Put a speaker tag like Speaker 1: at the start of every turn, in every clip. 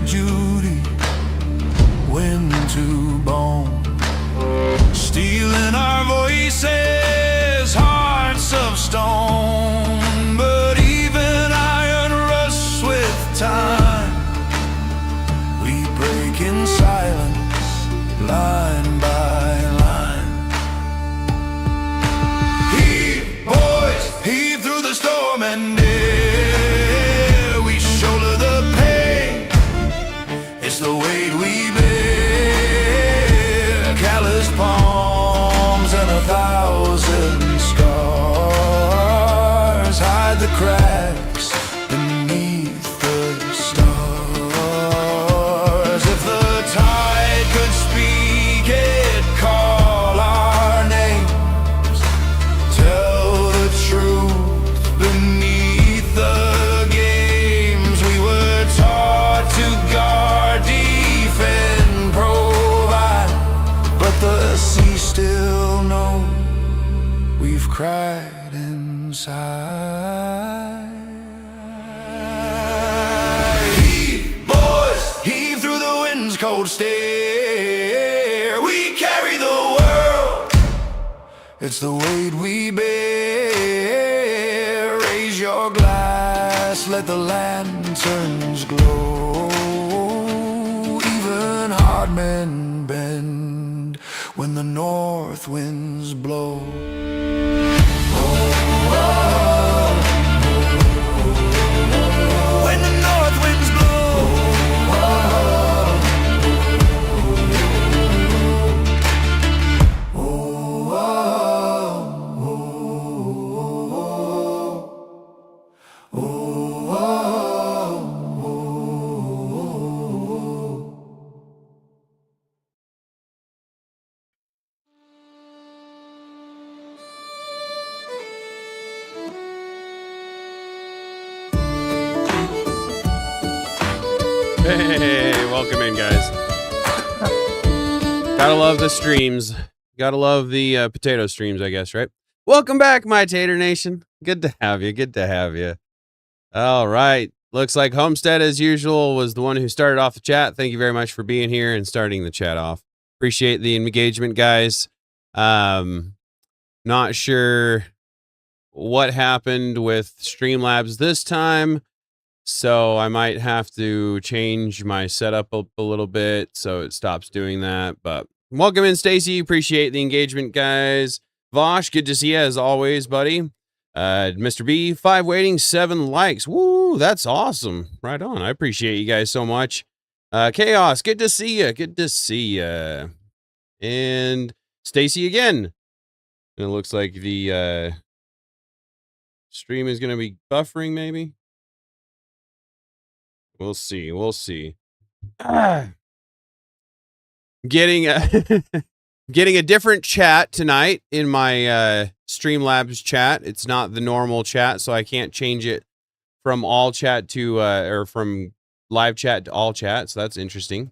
Speaker 1: Judy, wind to bone, stealing our voices, hearts of stone. But even iron rusts with time. We break in silence, line by line. Heave, boys, heave through the storm and air. We shoulder the pain, it's the weight we bear. Callous palms and 1,000 scars hide the cracks beneath the stars. If the tide could speak, it'd call our names. Tell the truth beneath the games. We were taught to guard, defend, provide, but the sea still knows we've cried inside. Heave, boys, heave through the wind's cold stare. We carry the world, it's the weight we bear. Raise your glass, let the lanterns glow. Even hard men bend when the north winds blow. When the north winds blow.
Speaker 2: Hey, welcome in, guys. Gotta love the streams. Gotta love the potato streams, I guess, right? Welcome back, my Tater Nation. Good to have you. Good to have you. All right. Looks like Homestead, as usual, was the one who started off the chat. Thank you very much for being here and starting the chat off. Appreciate the engagement, guys. Not sure what happened with Streamlabs this time, so I might have to change my setup up a little bit so it stops doing that. But welcome in, Stacy. Appreciate the engagement, guys. Vosh, good to see you as always, buddy. Mr. B, 5 waiting, 7 likes. Woo, that's awesome. Right on. I appreciate you guys so much. Chaos, good to see you. Good to see you. And Stacy again. And it looks like the stream is going to be buffering, maybe. We'll see. We'll see. Getting a getting a different chat tonight in my Streamlabs chat. It's not the normal chat, so I can't change it from all chat to or from live chat to all chat. So that's interesting.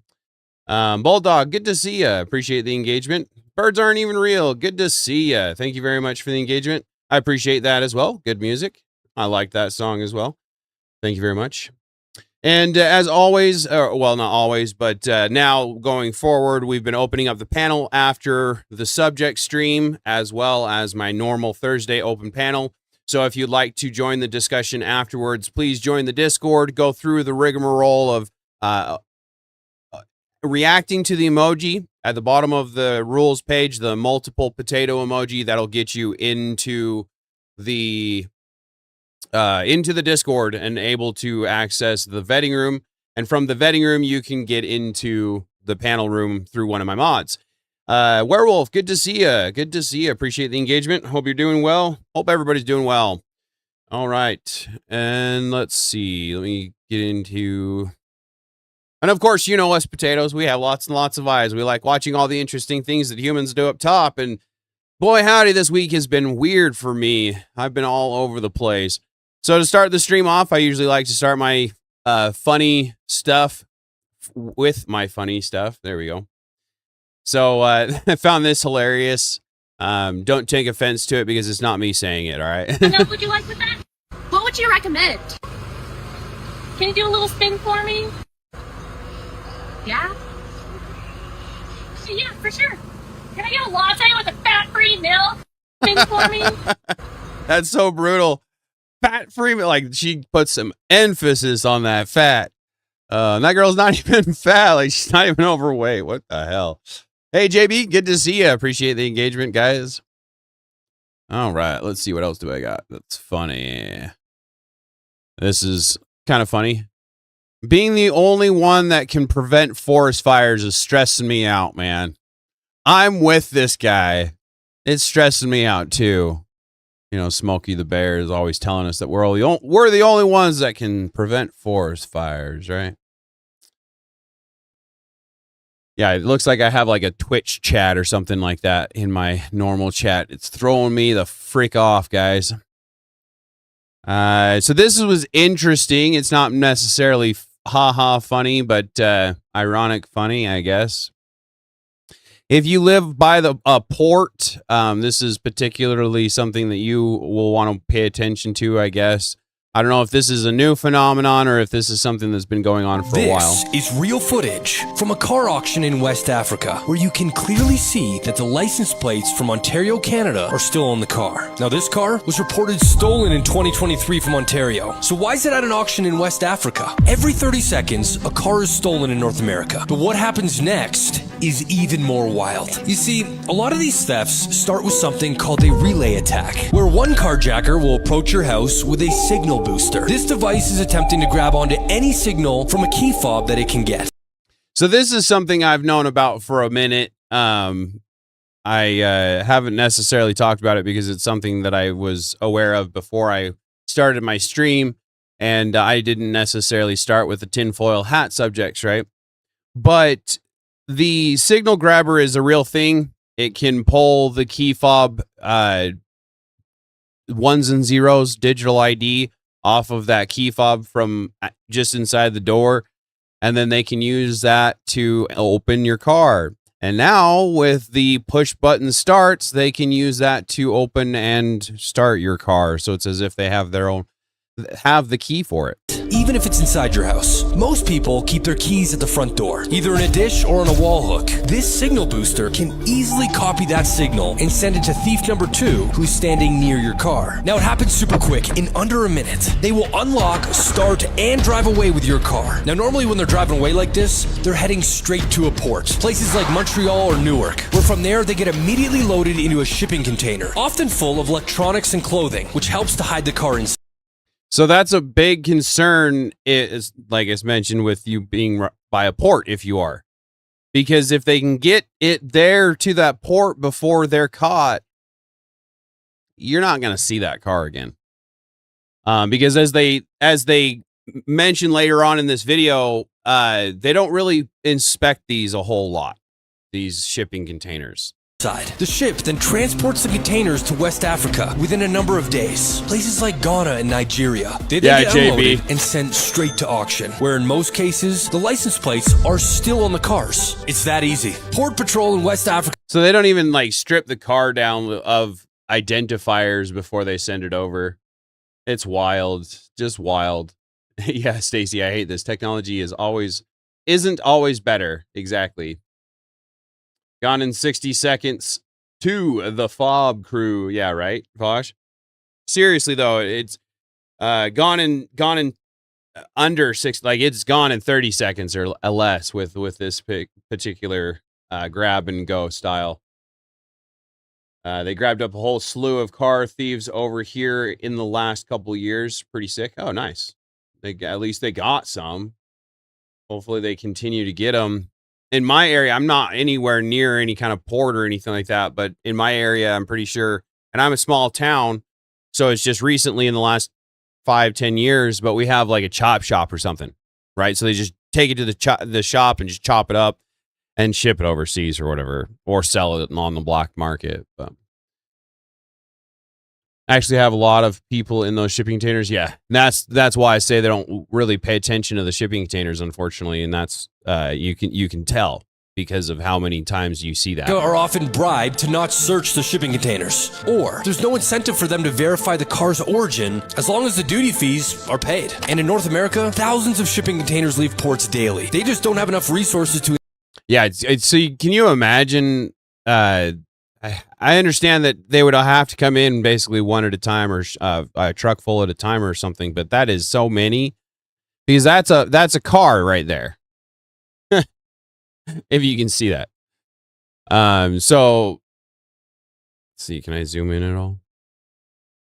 Speaker 2: Bulldog, good to see you. Appreciate the engagement. Birds aren't even real. Good to see you. Thank you very much for the engagement. I appreciate that as well. Good music. I like that song as well. Thank you very much. And as always, well, not always, but now going forward, we've been opening up the panel after the subject stream, as well as my normal Thursday open panel. So if you'd like to join the discussion afterwards, please join the Discord, go through the rigmarole of reacting to the emoji at the bottom of the rules page, the multiple potato emoji. That'll get you into the Discord and able to access the vetting room. And from the vetting room, you can get into the panel room through one of my mods. Werewolf, good to see you. Good to see you. Appreciate the engagement. Hope you're doing well. Hope everybody's doing well. All right. And let's see. Let me get into... And of course, you know us potatoes. We have lots and lots of eyes. We like watching all the interesting things that humans do up top. And boy, howdy, this week has been weird for me. I've been all over the place. So to start the stream off, I usually like to start my funny stuff with my funny stuff. There we go. So I found this hilarious. Don't take offense to it because it's not me saying it, all right?
Speaker 3: What else would you like with that? What would you recommend? Can you do a little spin for me? Yeah? Yeah, for sure. Can I get a latte with a fat-free milk thing for me?
Speaker 2: That's so brutal. Fat-free, like she puts some emphasis on that fat. That girl's not even fat. Like she's not even overweight. What the hell? Hey, JB, good to see you. Appreciate the engagement, guys. All right, let's see. What else do I got? That's funny. This is kind of funny. Being the only one that can prevent forest fires is stressing me out, man. I'm with this guy. It's stressing me out, too. You know, Smokey the Bear is always telling us that we're the only ones that can prevent forest fires, right? Yeah, it looks like I have like a Twitch chat or something like that in my normal chat. It's throwing me the frick off, guys. So this was interesting. It's not necessarily haha funny, but ironic funny, I guess. If you live by the port, this is particularly something that you will want to pay attention to, I guess. I don't know if this is a new phenomenon or if this is something that's been going on for a while.
Speaker 4: This is real footage from a car auction in West Africa, where you can clearly see that the license plates from Ontario, Canada are still on the car. Now, this car was reported stolen in 2023 from Ontario. So why is it at an auction in West Africa? Every 30 seconds, a car is stolen in North America. But what happens next is even more wild. You see, a lot of these thefts start with something called a relay attack, where one carjacker will approach your house with a signal booster. This device is attempting to grab onto any signal from a key fob that it can get.
Speaker 2: So this is something I've known about for a minute. I haven't necessarily talked about it because it's something that I was aware of before I started my stream, and I didn't necessarily start with the tinfoil hat subjects, right? But the signal grabber is a real thing. It can pull the key fob, ones and zeros, digital ID, off of that key fob from just inside the door, and then they can use that to open your car. And now with the push button starts, they can use that to open and start your car. So it's as if they have the key for it.
Speaker 4: Even if it's inside your house, most people keep their keys at the front door, either in a dish or on a wall hook. This signal booster can easily copy that signal and send it to thief number 2, who's standing near your car. Now, it happens super quick. In under a minute, they will unlock, start, and drive away with your car. Now, normally when they're driving away like this, they're heading straight to a port, places like Montreal or Newark, where from there they get immediately loaded into a shipping container, often full of electronics and clothing, which helps to hide the car inside.
Speaker 2: So that's a big concern, is like it's mentioned, with you being by a port, if you are. Because if they can get it there to that port before they're caught, you're not going to see that car again. Because as they mention later on in this video, they don't really inspect these a whole lot, these shipping containers.
Speaker 4: The ship then transports the containers to West Africa within a number of days. Places like Ghana and Nigeria. They then get unloaded and sent straight to auction, where in most cases, the license plates are still on the cars. It's that easy. Port Patrol in West Africa.
Speaker 2: So they don't even like strip the car down of identifiers before they send it over. It's wild. Just wild. Yeah, Stacy, I hate this. Technology isn't always better. Exactly. Gone in 60 seconds to the fob crew. Yeah, right, Vosh? Seriously, though, it's gone in under 6, like it's gone in 30 seconds or less with this particular grab and go style. They grabbed up a whole slew of car thieves over here in the last couple years. Pretty sick. Oh, nice. At least they got some. Hopefully they continue to get them. In my area, I'm not anywhere near any kind of port or anything like that, but in my area, I'm pretty sure, and I'm a small town, so it's just recently in the last 5-10 years, but we have like a chop shop or something, right? So they just take it to the shop and just chop it up and ship it overseas or whatever, or sell it on the black market. But I actually have a lot of people in those shipping containers. Yeah, and that's why I say they don't really pay attention to the shipping containers, unfortunately, and that's you can tell. because of how many times you see that.
Speaker 4: Are often bribed to not search the shipping containers. Or there's no incentive for them to verify the car's origin as long as the duty fees are paid. And in North America, thousands of shipping containers leave ports daily. They just don't have enough resources to...
Speaker 2: Yeah, can you imagine... I understand that they would have to come in basically one at a time, or a truck full at a time or something, but that is so many, because that's a car right there. If you can see that. So let's see, can I zoom in at all?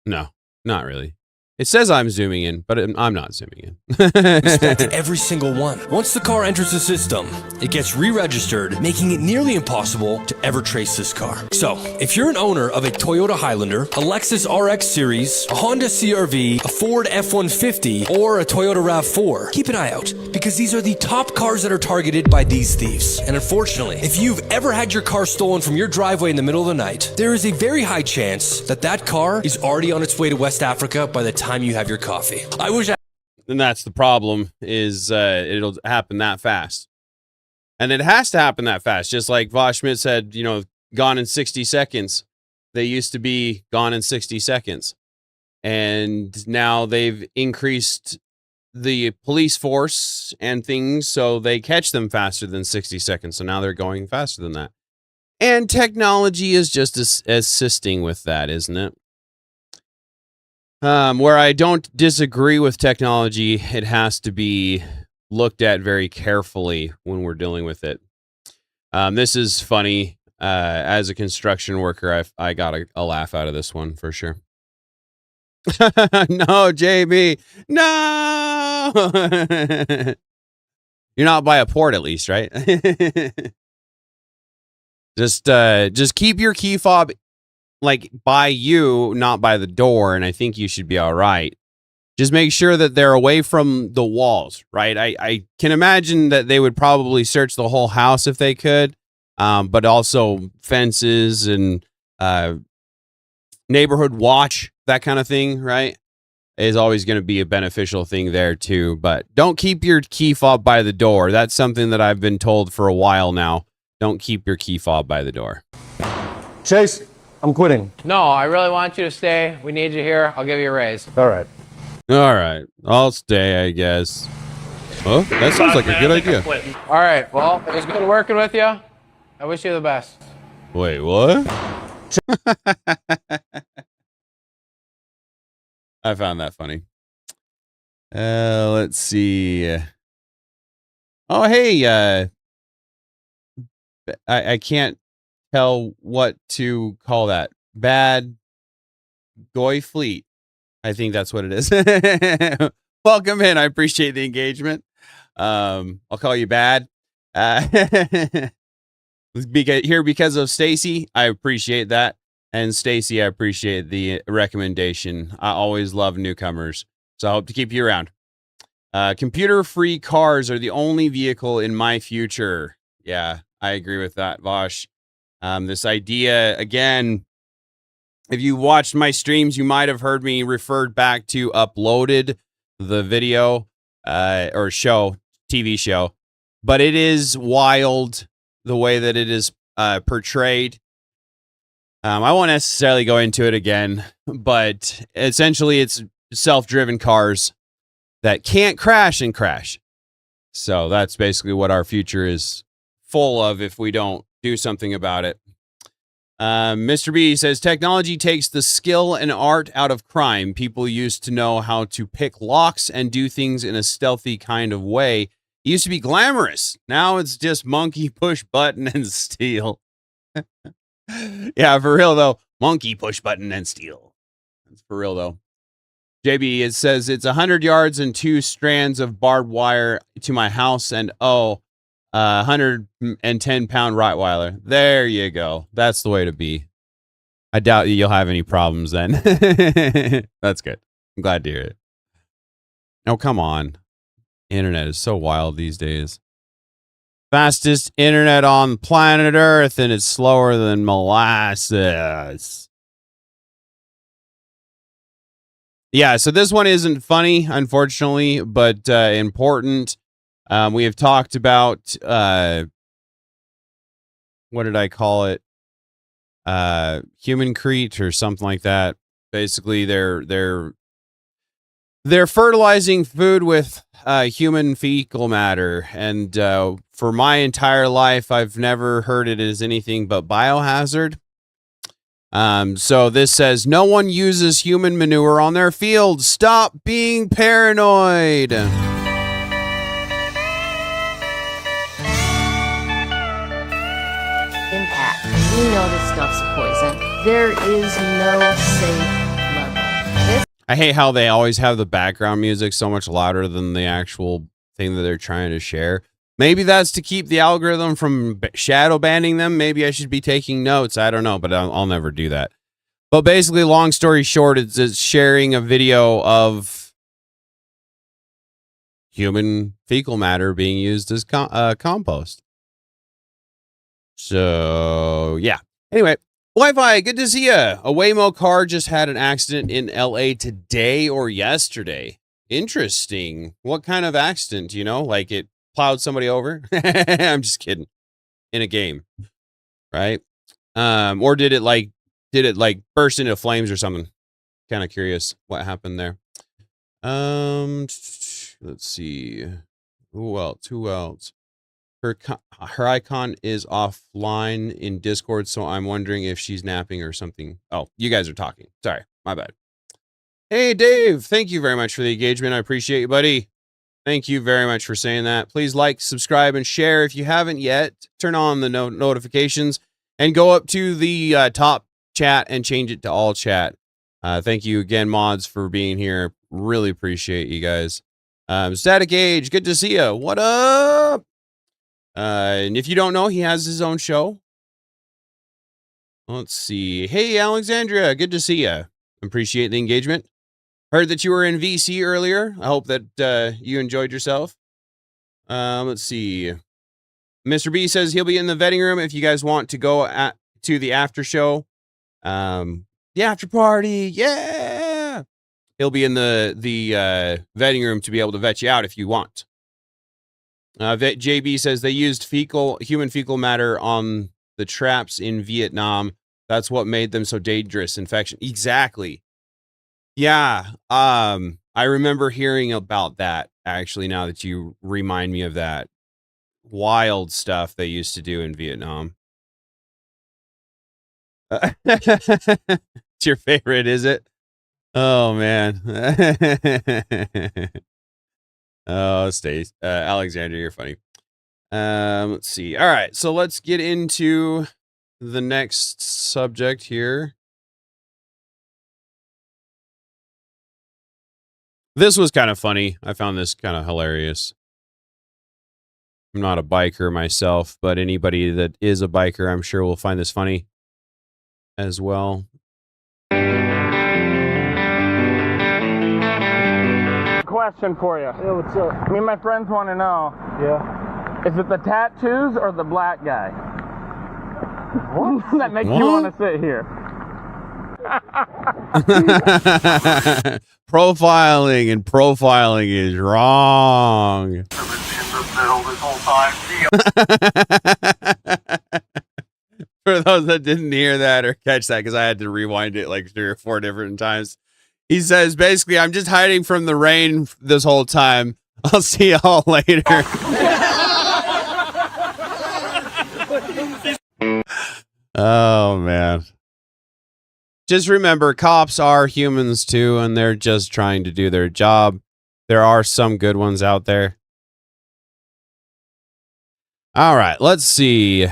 Speaker 2: No, not really. It says I'm zooming in, but I'm not zooming in.
Speaker 4: Inspect every single one. Once the car enters the system, it gets re-registered, making it nearly impossible to ever trace this car. So, if you're an owner of a Toyota Highlander, a Lexus RX Series, a Honda CR-V, a Ford F-150, or a Toyota RAV4, keep an eye out, because these are the top cars that are targeted by these thieves. And unfortunately, if you've ever had your car stolen from your driveway in the middle of the night, there is a very high chance that that car is already on its way to West Africa by the time you have your coffee.
Speaker 2: And that's the problem, is it'll happen that fast. And it has to happen that fast. Just like Vosh Schmidt said, gone in 60 seconds. They used to be gone in 60 seconds. And now they've increased the police force and things, so they catch them faster than 60 seconds. So now they're going faster than that. And technology is just assisting with that, isn't it? Where I don't disagree with technology, it has to be looked at very carefully when we're dealing with it. This is funny. As a construction worker, I got a laugh out of this one for sure. No, JB, no. You're not by a port, at least, right? Just keep your key fob like by you, not by the door, and I think you should be all right. Just make sure that they're away from the walls, right? I can imagine that they would probably search the whole house if they could, but also fences and neighborhood watch, that kind of thing, right? Is always going to be a beneficial thing there too. But don't keep your key fob by the door. That's something that I've been told for a while now. Don't keep your key fob by the door.
Speaker 5: Chase, I'm quitting.
Speaker 6: No, I really want you to stay. We need you here. I'll give you a raise.
Speaker 5: All right.
Speaker 2: All right. I'll stay, I guess. Oh, that sounds like a good idea.
Speaker 6: All right. Well, it was good working with you. I wish you the best.
Speaker 2: Wait, what? I found that funny. Let's see. Oh, hey. I can't tell what to call that. Bad Goy Fleet. I think that's what it is. Welcome in. I appreciate the engagement. I'll call you Bad. Because of Stacy. I appreciate that. And Stacy, I appreciate the recommendation. I always love newcomers, so I hope to keep you around. Computer-free cars are the only vehicle in my future. Yeah, I agree with that, Vosh. This idea, again, if you watched my streams, you might have heard me referred back to Uploaded, the video or show, TV show. But it is wild the way that it is portrayed. I won't necessarily go into it again, but essentially it's self-driven cars that can't crash and crash. So that's basically what our future is full of if we don't do something about it. Mr. B says, technology takes the skill and art out of crime. People used to know how to pick locks and do things in a stealthy kind of way. It used to be glamorous. Now it's just monkey, push button, and steal. Yeah, for real, though. Monkey, push button, and steal. That's for real, though. JB, it says it's 100 yards and 2 strands of barbed wire to my house and, 110-pound Rottweiler. There you go. That's the way to be. I doubt you'll have any problems then. That's good. I'm glad to hear it. Oh, come on. Internet is so wild these days. Fastest internet on planet Earth, and it's slower than molasses. Yeah, so this one isn't funny, unfortunately, but important. We have talked about what did I call it? Humancrete or something like that. Basically, they're fertilizing food with human fecal matter, and for my entire life, I've never heard it as anything but biohazard. So this says no one uses human manure on their fields. Stop being paranoid.
Speaker 7: Impact. We know this stuff's poison. There is no safe level.
Speaker 2: I hate how they always have the background music so much louder than the actual thing that they're trying to share. Maybe that's to keep the algorithm from shadow banning them. Maybe I should be taking notes. I don't know, but I'll never do that. But basically, long story short, it's sharing a video of human fecal matter being used as compost. So, yeah. Anyway, Wi-Fi, good to see ya. A Waymo car just had an accident in LA today or yesterday. Interesting. What kind of accident, you know? Like it plowed somebody over? I'm just kidding. In a game, right? Or did it like burst into flames or something? Kind of curious what happened there. Let's see. Who else? Her icon is offline in Discord, so I'm wondering if she's napping or something. Oh, you guys are talking. Sorry, my bad. Hey, Dave. Thank you very much for the engagement. I appreciate you, buddy. Thank you very much for saying that. Please like, subscribe, and share if you haven't yet. Turn on the notifications and go up to the top chat and change it to all chat. Thank you again, mods, for being here. Really appreciate you guys. Static Age, good to see you. What up? And if you don't know, he has his own show. Let's see. Hey, Alexandria, good to see you. Appreciate the engagement. Heard that you were in VC earlier. I hope that you enjoyed yourself. Let's see. Mr. B says he'll be in the vetting room if you guys want to go to the after show. The after party, yeah. He'll be in the vetting room to be able to vet you out if you want. JB says they used human fecal matter on the traps in Vietnam. That's what made them so dangerous. Infection. Exactly. Yeah. I remember hearing about that, actually, now that you remind me of that. Wild stuff they used to do in Vietnam. It's your favorite, is it? Oh, man. Oh, Stace. Alexander, you're funny. Let's see. All right, so let's get into the next subject here. This was kind of funny. I found this kind of hilarious. I'm not a biker myself, but anybody that is a biker, I'm sure will find this funny as well.
Speaker 8: Question for you.
Speaker 5: Yeah, what's up?
Speaker 8: Me and my friends want to know,
Speaker 5: Yeah.
Speaker 8: is it the tattoos or the black guy?
Speaker 5: What?
Speaker 8: That makes you
Speaker 2: What?
Speaker 8: want to sit here.
Speaker 2: Profiling is wrong. For those that didn't hear that or catch that, because I had to rewind it like 3 or 4 different times. He says, basically, I'm just hiding from the rain this whole time. I'll see y'all later. Oh, man. Just remember, cops are humans too, and they're just trying to do their job. There are some good ones out there. All right, let's see.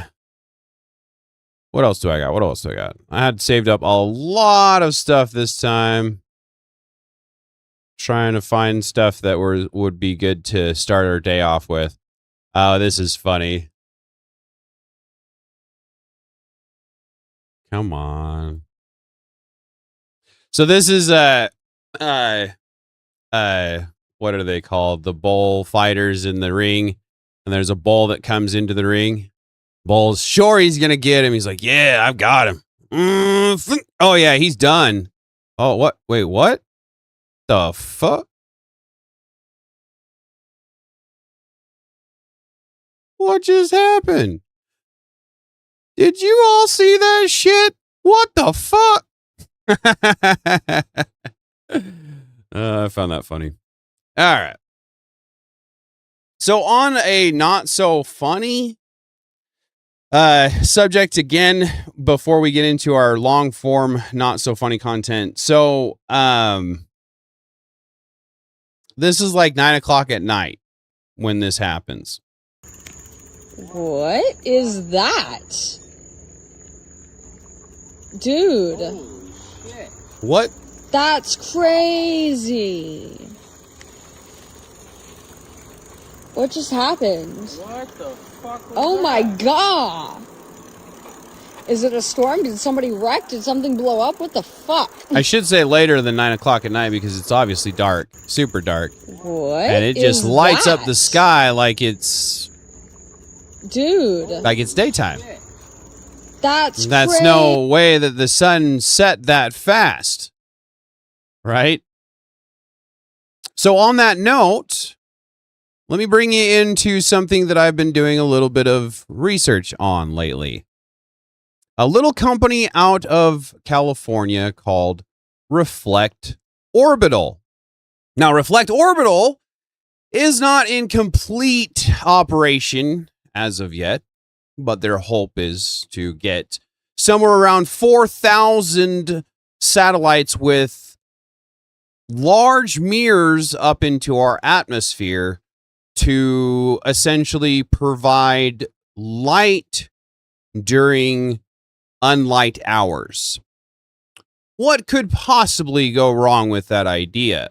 Speaker 2: What else do I got? I had saved up a lot of stuff this time. Trying to find stuff that would be good to start our day off with. Oh, this is funny. Come on. So this is what are they called? The bull fighters in the ring. And there's a bull that comes into the ring. Bull's sure he's gonna get him. He's like, yeah, I've got him. Oh yeah, he's done. Oh, what? Wait, what? The fuck? What just happened? Did you all see that shit? What the fuck? I found that funny. All right. So on a not so funny subject again, before we get into our long form, not so funny content. So, this is like 9 o'clock at night when this happens.
Speaker 9: What is that? Dude.
Speaker 2: What?
Speaker 9: That's crazy. What just happened?
Speaker 8: What the fuck was
Speaker 9: Oh
Speaker 8: that?
Speaker 9: my god. Is it a storm? Did somebody wreck? Did something blow up? What the fuck?
Speaker 2: I should say later than 9 o'clock at night because it's obviously dark, super dark.
Speaker 9: What?
Speaker 2: And it just
Speaker 9: is
Speaker 2: lights
Speaker 9: that?
Speaker 2: up the sky like it's
Speaker 9: Dude.
Speaker 2: daytime.
Speaker 9: That's
Speaker 2: That's no way that the sun set that fast. Right? So on that note, let me bring you into something that I've been doing a little bit of research on lately. A little company out of California called Reflect Orbital. Now, Reflect Orbital is not in complete operation as of yet, but their hope is to get somewhere around 4,000 satellites with large mirrors up into our atmosphere to essentially provide light during unlight hours. What could possibly go wrong with that idea?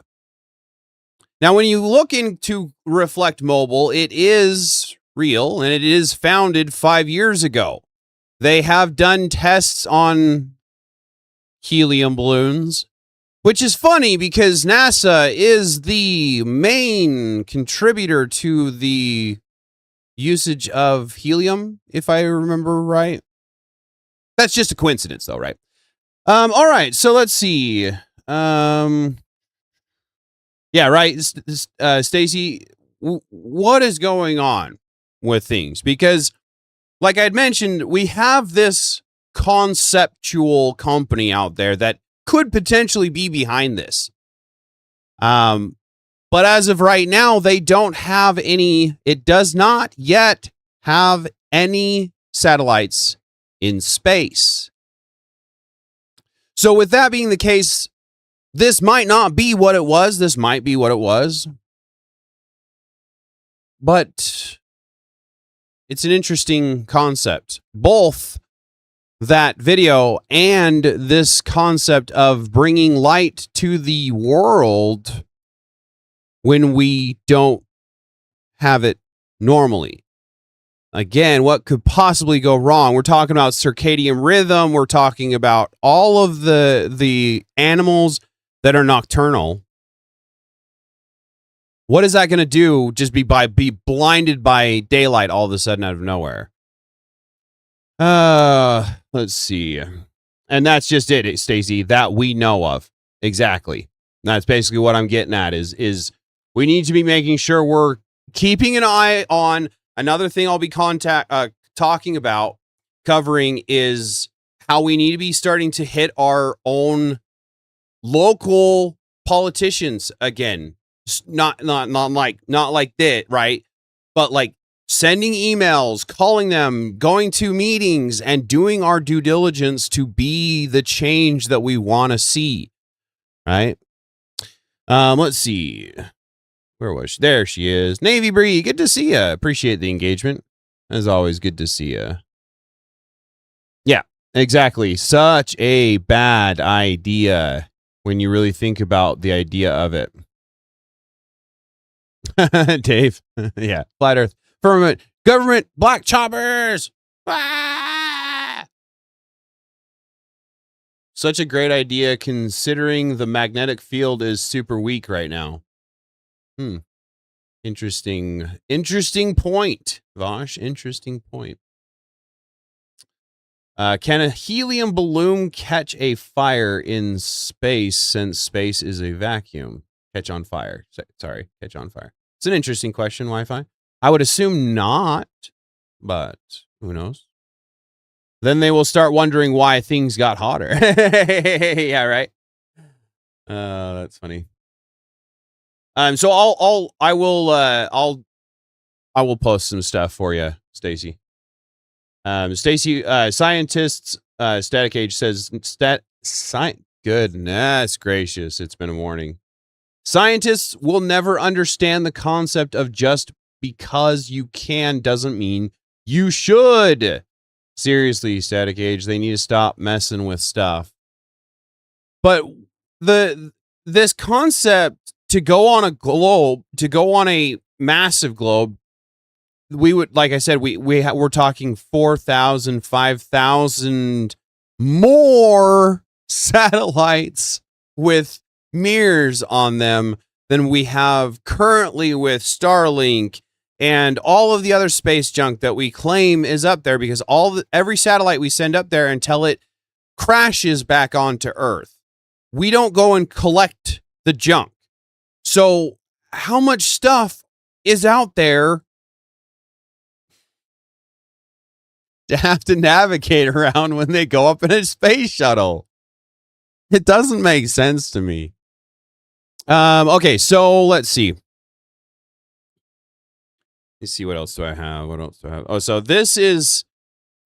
Speaker 2: Now, when you look into Reflect Mobile, it is real and it is founded 5 years ago. They have done tests on helium balloons, which is funny because NASA is the main contributor to the usage of helium, if I remember right. That's just a coincidence, though, right? All right, so let's see. Yeah, right, Stacy, what is going on with things? Because, like I had mentioned, we have this conceptual company out there that could potentially be behind this. But as of right now, they don't have any. It does not yet have any satellites in space. So with that being the case, this might not be what it was. This might be what it was. But it's an interesting concept. Both that video and this concept of bringing light to the world when we don't have it normally. Again, what could possibly go wrong? We're talking about circadian rhythm. We're talking about all of the animals that are nocturnal. What is that going to do? Just be blinded by daylight all of a sudden out of nowhere. Let's see. And that's just it, Stacey, that we know of. Exactly. That's basically what I'm getting at is we need to be making sure we're keeping an eye on. Another thing I'll be talking about covering is how we need to be starting to hit our own local politicians again. Not like that, right? But like sending emails, calling them, going to meetings, and doing our due diligence to be the change that we want to see. Right? Let's see. Where was she? There she is. Navy Bree, good to see you. Appreciate the engagement. As always, good to see you. Yeah, exactly. Such a bad idea when you really think about the idea of it. Dave. Yeah. Flat Earth. Firmament. Government. Black choppers. Ah! Such a great idea considering the magnetic field is super weak right now. Interesting point, Vosh. Interesting point. Can a helium balloon catch a fire in space since space is a vacuum? Catch on fire. Sorry, catch on fire. It's an interesting question, Wi-Fi. I would assume not, but who knows? Then they will start wondering why things got hotter. Yeah, right. That's funny. So I will post some stuff for you, Stacy. Stacy, scientists, Static Age says goodness gracious, it's been a morning. Scientists will never understand the concept of just because you can doesn't mean you should. Seriously, Static Age, they need to stop messing with stuff. But this concept to go on a globe, to go on a massive globe, we would, like I said, we're talking 4,000, 5,000 more satellites with mirrors on them than we have currently with Starlink and all of the other space junk that we claim is up there, because every satellite we send up there until it crashes back onto Earth, we don't go and collect the junk. So how much stuff is out there to have to navigate around when they go up in a space shuttle? It doesn't make sense to me. Okay, so let's see. Let's see, what else do I have? Oh, so this is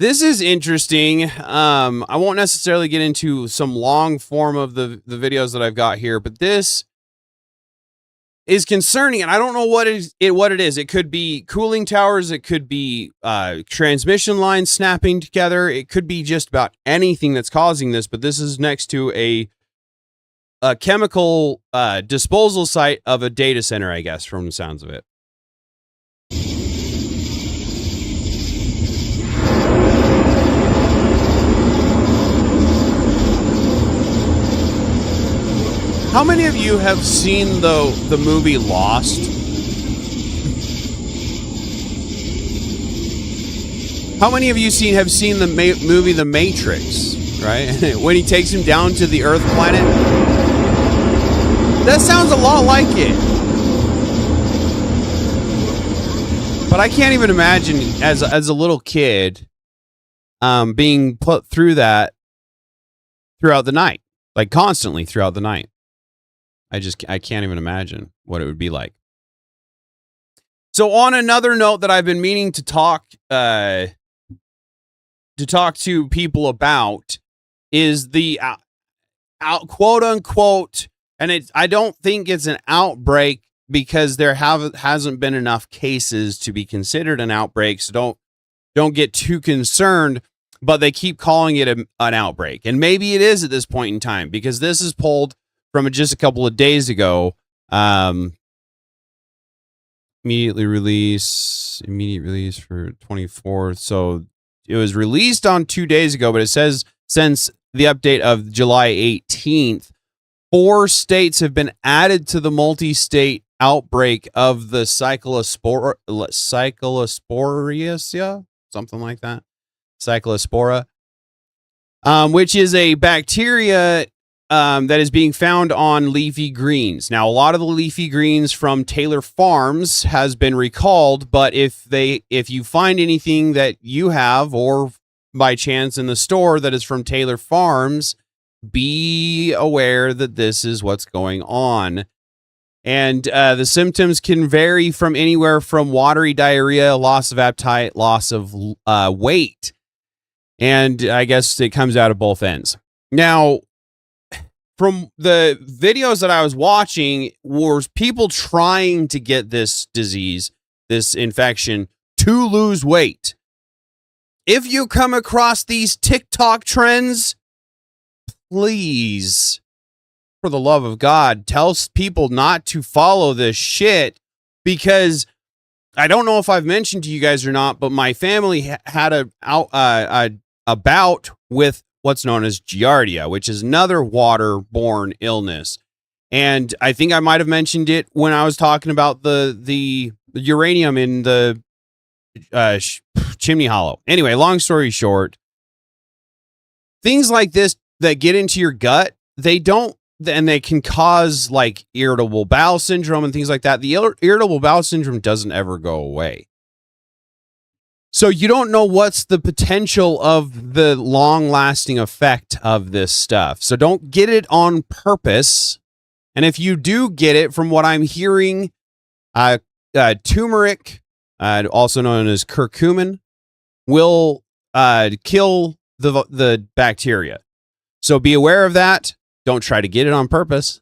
Speaker 2: interesting. I won't necessarily get into some long form of the videos that I've got here, but this is concerning, and I don't know what it is. It could be cooling towers. It could be transmission lines snapping together. It could be just about anything that's causing this, but this is next to a chemical disposal site of a data center, I guess, from the sounds of it. How many of you have seen the movie Lost? How many of you have seen the movie The Matrix, right? When he takes him down to the Earth planet? That sounds a lot like it. But I can't even imagine as a little kid being put through that throughout the night, like constantly throughout the night. I can't even imagine what it would be like. So on another note that I've been meaning to talk to people about is the quote unquote, and I don't think it's an outbreak because there hasn't been enough cases to be considered an outbreak. So don't get too concerned, but they keep calling it an outbreak. And maybe it is at this point in time, because this is pulled from just a couple of days ago. Immediate release for 24th. So it was released on 2 days ago, but it says since the update of July 18th, 4 states have been added to the multi-state outbreak of the cyclosporia, something like that. Cyclospora, which is a bacteria that is being found on leafy greens. Now, a lot of the leafy greens from Taylor Farms has been recalled, but if you find anything that you have or by chance in the store that is from Taylor Farms, be aware that this is what's going on. And the symptoms can vary from anywhere from watery diarrhea, loss of appetite, loss of weight. And I guess it comes out of both ends. Now, from the videos that I was watching, was people trying to get this disease, this infection, to lose weight. If you come across these TikTok trends, please, for the love of God, tell people not to follow this shit, because I don't know if I've mentioned to you guys or not, but my family had a bout with what's known as Giardia, which is another waterborne illness. And I think I might have mentioned it when I was talking about the uranium in the chimney hollow. Anyway, long story short, things like this that get into your gut, they can cause like irritable bowel syndrome and things like that. The irritable bowel syndrome doesn't ever go away. So you don't know what's the potential of the long-lasting effect of this stuff. So don't get it on purpose. And if you do get it, from what I'm hearing, turmeric, also known as curcumin, will kill the bacteria. So be aware of that. Don't try to get it on purpose.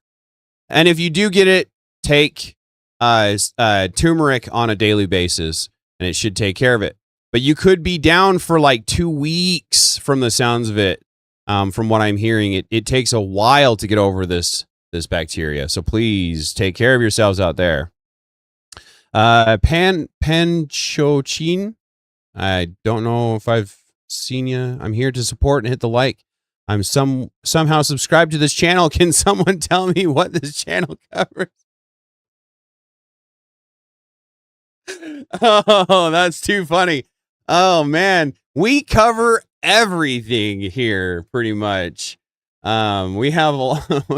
Speaker 2: And if you do get it, take turmeric on a daily basis, and it should take care of it. But you could be down for like 2 weeks from the sounds of it. From what I'm hearing, it takes a while to get over this bacteria. So please take care of yourselves out there. Panchochin, I don't know if I've seen you. I'm here to support and hit the like. I'm somehow subscribed to this channel. Can someone tell me what this channel covers? Oh, that's too funny. Oh man, we cover everything here pretty much. We have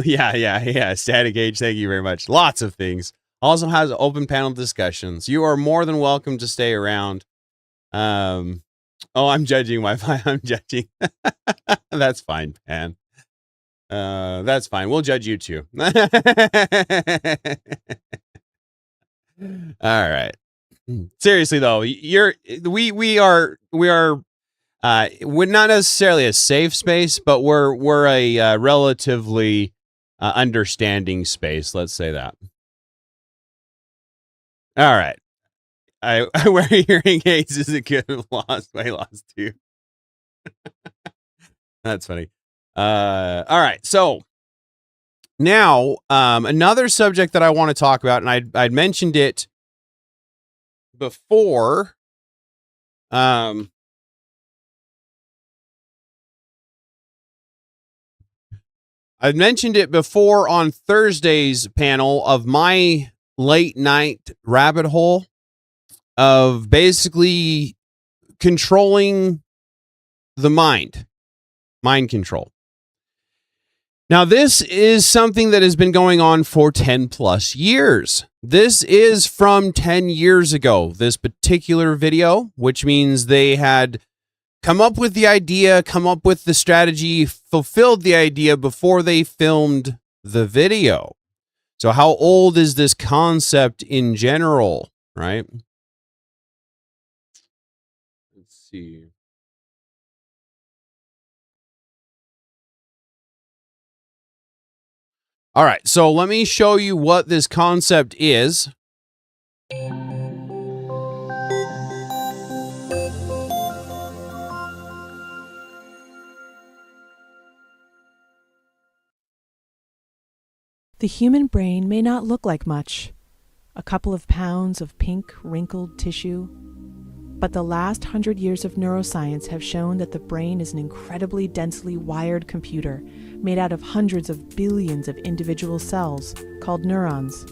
Speaker 2: yeah, Static Age, thank you very much. Lots of things. Also has open panel discussions. You are more than welcome to stay around. Oh, I'm judging Wi-Fi. I'm judging. That's fine, Pan. That's fine. We'll judge you too. All right. Seriously though, we're not necessarily a safe space, but we're a relatively understanding space. Let's say that. All right. I wear hearing aids is a good loss. I lost too. That's funny. All right. So now, another subject that I want to talk about, and I'd mentioned it before. I've mentioned it before on Thursday's panel of my late night rabbit hole of basically controlling the mind control. Now, this is something that has been going on for 10 plus years. This is from 10 years ago, this particular video, which means they had come up with the idea, come up with the strategy, fulfilled the idea before they filmed the video. So how old is this concept in general, right? Let's see. All right, so let me show you what this concept is.
Speaker 10: The human brain may not look like much, a couple of pounds of pink, wrinkled tissue, but the last 100 years of neuroscience have shown that the brain is an incredibly densely wired computer made out of hundreds of billions of individual cells called neurons.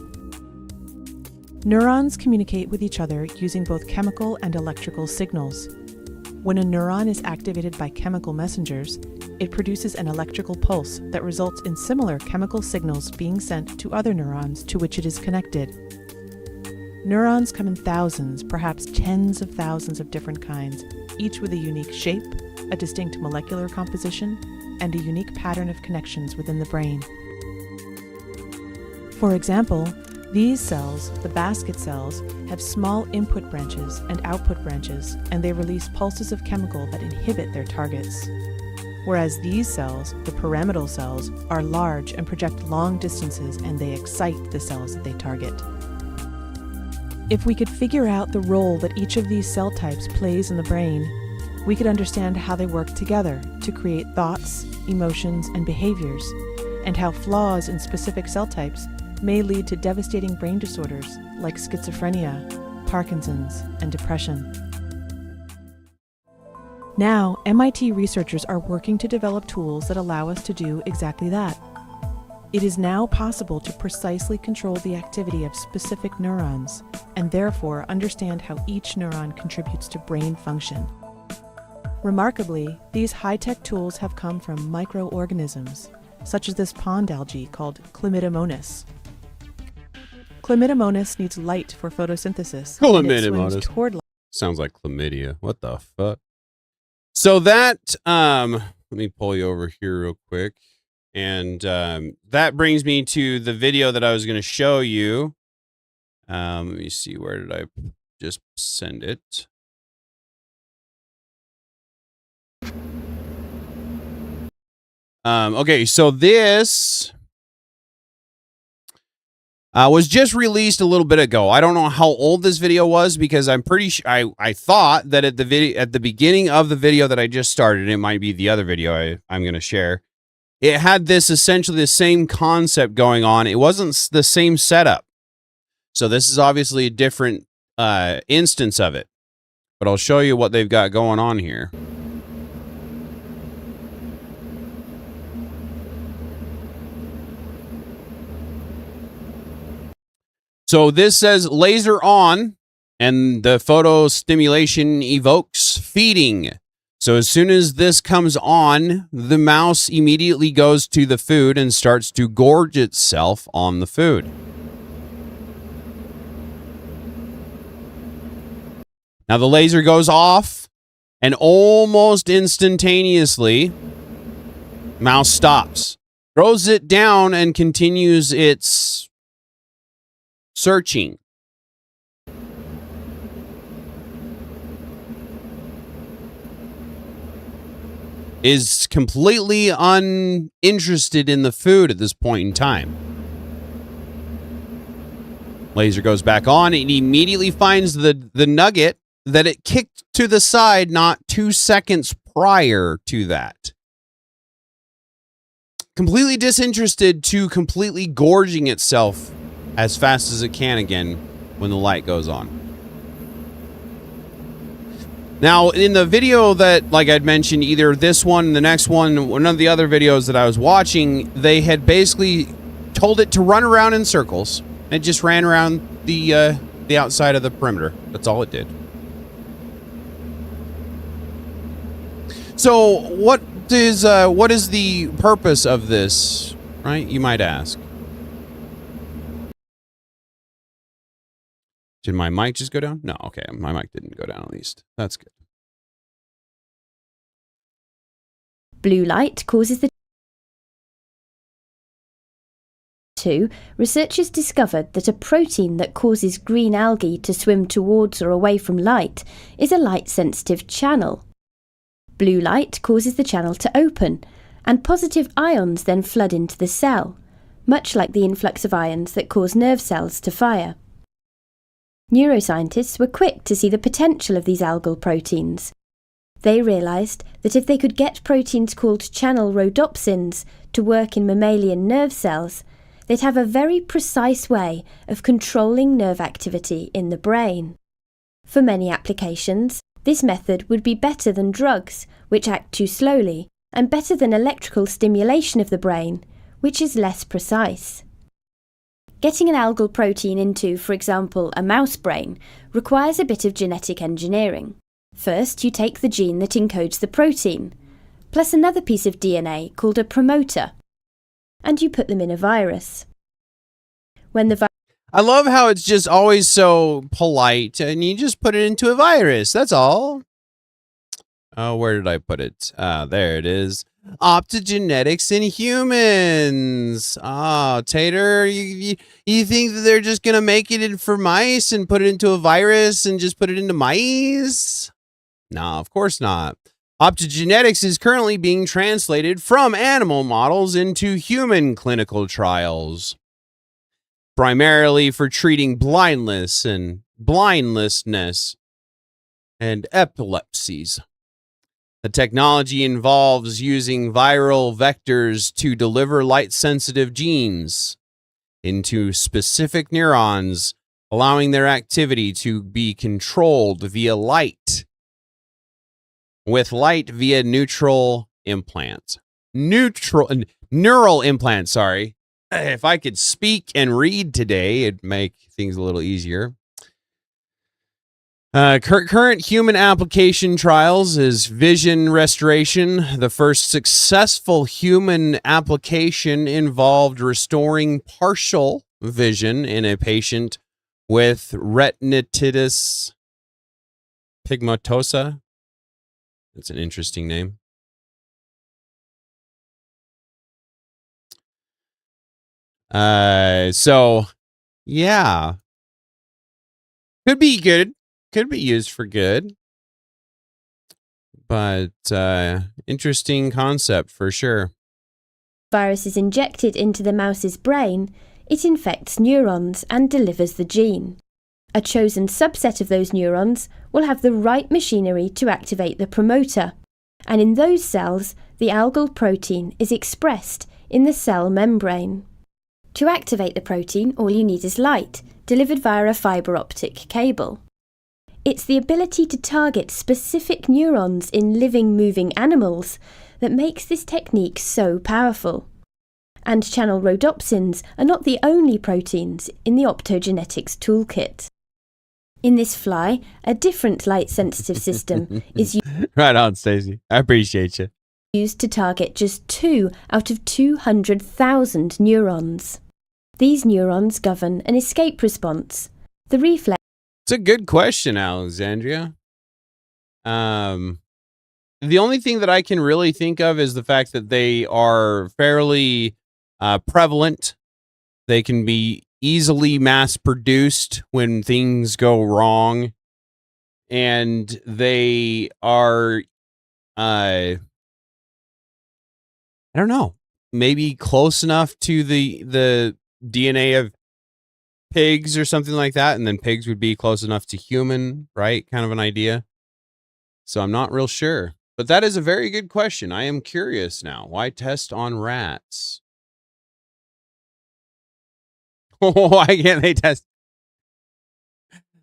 Speaker 10: Neurons communicate with each other using both chemical and electrical signals. When a neuron is activated by chemical messengers, it produces an electrical pulse that results in similar chemical signals being sent to other neurons to which it is connected. Neurons come in thousands, perhaps tens of thousands of different kinds, each with a unique shape, a distinct molecular composition, and a unique pattern of connections within the brain. For example, these cells, the basket cells, have small input branches and output branches, and they release pulses of chemical that inhibit their targets. Whereas these cells, the pyramidal cells, are large and project long distances, and they excite the cells that they target. If we could figure out the role that each of these cell types plays in the brain, we could understand how they work together to create thoughts, emotions, and behaviors, and how flaws in specific cell types may lead to devastating brain disorders like schizophrenia, Parkinson's, and depression. Now, MIT researchers are working to develop tools that allow us to do exactly that. It is now possible to precisely control the activity of specific neurons, and therefore understand how each neuron contributes to brain function. Remarkably, these high-tech tools have come from microorganisms, such as this pond algae called Chlamydomonas. Chlamydomonas needs light for photosynthesis, and it swims toward light
Speaker 2: Sounds like chlamydia. What the fuck? So that, let me pull you over here real quick. And that brings me to the video that I was going to show you. Let me see, where did I just send it? Okay, so this was just released a little bit ago. I don't know how old this video was because I'm pretty sure I thought that at the beginning of the video that I just started, it might be the other video I'm going to share. It had this essentially the same concept going on. It wasn't the same setup. So this is obviously a different instance of it. But I'll show you what they've got going on here. So this says laser on, and the photo stimulation evokes feeding. So as soon as this comes on, the mouse immediately goes to the food and starts to gorge itself on the food. Now the laser goes off, and almost instantaneously, mouse stops, throws it down, and continues its searching. Is completely uninterested in the food at this point in time. Laser goes back on. It immediately finds the nugget that it kicked to the side not 2 seconds prior to that. Completely disinterested to completely gorging itself as fast as it can again when the light goes on. Now, in the video that, like I'd mentioned, either this one, the next one, one of the other videos that I was watching, they had basically told it to run around in circles. It just ran around the outside of the perimeter. That's all it did. So, what is the purpose of this, right? You might ask. Did my mic just go down? No, okay, my mic didn't go down at least. That's good.
Speaker 11: Blue light causes the... Researchers discovered that a protein that causes green algae to swim towards or away from light is a light-sensitive channel. Blue light causes the channel to open, and positive ions then flood into the cell, much like the influx of ions that cause nerve cells to fire. Neuroscientists were quick to see the potential of these algal proteins. They realised that if they could get proteins called channel rhodopsins to work in mammalian nerve cells, they'd have a very precise way of controlling nerve activity in the brain. For many applications, this method would be better than drugs, which act too slowly, and better than electrical stimulation of the brain, which is less precise. Getting an algal protein into, for example, a mouse brain requires a bit of genetic engineering. First, you take the gene that encodes the protein, plus another piece of DNA called a promoter, and you put them in a virus. When the
Speaker 2: I love how it's just always so polite, and you just put it into a virus. That's all. Oh, where did I put it? There it is. Optogenetics in humans. Oh, Tater, you think that they're just gonna make it in for mice and put it into a virus and just put it into mice? No, of course not. Optogenetics is currently being translated from animal models into human clinical trials, primarily for treating blindness and blindlessness and epilepsies. The technology involves using viral vectors to deliver light-sensitive genes into specific neurons, allowing their activity to be controlled via light, with light via neural implants. Neural implants, sorry. If I could speak and read today, it'd make things a little easier. Current human application trials is vision restoration. The first successful human application involved restoring partial vision in a patient with retinitis pigmentosa. That's an interesting name. So yeah, could be good, could be used for good, but interesting concept for sure.
Speaker 11: Virus is injected into the mouse's brain, it infects neurons and delivers the gene. A chosen subset of those neurons will have the right machinery to activate the promoter, and in those cells, the algal protein is expressed in the cell membrane. To activate the protein, all you need is light, delivered via a fibre optic cable. It's the ability to target specific neurons in living, moving animals that makes this technique so powerful. And channel rhodopsins are not the only proteins in the optogenetics toolkit. In this fly, a different light-sensitive system is
Speaker 2: Right on, Stacey. I appreciate you.
Speaker 11: used to target just 2 out of 200,000 neurons. These neurons govern an escape response, the reflex.
Speaker 2: It's a good question, Alexandria. The only thing that I can really think of is the fact that they are fairly prevalent. They can be easily mass produced when things go wrong, and they are I don't know, maybe close enough to the DNA of pigs or something like that, and then pigs would be close enough to human, right? Kind of an idea. So I'm not real sure. But that is a very good question. I am curious now. Why test on rats? Why can't they test?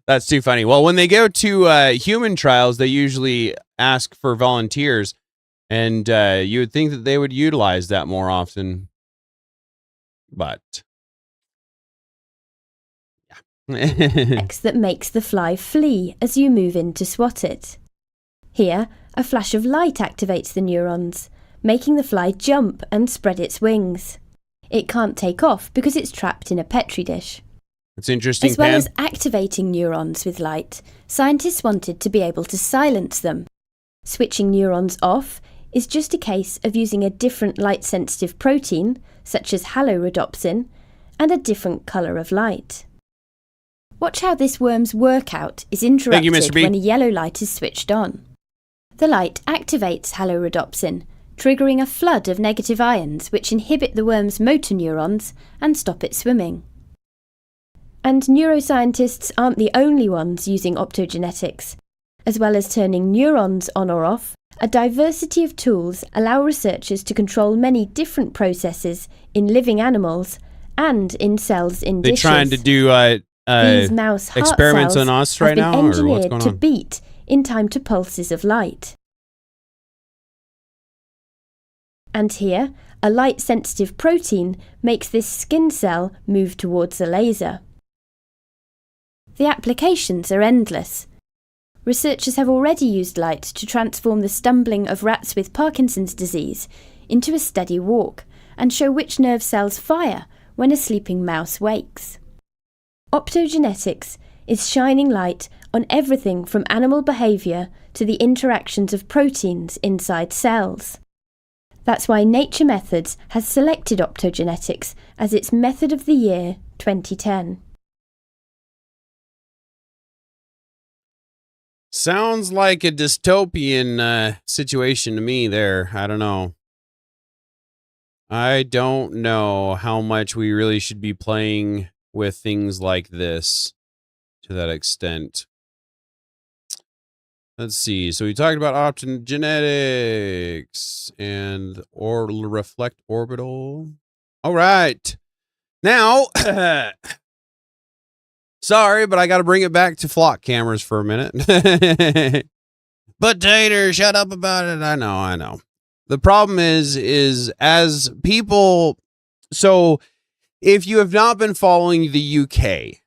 Speaker 2: That's too funny. Well, when they go to human trials, they usually ask for volunteers, and you would think that they would utilize that more often. But yeah.
Speaker 11: That makes the fly flee as you move in to swat it. Here, a flash of light activates the neurons, making the fly jump and spread its wings. It can't take off because it's trapped in a petri dish.
Speaker 2: It's interesting,
Speaker 11: As well
Speaker 2: Pan.
Speaker 11: as activating neurons with light, scientists wanted to be able to silence them. Switching neurons off is just a case of using a different light-sensitive protein, such as halorhodopsin, and a different colour of light. Watch how this worm's workout is interrupted when a yellow light is switched on. The light activates halorhodopsin, triggering a flood of negative ions which inhibit the worm's motor neurons and stop it swimming. And neuroscientists aren't the only ones using optogenetics. As well as turning neurons on or off, a diversity of tools allow researchers to control many different processes in living animals and in cells in dishes.
Speaker 2: They're trying to do
Speaker 11: These mouse heart
Speaker 2: experiments
Speaker 11: cells
Speaker 2: on us
Speaker 11: have
Speaker 2: right
Speaker 11: been
Speaker 2: now, or what's
Speaker 11: engineered
Speaker 2: going
Speaker 11: to
Speaker 2: on?
Speaker 11: beat in time to pulses of light. And here, a light-sensitive protein makes this skin cell move towards a laser. The applications are endless. Researchers have already used light to transform the stumbling of rats with Parkinson's disease into a steady walk and show which nerve cells fire when a sleeping mouse wakes. Optogenetics is shining light on everything from animal behaviour to the interactions of proteins inside cells. That's why Nature Methods has selected optogenetics as its Method of the Year 2010.
Speaker 2: Sounds like a dystopian situation to me there. I don't know. I don't know how much we really should be playing with things like this to that extent. Let's see. So we talked about optogenetics and or reflect orbital. All right. Now, sorry, but I got to bring it back to flock cameras for a minute. Potato, shut up about it. I know. The problem is as people, so if you have not been following the UK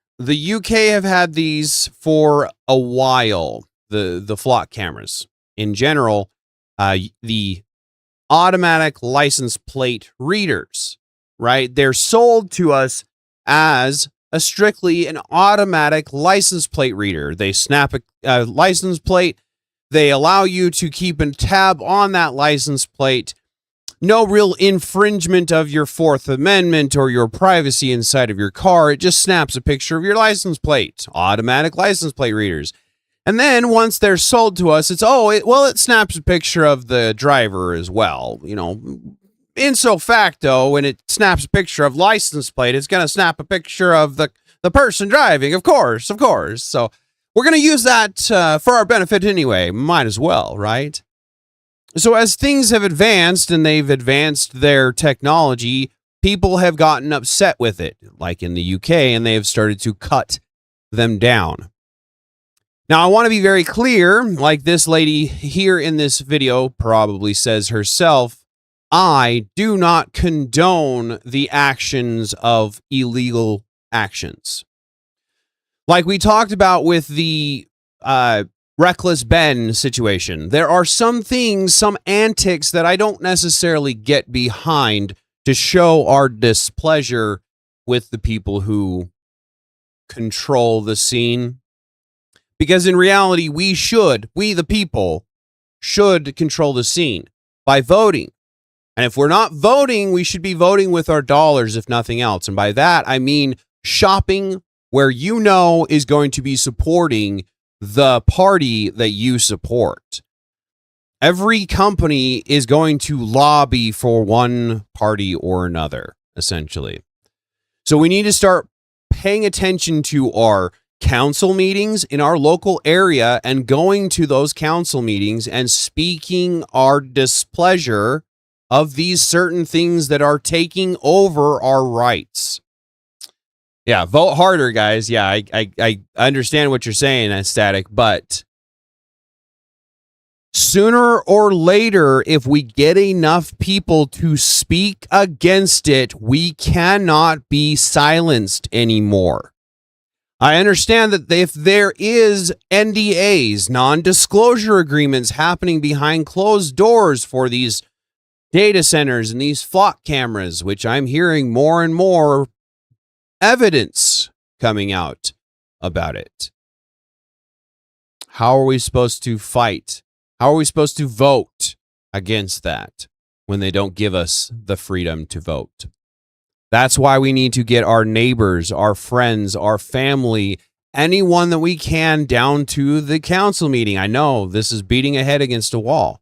Speaker 2: have had these for a while, the flock cameras. In general, the automatic license plate readers, right? They're sold to us as strictly an automatic license plate reader. They snap a license plate. They allow you to keep a tab on that license plate. No real infringement of your Fourth Amendment or your privacy inside of your car. It just snaps a picture of your license plate. Automatic license plate readers. And then once they're sold to us, it's, it snaps a picture of the driver as well. You know, ipso facto, when it snaps a picture of license plate, it's going to snap a picture of the person driving, of course. So we're going to use that for our benefit anyway. Might as well, right? So as things have advanced and they've advanced their technology, people have gotten upset with it, like in the UK, and they have started to cut them down. Now, I want to be very clear, like this lady here in this video probably says herself, I do not condone the actions of illegal actions. Like we talked about with the Reckless Ben situation, there are some things, some antics that I don't necessarily get behind to show our displeasure with the people who control the scene. Because in reality, we the people, should control the scene by voting. And if we're not voting, we should be voting with our dollars, if nothing else. And by that, I mean shopping where you know is going to be supporting the party that you support. Every company is going to lobby for one party or another, essentially. So we need to start paying attention to our council meetings in our local area and going to those council meetings and speaking our displeasure of these certain things that are taking over our rights. Yeah, vote harder, guys. Yeah, I understand what you're saying, Static, but sooner or later, if we get enough people to speak against it, we cannot be silenced anymore. I understand that if there is NDAs, non-disclosure agreements happening behind closed doors for these data centers and these flock cameras, which I'm hearing more and more evidence coming out about it. How are we supposed to fight? How are we supposed to vote against that when they don't give us the freedom to vote? That's why we need to get our neighbors, our friends, our family, anyone that we can down to the council meeting. I know this is beating a head against a wall.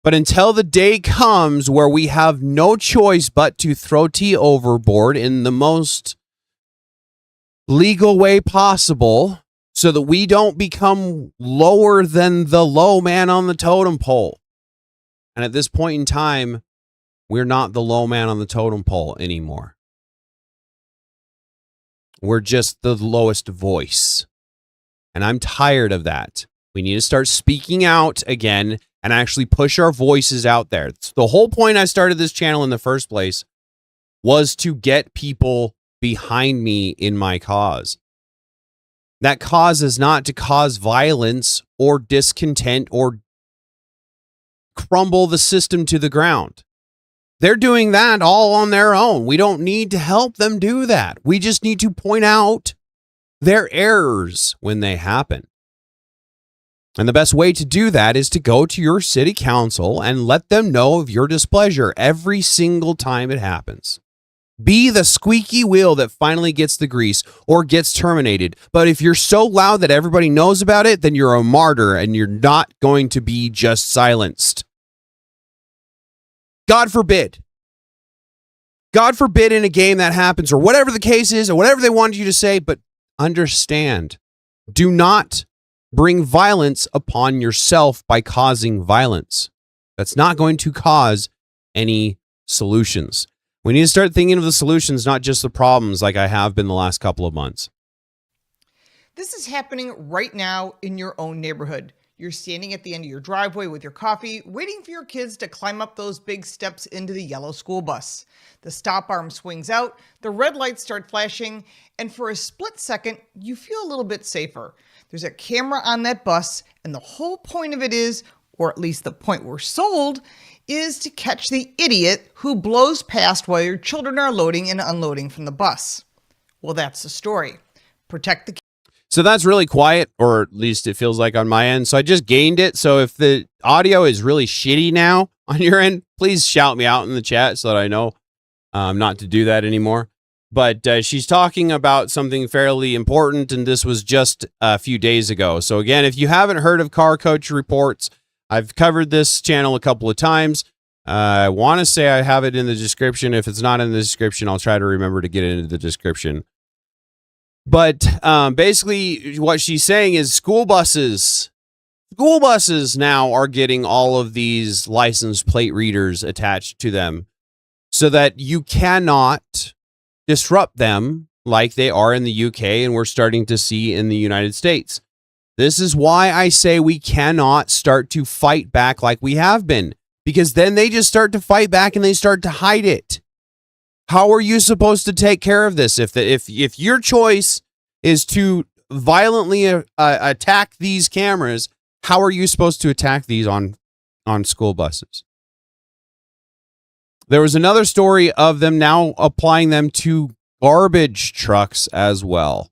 Speaker 2: But until the day comes where we have no choice but to throw tea overboard in the most legal way possible so that we don't become lower than the low man on the totem pole. And at this point in time, we're not the low man on the totem pole anymore. We're just the lowest voice. And I'm tired of that. We need to start speaking out again and actually push our voices out there. The whole point I started this channel in the first place was to get people behind me in my cause. That cause is not to cause violence or discontent or crumble the system to the ground. They're doing that all on their own. We don't need to help them do that. We just need to point out their errors when they happen. And the best way to do that is to go to your city council and let them know of your displeasure every single time it happens. Be the squeaky wheel that finally gets the grease or gets terminated. But if you're so loud that everybody knows about it, then you're a martyr and you're not going to be just silenced. God forbid. God forbid in a game that happens or whatever the case is or whatever they wanted you to say, but understand. Do not bring violence upon yourself by causing violence. That's not going to cause any solutions. We need to start thinking of the solutions, not just the problems like I have been the last couple of months.
Speaker 12: This is happening right now in your own neighborhood. You're standing at the end of your driveway with your coffee, waiting for your kids to climb up those big steps into the yellow school bus. The stop arm swings out, the red lights start flashing, and for a split second, you feel a little bit safer. There's a camera on that bus, and the whole point of it is, or at least the point we're sold, is to catch the idiot who blows past while your children are loading and unloading from the bus. Well, that's the story. Protect the.
Speaker 2: So that's really quiet, or at least it feels like on my end. So I just gained it. So if the audio is really shitty now on your end, please shout me out in the chat so that I know not to do that anymore. But she's talking about something fairly important, and this was just a few days ago. So again, if you haven't heard of Car Coach Reports, I've covered this channel a couple of times. I want to say I have it in the description. If it's not in the description, I'll try to remember to get it into the description. But basically what she's saying is school buses now are getting all of these license plate readers attached to them so that you cannot disrupt them like they are in the UK and we're starting to see in the United States. This is why I say we cannot start to fight back like we have been, because then they just start to fight back and they start to hide it. How are you supposed to take care of this? If your choice is to violently attack these cameras, how are you supposed to attack these on school buses? There was another story of them now applying them to garbage trucks as well.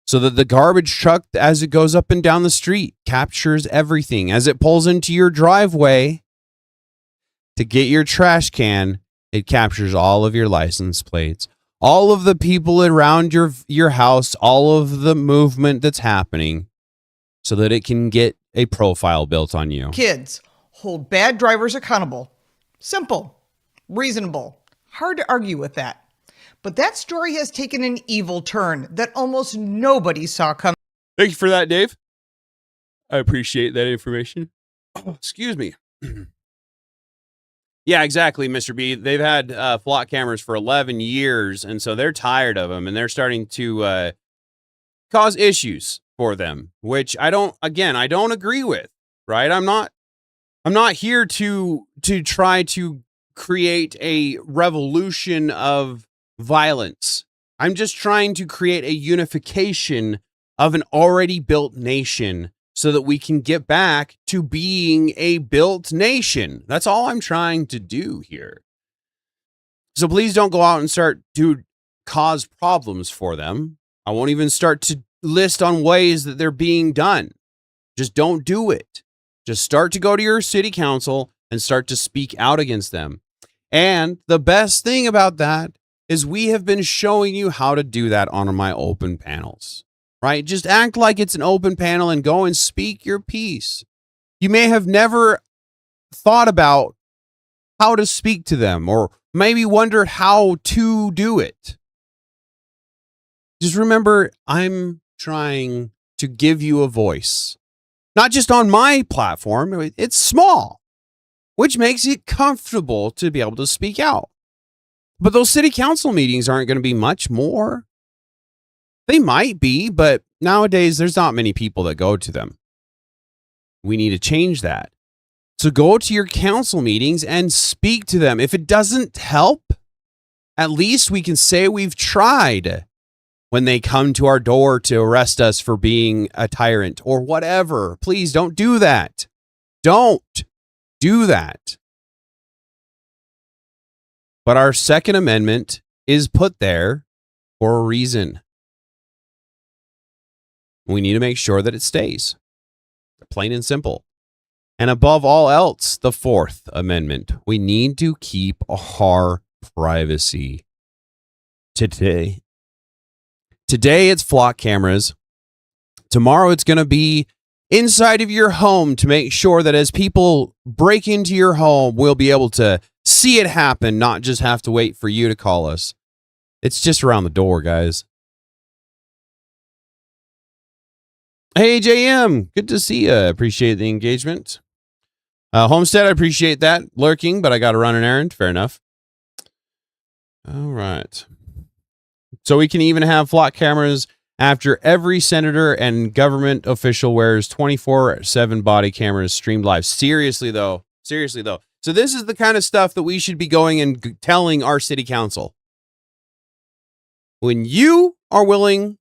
Speaker 2: So that the garbage truck, as it goes up and down the street, captures everything. As it pulls into your driveway to get your trash can, it captures all of your license plates, all of the people around your house, all of the movement that's happening, so that it can get a profile built on you.
Speaker 12: Kids, hold bad drivers accountable. Simple, reasonable, hard to argue with that. But that story has taken an evil turn that almost nobody saw coming.
Speaker 2: Thank you for that, Dave. I appreciate that information. Oh, excuse me. Yeah, exactly, Mr. B. They've had flock cameras for 11 years, and so they're tired of them, and they're starting to cause issues for them, which I don't agree with, right? I'm not here to try to create a revolution of violence. I'm just trying to create a unification of an already built nation so that we can get back to being a built nation. That's all I'm trying to do here. So please don't go out and start to cause problems for them. I won't even start to list on ways that they're being done. Just don't do it. Just start to go to your city council and start to speak out against them. And the best thing about that is we have been showing you how to do that on my open panels, right? Just act like it's an open panel and go and speak your piece. You may have never thought about how to speak to them or maybe wondered how to do it. Just remember, I'm trying to give you a voice, not just on my platform. It's small, which makes it comfortable to be able to speak out. But those city council meetings aren't going to be much more. They might be, but nowadays there's not many people that go to them. We need to change that. So go to your council meetings and speak to them. If it doesn't help, at least we can say we've tried when they come to our door to arrest us for being a tyrant or whatever. Please don't do that. Don't do that. But our Second Amendment is put there for a reason. We need to make sure that it stays. Plain and simple. And above all else, the Fourth Amendment. We need to keep our privacy. Today it's flock cameras. Tomorrow it's going to be inside of your home to make sure that as people break into your home, we'll be able to see it happen, not just have to wait for you to call us. It's just around the door, guys. Hey, JM, good to see you. Appreciate the engagement. Homestead, I appreciate that. Lurking, but I got to run an errand. Fair enough. All right. So we can even have flock cameras after every senator and government official wears 24/7 body cameras streamed live. Seriously, though. So this is the kind of stuff that we should be going and telling our city council. When you are willing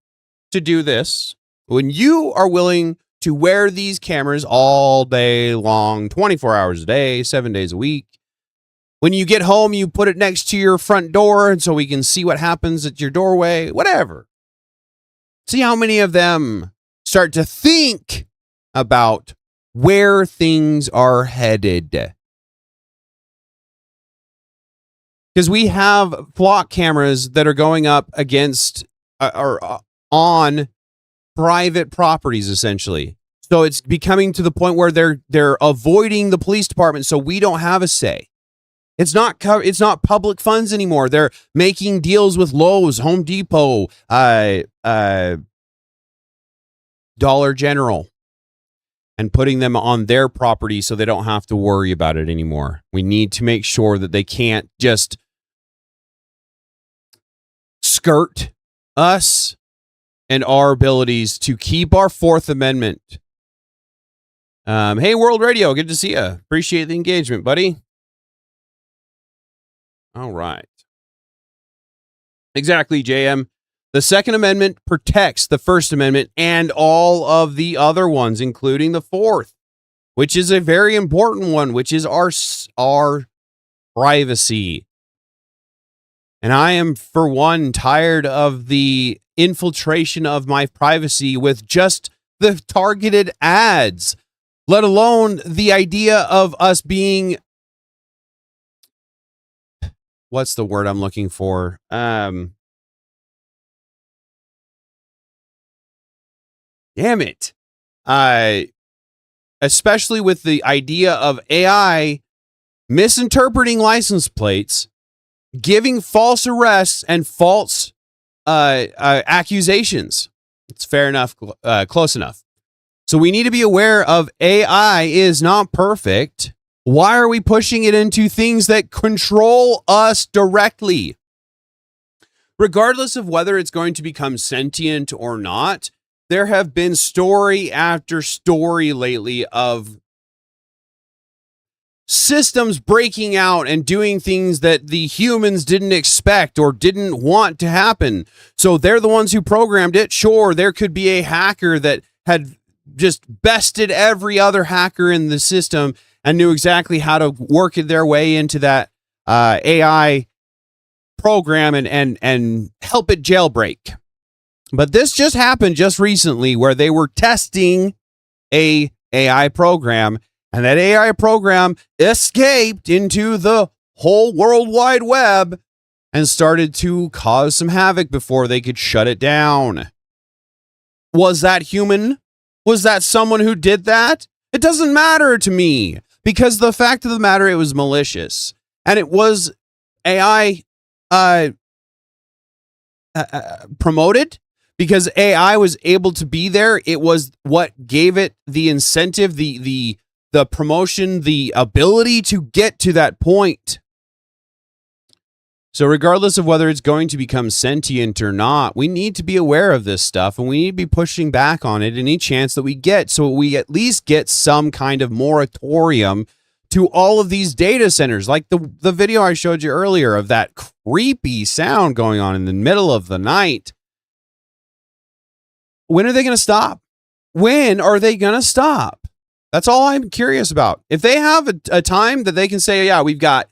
Speaker 2: to do this, when you are willing to wear these cameras all day long, 24 hours a day, 7 days a week. When you get home, you put it next to your front door and so we can see what happens at your doorway, whatever. See how many of them start to think about where things are headed. Because we have flock cameras that are going up against or on private properties, essentially. So it's becoming to the point where they're avoiding the police department, so we don't have a say. It's not public funds anymore. They're making deals with Lowe's, Home Depot, Dollar General, and putting them on their property so they don't have to worry about it anymore. We need to make sure that they can't just skirt us and our abilities to keep our Fourth Amendment. Hey, World Radio, good to see you. Appreciate the engagement, buddy. All right. Exactly, JM. The Second Amendment protects the First Amendment and all of the other ones, including the Fourth, which is a very important one, which is our privacy. And I am, for one, tired of the infiltration of my privacy with just the targeted ads, let alone the idea of us being, what's the word I'm looking for? Damn it. Especially with the idea of AI misinterpreting license plates, giving false arrests and false accusations. It's fair enough, close enough. So we need to be aware of AI is not perfect. Why are we pushing it into things that control us directly? Regardless of whether it's going to become sentient or not, there have been story after story lately of systems breaking out and doing things that the humans didn't expect or didn't want to happen. So they're the ones who programmed it. Sure, there could be a hacker that had just bested every other hacker in the system and knew exactly how to work their way into that AI program and help it jailbreak. But this just happened just recently where they were testing a AI program, and that AI program escaped into the whole World Wide Web and started to cause some havoc before they could shut it down. Was that human? Was that someone who did that? It doesn't matter to me, because the fact of the matter, it was malicious. And it was AI promoted because AI was able to be there. It was what gave it the incentive, the promotion, the ability to get to that point. So regardless of whether it's going to become sentient or not, we need to be aware of this stuff, and we need to be pushing back on it any chance that we get, so we at least get some kind of moratorium to all of these data centers. Like the video I showed you earlier of that creepy sound going on in the middle of the night. When are they going to stop? When are they going to stop? That's all I'm curious about. If they have a time that they can say, yeah, we've got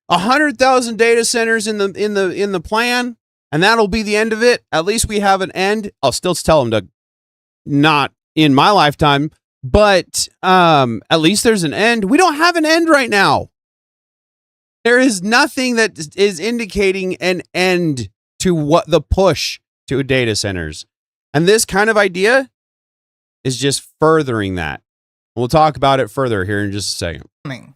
Speaker 2: 100,000 data centers in the plan, and that'll be the end of it. At least we have an end. I'll still tell them to not in my lifetime, but at least there's an end. We don't have an end right now. There is nothing that is indicating an end to what the push to data centers. And this kind of idea is just furthering that. We'll talk about it further here in just a second.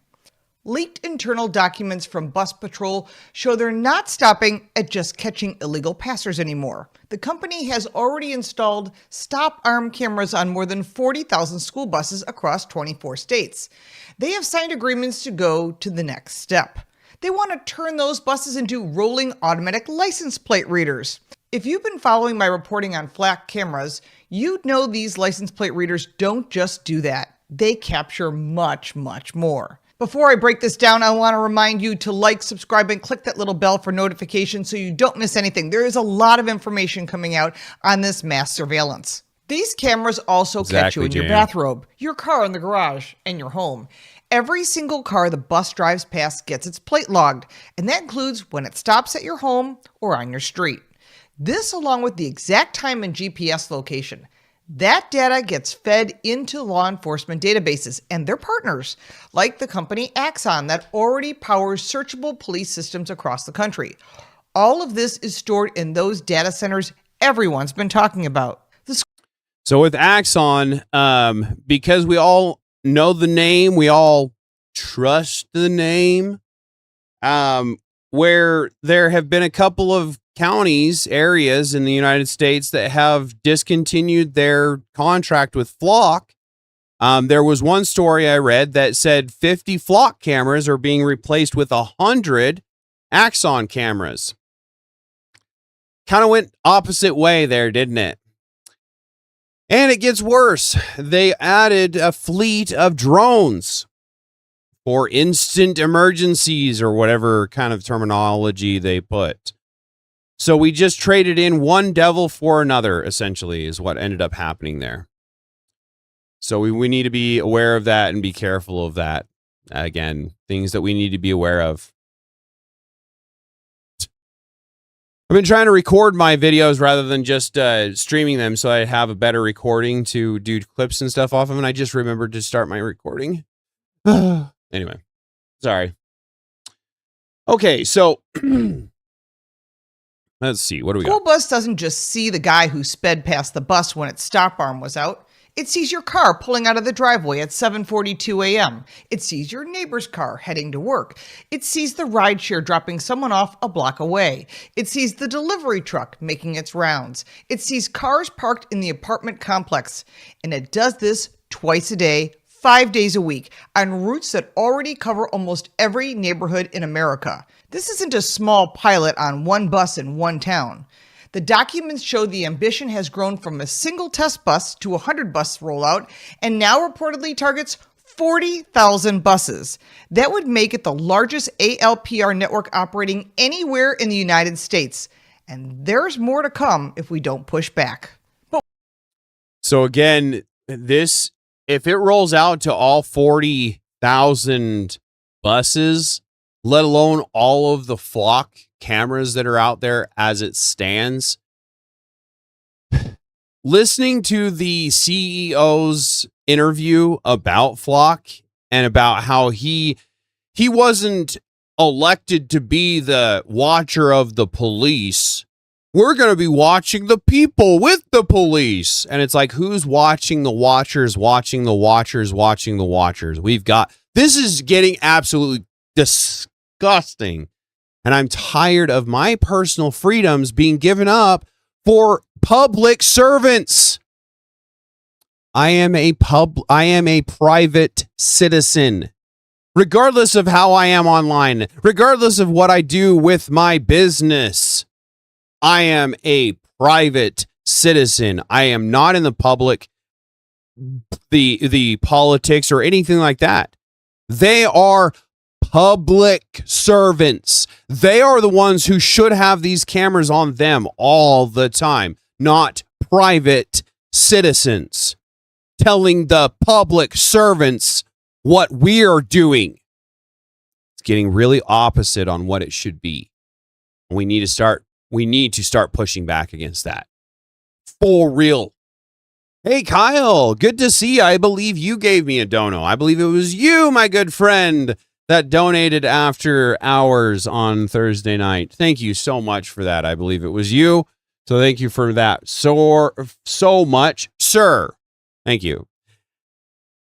Speaker 12: Leaked internal documents from Bus Patrol show they're not stopping at just catching illegal passers anymore. The company has already installed stop arm cameras on more than 40,000 school buses across 24 states. They have signed agreements to go to the next step. They want to turn those buses into rolling automatic license plate readers. If you've been following my reporting on flat cameras, you'd know these license plate readers don't just do that. They capture much, much more. Before I break this down, I want to remind you to like, subscribe, and click that little bell for notifications so you don't miss anything. There is a lot of information coming out on this mass surveillance. These cameras also catch you
Speaker 2: Exactly,
Speaker 12: in your
Speaker 2: Jan.
Speaker 12: bathrobe, your car in the garage, and your home. Every single car the bus drives past gets its plate logged, and that includes when it stops at your home or on your street. This along with the exact time and GPS location. That data gets fed into law enforcement databases and their partners, like the company Axon that already powers searchable police systems across the country. All of this is stored in those data centers everyone's been talking about.
Speaker 2: So with Axon, because we all know the name, we all trust the name, where there have been a couple of counties, areas in the United States that have discontinued their contract with Flock. There was one story I read that said 50 Flock cameras are being replaced with 100 Axon cameras. Kind of went opposite way there, didn't it? And it gets worse. They added a fleet of drones for instant emergencies or whatever kind of terminology they put. So we just traded in one devil for another, essentially, is what ended up happening there. So we need to be aware of that and be careful of that. Again, things that we need to be aware of. I've been trying to record my videos rather than just streaming them so I have a better recording to do clips and stuff off of, and I just remembered to start my recording. Anyway, sorry. Okay, so let's see. What do we got?
Speaker 12: School bus doesn't just see the guy who sped past the bus when its stop arm was out. It sees your car pulling out of the driveway at 7:42 a.m. It sees your neighbor's car heading to work. It sees the rideshare dropping someone off a block away. It sees the delivery truck making its rounds. It sees cars parked in the apartment complex. And it does this twice a day, 5 days a week, on routes that already cover almost every neighborhood in America. This isn't a small pilot on one bus in one town. The documents show the ambition has grown from a single test bus to 100 bus rollout and now reportedly targets 40,000 buses. That would make it the largest ALPR network operating anywhere in the United States. And there's more to come if we don't push back.
Speaker 2: So again, this, if it rolls out to all 40,000 buses, let alone all of the Flock cameras that are out there as it stands, listening to the CEO's interview about Flock and about how he wasn't elected to be the watcher of the police. We're going to be watching the people with the police. And it's like, who's watching the watchers, watching the watchers, watching the watchers? This is getting absolutely disgusting. And I'm tired of my personal freedoms being given up for public servants. I am a private citizen. Regardless of how I am online, regardless of what I do with my business, I am a private citizen. I am not in the public, the politics or anything like that. They are public servants. They are the ones who should have these cameras on them all the time, not private citizens telling the public servants what we're doing. It's getting really opposite on what it should be. We need to start pushing back against that. For real. Hey, Kyle, good to see you. I believe you gave me a dono. I believe it was you, my good friend, that donated after hours on Thursday night. Thank you so much for that. I believe it was you. So thank you for that so much, sir. Thank you.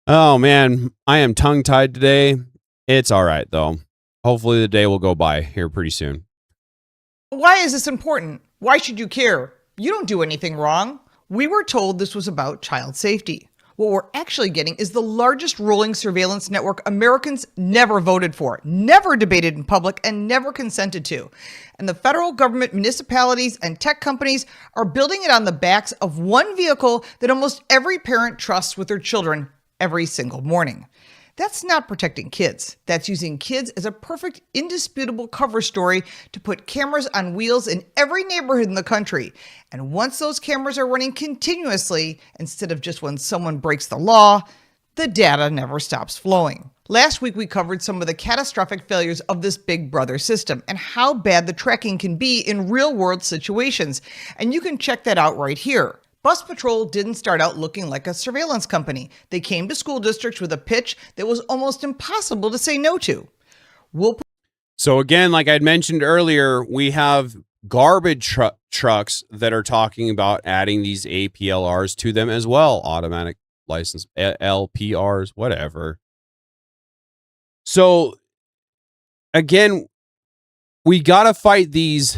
Speaker 2: Oh, man, I am tongue-tied today. It's all right, though. Hopefully the day will go by here pretty soon.
Speaker 12: Why is this important? Why should you care? You don't do anything wrong. We were told this was about child safety. What we're actually getting is the largest rolling surveillance network Americans never voted for, never debated in public, and never consented to. And the federal government, municipalities, and tech companies are building it on the backs of one vehicle that almost every parent trusts with their children every single morning. That's not protecting kids. That's using kids as a perfect, indisputable cover story to put cameras on wheels in every neighborhood in the country. And once those cameras are running continuously, instead of just when someone breaks the law, the data never stops flowing. Last week, we covered some of the catastrophic failures of this Big Brother system and how bad the tracking can be in real-world situations. And you can check that out right here. Bus Patrol didn't start out looking like a surveillance company. They came to school districts with a pitch that was almost impossible to say no to.
Speaker 2: So again, like I'd mentioned earlier, we have garbage trucks that are talking about adding these APLRs to them as well. Automatic license, LPRs, whatever. So again, we got to fight these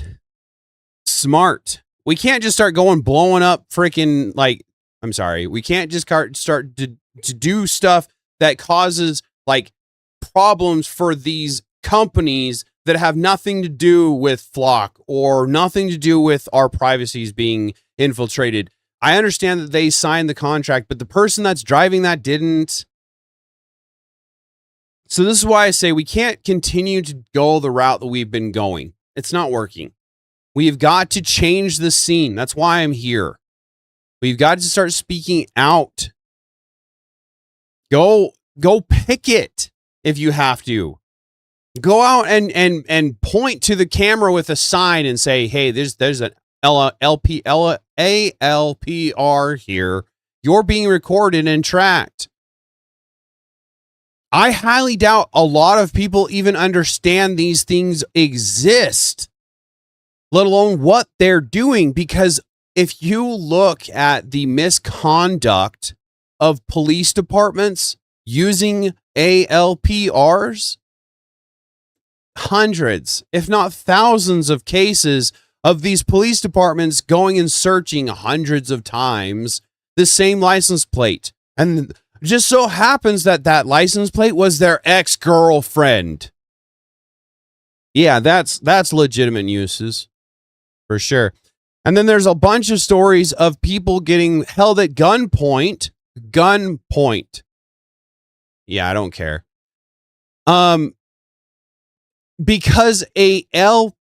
Speaker 2: smart. We can't just start blowing up freaking, like, I'm sorry. We can't just start to do stuff that causes like problems for these companies that have nothing to do with Flock or nothing to do with our privacies being infiltrated. I understand that they signed the contract, but the person that's driving that didn't. So this is why I say we can't continue to go the route that we've been going. It's not working. We've got to change the scene. That's why I'm here. We've got to start speaking out. Go picket if you have to. Go out and point to the camera with a sign and say, "Hey, there's an ALPR here. You're being recorded and tracked." I highly doubt a lot of people even understand these things exist, let alone what they're doing. Because if you look at the misconduct of police departments using ALPRs, hundreds, if not thousands of cases of these police departments going and searching hundreds of times the same license plate. And just so happens that that license plate was their ex-girlfriend. Yeah, that's legitimate uses for sure. And then there's a bunch of stories of people getting held at gunpoint. Yeah, I don't care. Because a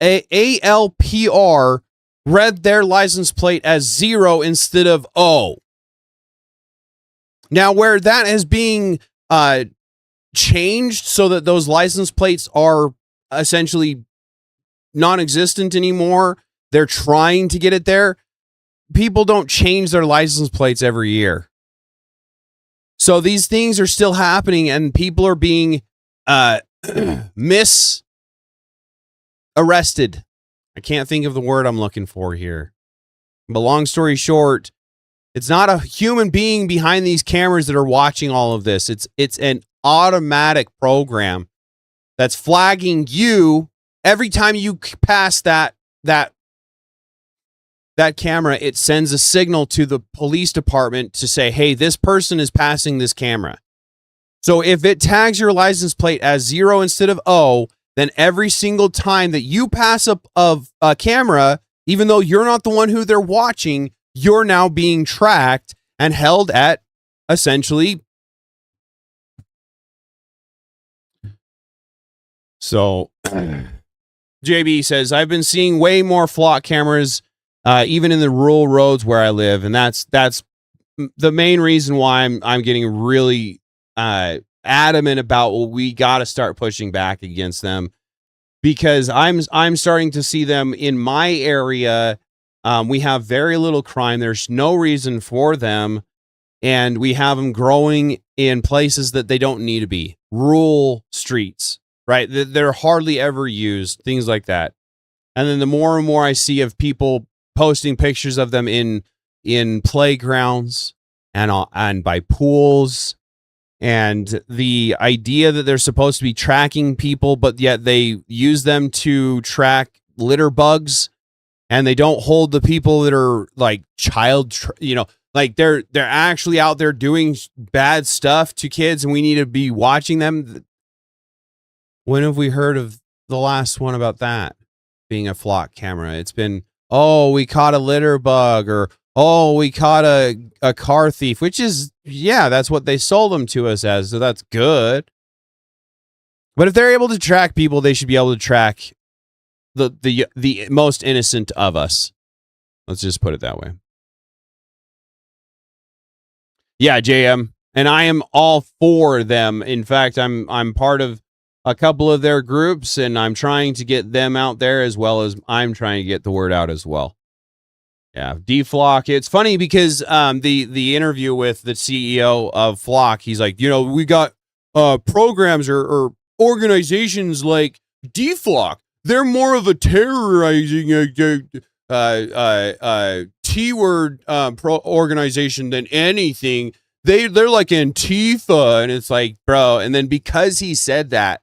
Speaker 2: ALPR read their license plate as 0 instead of O. Now, where that is being changed so that those license plates are essentially non-existent anymore, they're trying to get it there. People don't change their license plates every year. So these things are still happening and people are being arrested. I can't think of the word I'm looking for here. But long story short, it's not a human being behind these cameras that are watching all of this. It's an automatic program that's flagging you every time you pass that camera. It sends a signal to the police department to say, "Hey, this person is passing this camera." So if it tags your license plate as 0 instead of O, then every single time that you pass up of a camera, even though you're not the one who they're watching, you're now being tracked and held at essentially. So JB says, I've been seeing way more Flock cameras, even in the rural roads where I live. And that's the main reason why I'm getting really adamant about, well, we got to start pushing back against them, because I'm starting to see them in my area. We have very little crime. There's no reason for them. And we have them growing in places that they don't need to be. Rural streets, right? They're hardly ever used, things like that. And then the more and more I see of people posting pictures of them in playgrounds and by pools, and the idea that they're supposed to be tracking people, but yet they use them to track litter bugs, and they don't hold the people that are like like they're actually out there doing bad stuff to kids, and we need to be watching them. When have we heard of the last one about that being a Flock camera? It's been, oh, we caught a litter bug, or oh, we caught a car thief, which is, yeah, that's what they sold them to us as, so that's good. But if they're able to track people, they should be able to track the most innocent of us. Let's just put it that way. Yeah, JM, and I am all for them. In fact, I'm part of a couple of their groups, and I'm trying to get them out there as well as I'm trying to get the word out as well. Yeah, D-Flock. It's funny because the interview with the CEO of Flock, he's like, you know, we got programs or organizations like D-Flock. They're more of a terrorizing T-word organization than anything. They're like Antifa, and it's like, bro. And then because he said that,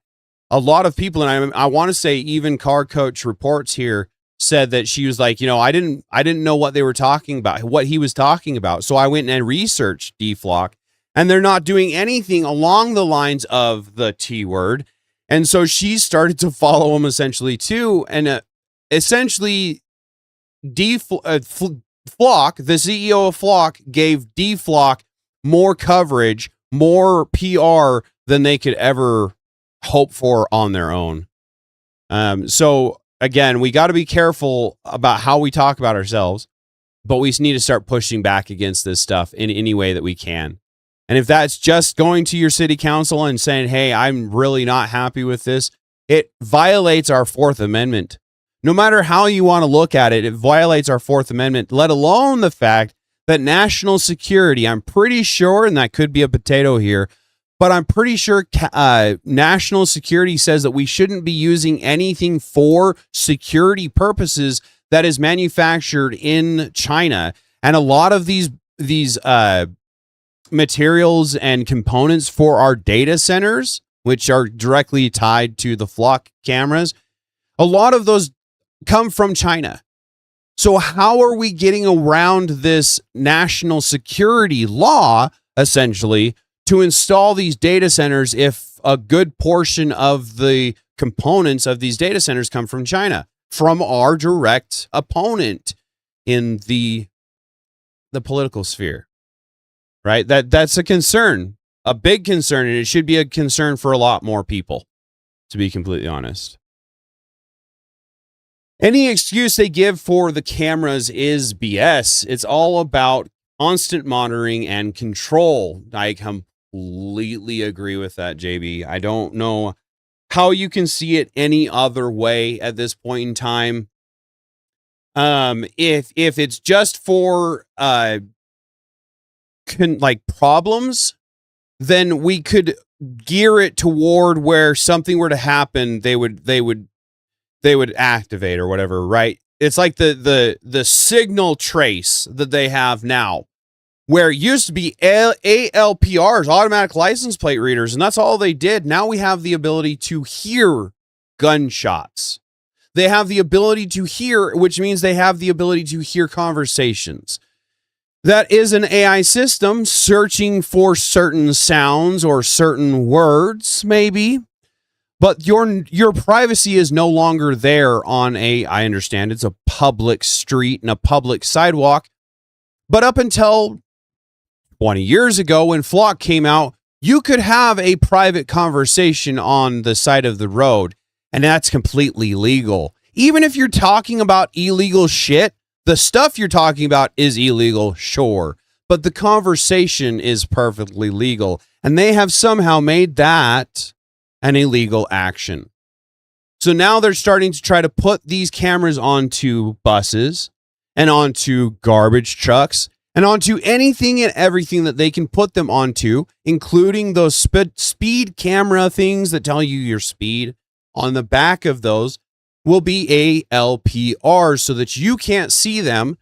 Speaker 2: a lot of people, and I want to say even Car Coach Reports here said that she was like, you know, I didn't know what they were talking about, what he was talking about. So I went and researched D-Flock, and they're not doing anything along the lines of the T word. And so she started to follow him essentially too. And essentially Flock, the CEO of Flock, gave D-Flock more coverage, more PR than they could ever hope for on their own. So again, we got to be careful about how we talk about ourselves, but we need to start pushing back against this stuff in any way that we can. And if that's just going to your city council and saying, hey, I'm really not happy with this, it violates our Fourth Amendment. No matter how you want to look at it, it violates our Fourth Amendment, let alone the fact that national security, I'm pretty sure, and that could be a potato here, but I'm pretty sure national security says that we shouldn't be using anything for security purposes that is manufactured in China. And a lot of these materials and components for our data centers, which are directly tied to the Flock cameras, a lot of those come from China. So how are we getting around this national security law, essentially, to install these data centers if a good portion of the components of these data centers come from China, from our direct opponent in the political sphere, right? That's a concern, a big concern, and it should be a concern for a lot more people, to be completely honest. Any excuse they give for the cameras is BS. It's all about constant monitoring and control. I completely agree with that, JB. I don't know how you can see it any other way at this point in time. If it's just for problems, then we could gear it toward where something were to happen, they would activate or whatever, right? It's like the signal trace that they have now, where it used to be ALPRs, automatic license plate readers, and that's all they did. Now we have the ability to hear gunshots. They have the ability to hear, which means they have the ability to hear conversations. That is an AI system searching for certain sounds or certain words, maybe. But your privacy is no longer there on I understand it's a public street and a public sidewalk. But up until 20 years ago when Flock came out, you could have a private conversation on the side of the road, and that's completely legal. Even if you're talking about illegal shit, the stuff you're talking about is illegal, sure. But the conversation is perfectly legal. And they have somehow made that an illegal action. So now they're starting to try to put these cameras onto buses and onto garbage trucks and onto anything and everything that they can put them onto, including those speed camera things that tell you your speed. On the back of those will be ALPRs so that you can't see them,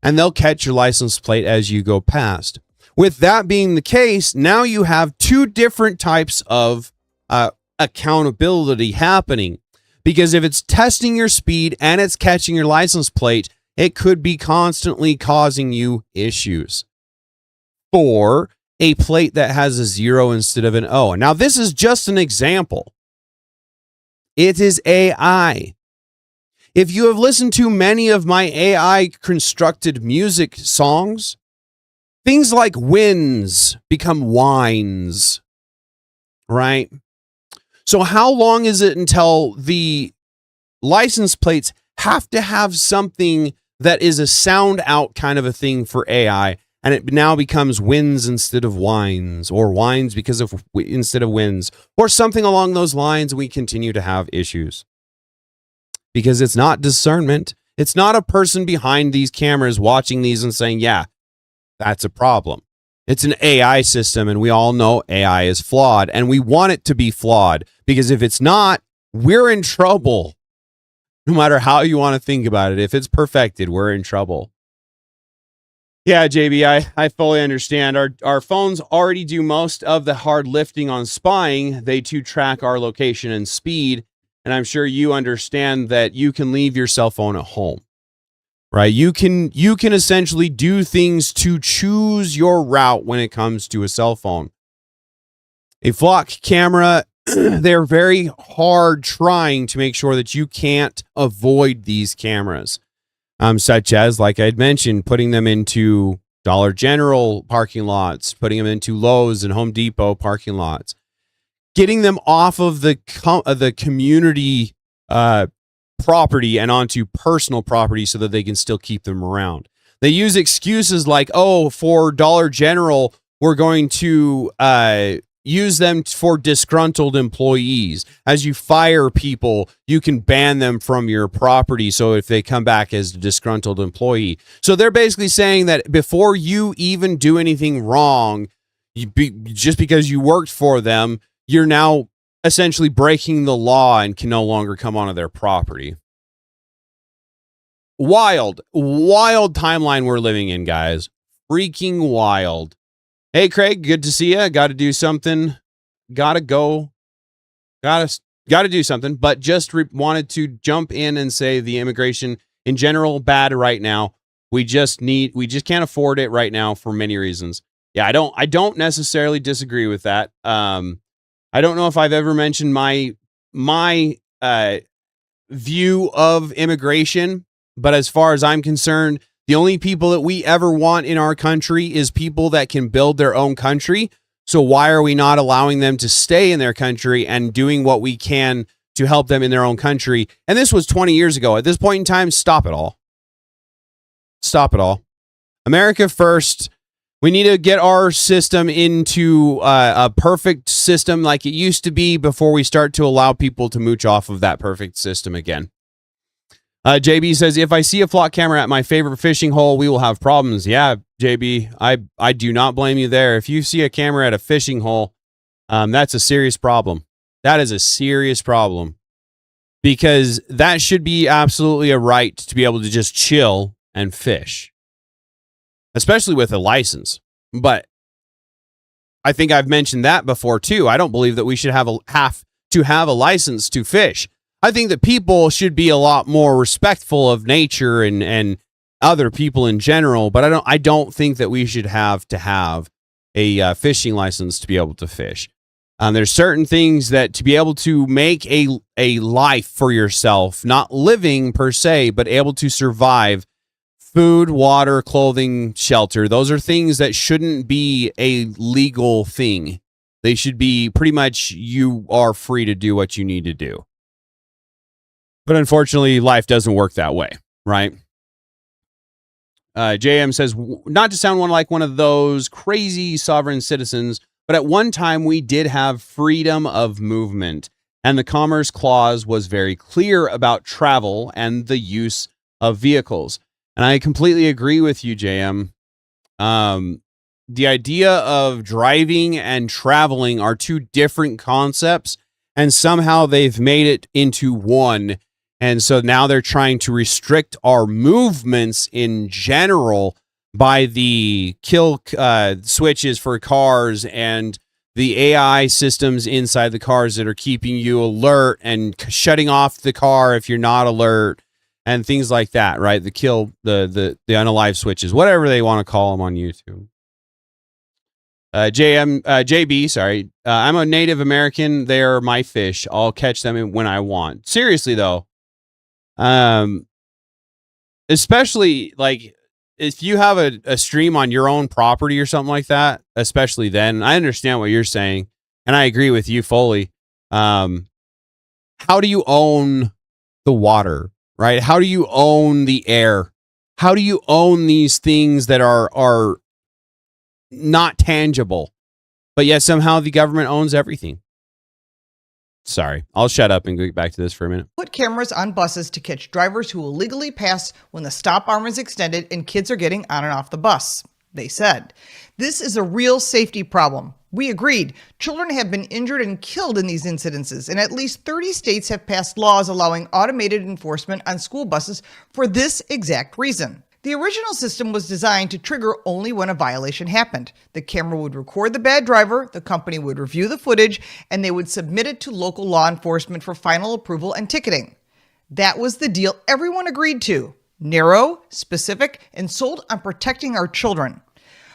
Speaker 2: and they'll catch your license plate as you go past. With that being the case, now you have two different types of accountability happening, because if it's testing your speed and it's catching your license plate, it could be constantly causing you issues. For a plate that has a 0 instead of an O. Now, this is just an example. It is AI. If you have listened to many of my AI constructed music songs, things like wins become whines, right? So how long is it until the license plates have to have something that is a sound out kind of a thing for AI, and it now becomes wins instead of whines, or whines because of instead of wins, or something along those lines? We continue to have issues because it's not discernment. It's not a person behind these cameras watching these and saying, yeah, that's a problem. It's an AI system, and we all know AI is flawed, and we want it to be flawed, because if it's not, we're in trouble. No matter how you want to think about it, if it's perfected, we're in trouble. Yeah, JB, I fully understand. Our phones already do most of the hard lifting on spying. They too track our location and speed, and I'm sure you understand that you can leave your cell phone at home. Right? You can essentially do things to choose your route when it comes to a cell phone. A flock camera, they're very hard trying to make sure that you can't avoid these cameras, such as, like I'd mentioned, putting them into Dollar General parking lots, putting them into Lowe's and Home Depot parking lots, getting them off of the community property and onto personal property so that they can still keep them around. They use excuses like, oh, for Dollar General, we're going to use them for disgruntled employees. As you fire people, you can ban them from your property, so if they come back as a disgruntled employee. So they're basically saying that before you even do anything wrong, just because you worked for them, you're now essentially breaking the law and can no longer come onto their property. Wild timeline we're living in, guys. Freaking wild. Hey, Craig, good to see you. Got to do something. Gotta go. Gotta do something. But just wanted to jump in and say the immigration in general bad right now. We just can't afford it right now for many reasons. Yeah, I don't necessarily disagree with that. I don't know if I've ever mentioned my view of immigration, but as far as I'm concerned, the only people that we ever want in our country is people that can build their own country. So why are we not allowing them to stay in their country and doing what we can to help them in their own country? And this was 20 years ago. At this point in time, stop it all. Stop it all. America first. We need to get our system into a perfect system like it used to be before we start to allow people to mooch off of that perfect system again. JB says, if I see a flock camera at my favorite fishing hole, we will have problems. Yeah, JB, I do not blame you there. If you see a camera at a fishing hole, that's a serious problem. That is a serious problem, because that should be absolutely a right to be able to just chill and fish, especially with a license. But I think I've mentioned that before too. I don't believe that we should have to have a license to fish. I think that people should be a lot more respectful of nature and other people in general, but I don't think that we should have to have a fishing license to be able to fish. There's certain things that to be able to make a life for yourself, not living per se, but able to survive. Food, water, clothing, shelter. Those are things that shouldn't be a legal thing. They should be pretty much you are free to do what you need to do. But unfortunately, life doesn't work that way, right? JM says, not to sound like one of those crazy sovereign citizens, but at one time we did have freedom of movement, and the Commerce Clause was very clear about travel and the use of vehicles. And I completely agree with you, JM. The idea of driving and traveling are two different concepts, and somehow they've made it into one. And so now they're trying to restrict our movements in general by the kill switches for cars and the AI systems inside the cars that are keeping you alert and shutting off the car if you're not alert. And things like that, right? The kill, the unalive switches, whatever they want to call them on YouTube. JB, sorry. I'm a Native American. They're my fish. I'll catch them when I want. Seriously, though. Especially like if you have a stream on your own property or something like that, especially then, I understand what you're saying, and I agree with you fully. How do you own the water, right? How do you own the air? How do you own these things that are not tangible, but yet somehow the government owns everything? Sorry, I'll shut up and go back to this for a minute.
Speaker 12: Put cameras on buses to catch drivers who illegally pass when the stop arm is extended and kids are getting on and off the bus, they said. This is a real safety problem. We agreed. Children have been injured and killed in these incidences, and at least 30 states have passed laws allowing automated enforcement on school buses for this exact reason. The original system was designed to trigger only when a violation happened. The camera would record the bad driver, the company would review the footage, and they would submit it to local law enforcement for final approval and ticketing. That was the deal everyone agreed to. Narrow, specific, and sold on protecting our children.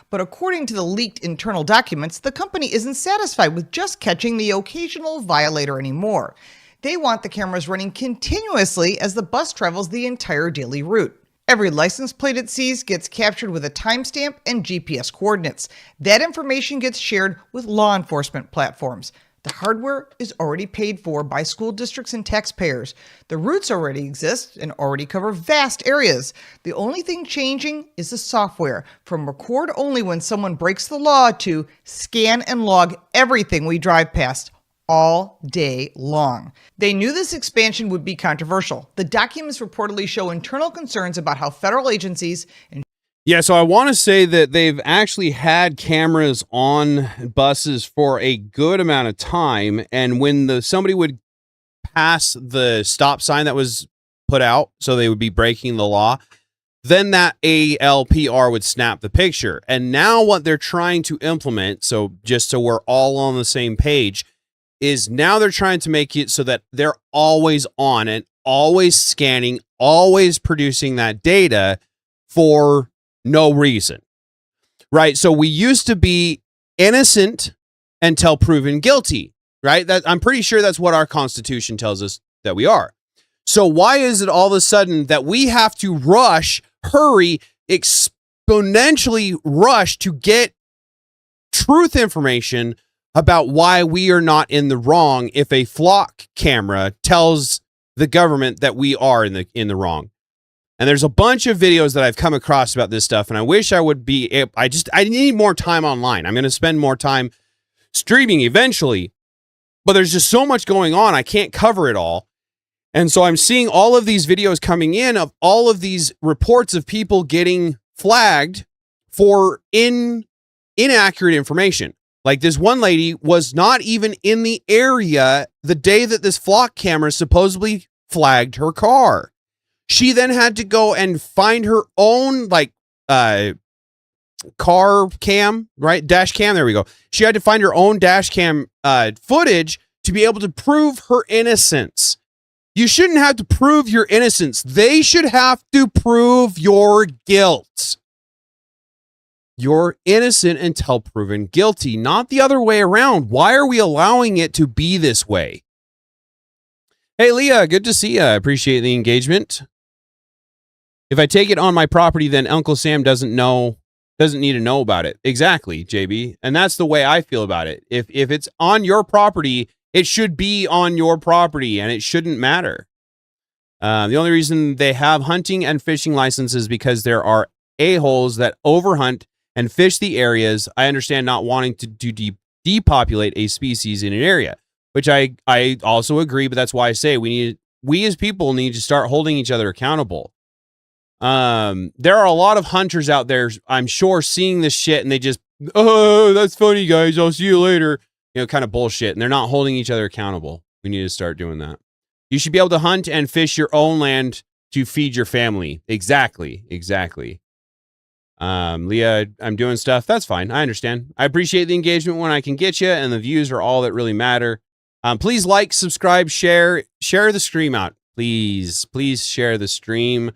Speaker 12: But according to the leaked internal documents, the company isn't satisfied with just catching the occasional violator anymore. They want the cameras running continuously as the bus travels the entire daily route. Every license plate it sees gets captured with a timestamp and GPS coordinates. That information gets shared with law enforcement platforms. The hardware is already paid for by school districts and taxpayers. The routes already exist and already cover vast areas. The only thing changing is the software, from record only when someone breaks the law to scan and log everything we drive past all day long. They knew this expansion would be controversial. The documents reportedly show internal concerns about how federal agencies and
Speaker 2: so I want to say that they've actually had cameras on buses for a good amount of time, and when somebody would pass the stop sign that was put out, so they would be breaking the law, then that ALPR would snap the picture. And now what they're trying to implement, so just so we're all on the same page, is now they're trying to make it so that they're always on and always scanning, always producing that data for no reason, right? So we used to be innocent until proven guilty, right? That I'm pretty sure that's what our Constitution tells us that we are. So why is it all of a sudden that we have to rush, hurry, exponentially rush to get truth information about why we are not in the wrong if a flock camera tells the government that we are in the wrong? And there's a bunch of videos that I've come across about this stuff, and I wish I would be, I need more time online. I'm going to spend more time streaming eventually, but there's just so much going on, I can't cover it all. And so I'm seeing all of these videos coming in of all of these reports of people getting flagged for inaccurate information. Like this one lady was not even in the area the day that this flock camera supposedly flagged her car. She then had to go and find her own car cam, right? Dash cam. There we go. She had to find her own dash cam footage to be able to prove her innocence. You shouldn't have to prove your innocence. They should have to prove your guilt. You're innocent until proven guilty, not the other way around. Why are we allowing it to be this way? Hey, Leah, good to see you. I appreciate the engagement. If I take it on my property, then Uncle Sam doesn't need to know about it. Exactly, JB. And that's the way I feel about it. If it's on your property, it should be on your property and it shouldn't matter. The only reason they have hunting and fishing licenses is because there are a-holes that overhunt and fish the areas. I understand not wanting to depopulate a species in an area, which I also agree, but that's why I say we as people need to start holding each other accountable. There are a lot of hunters out there, I'm sure, seeing this shit and they just, oh, that's funny, guys, I'll see you later. Kind of bullshit. And they're not holding each other accountable. We need to start doing that. You should be able to hunt and fish your own land to feed your family. Exactly. Leah, I'm doing stuff. That's fine. I understand. I appreciate the engagement when I can get you, and the views are all that really matter. Please like, subscribe, share the stream out. Please share the stream.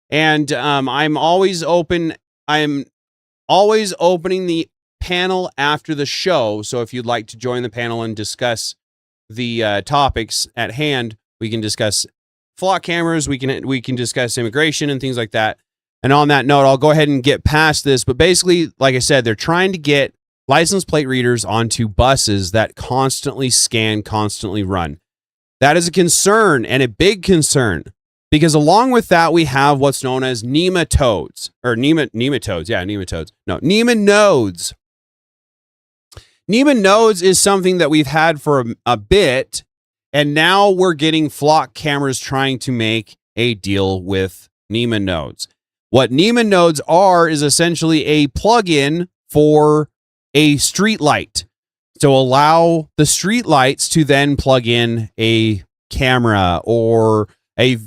Speaker 2: And I'm always opening the panel after the show. So if you'd like to join the panel and discuss the topics at hand, we can discuss flock cameras, we can discuss immigration and things like that. And on that note, I'll go ahead and get past this. But basically, like I said, they're trying to get license plate readers onto buses that constantly scan, constantly run. That is a concern, and a big concern, because along with that, we have what's known as nematodes. No, nematodes. Nematodes is something that we've had for a bit, and now we're getting flock cameras trying to make a deal with nematodes. What nematodes are is essentially a plug-in for a street light to allow the street lights to then plug in a camera or a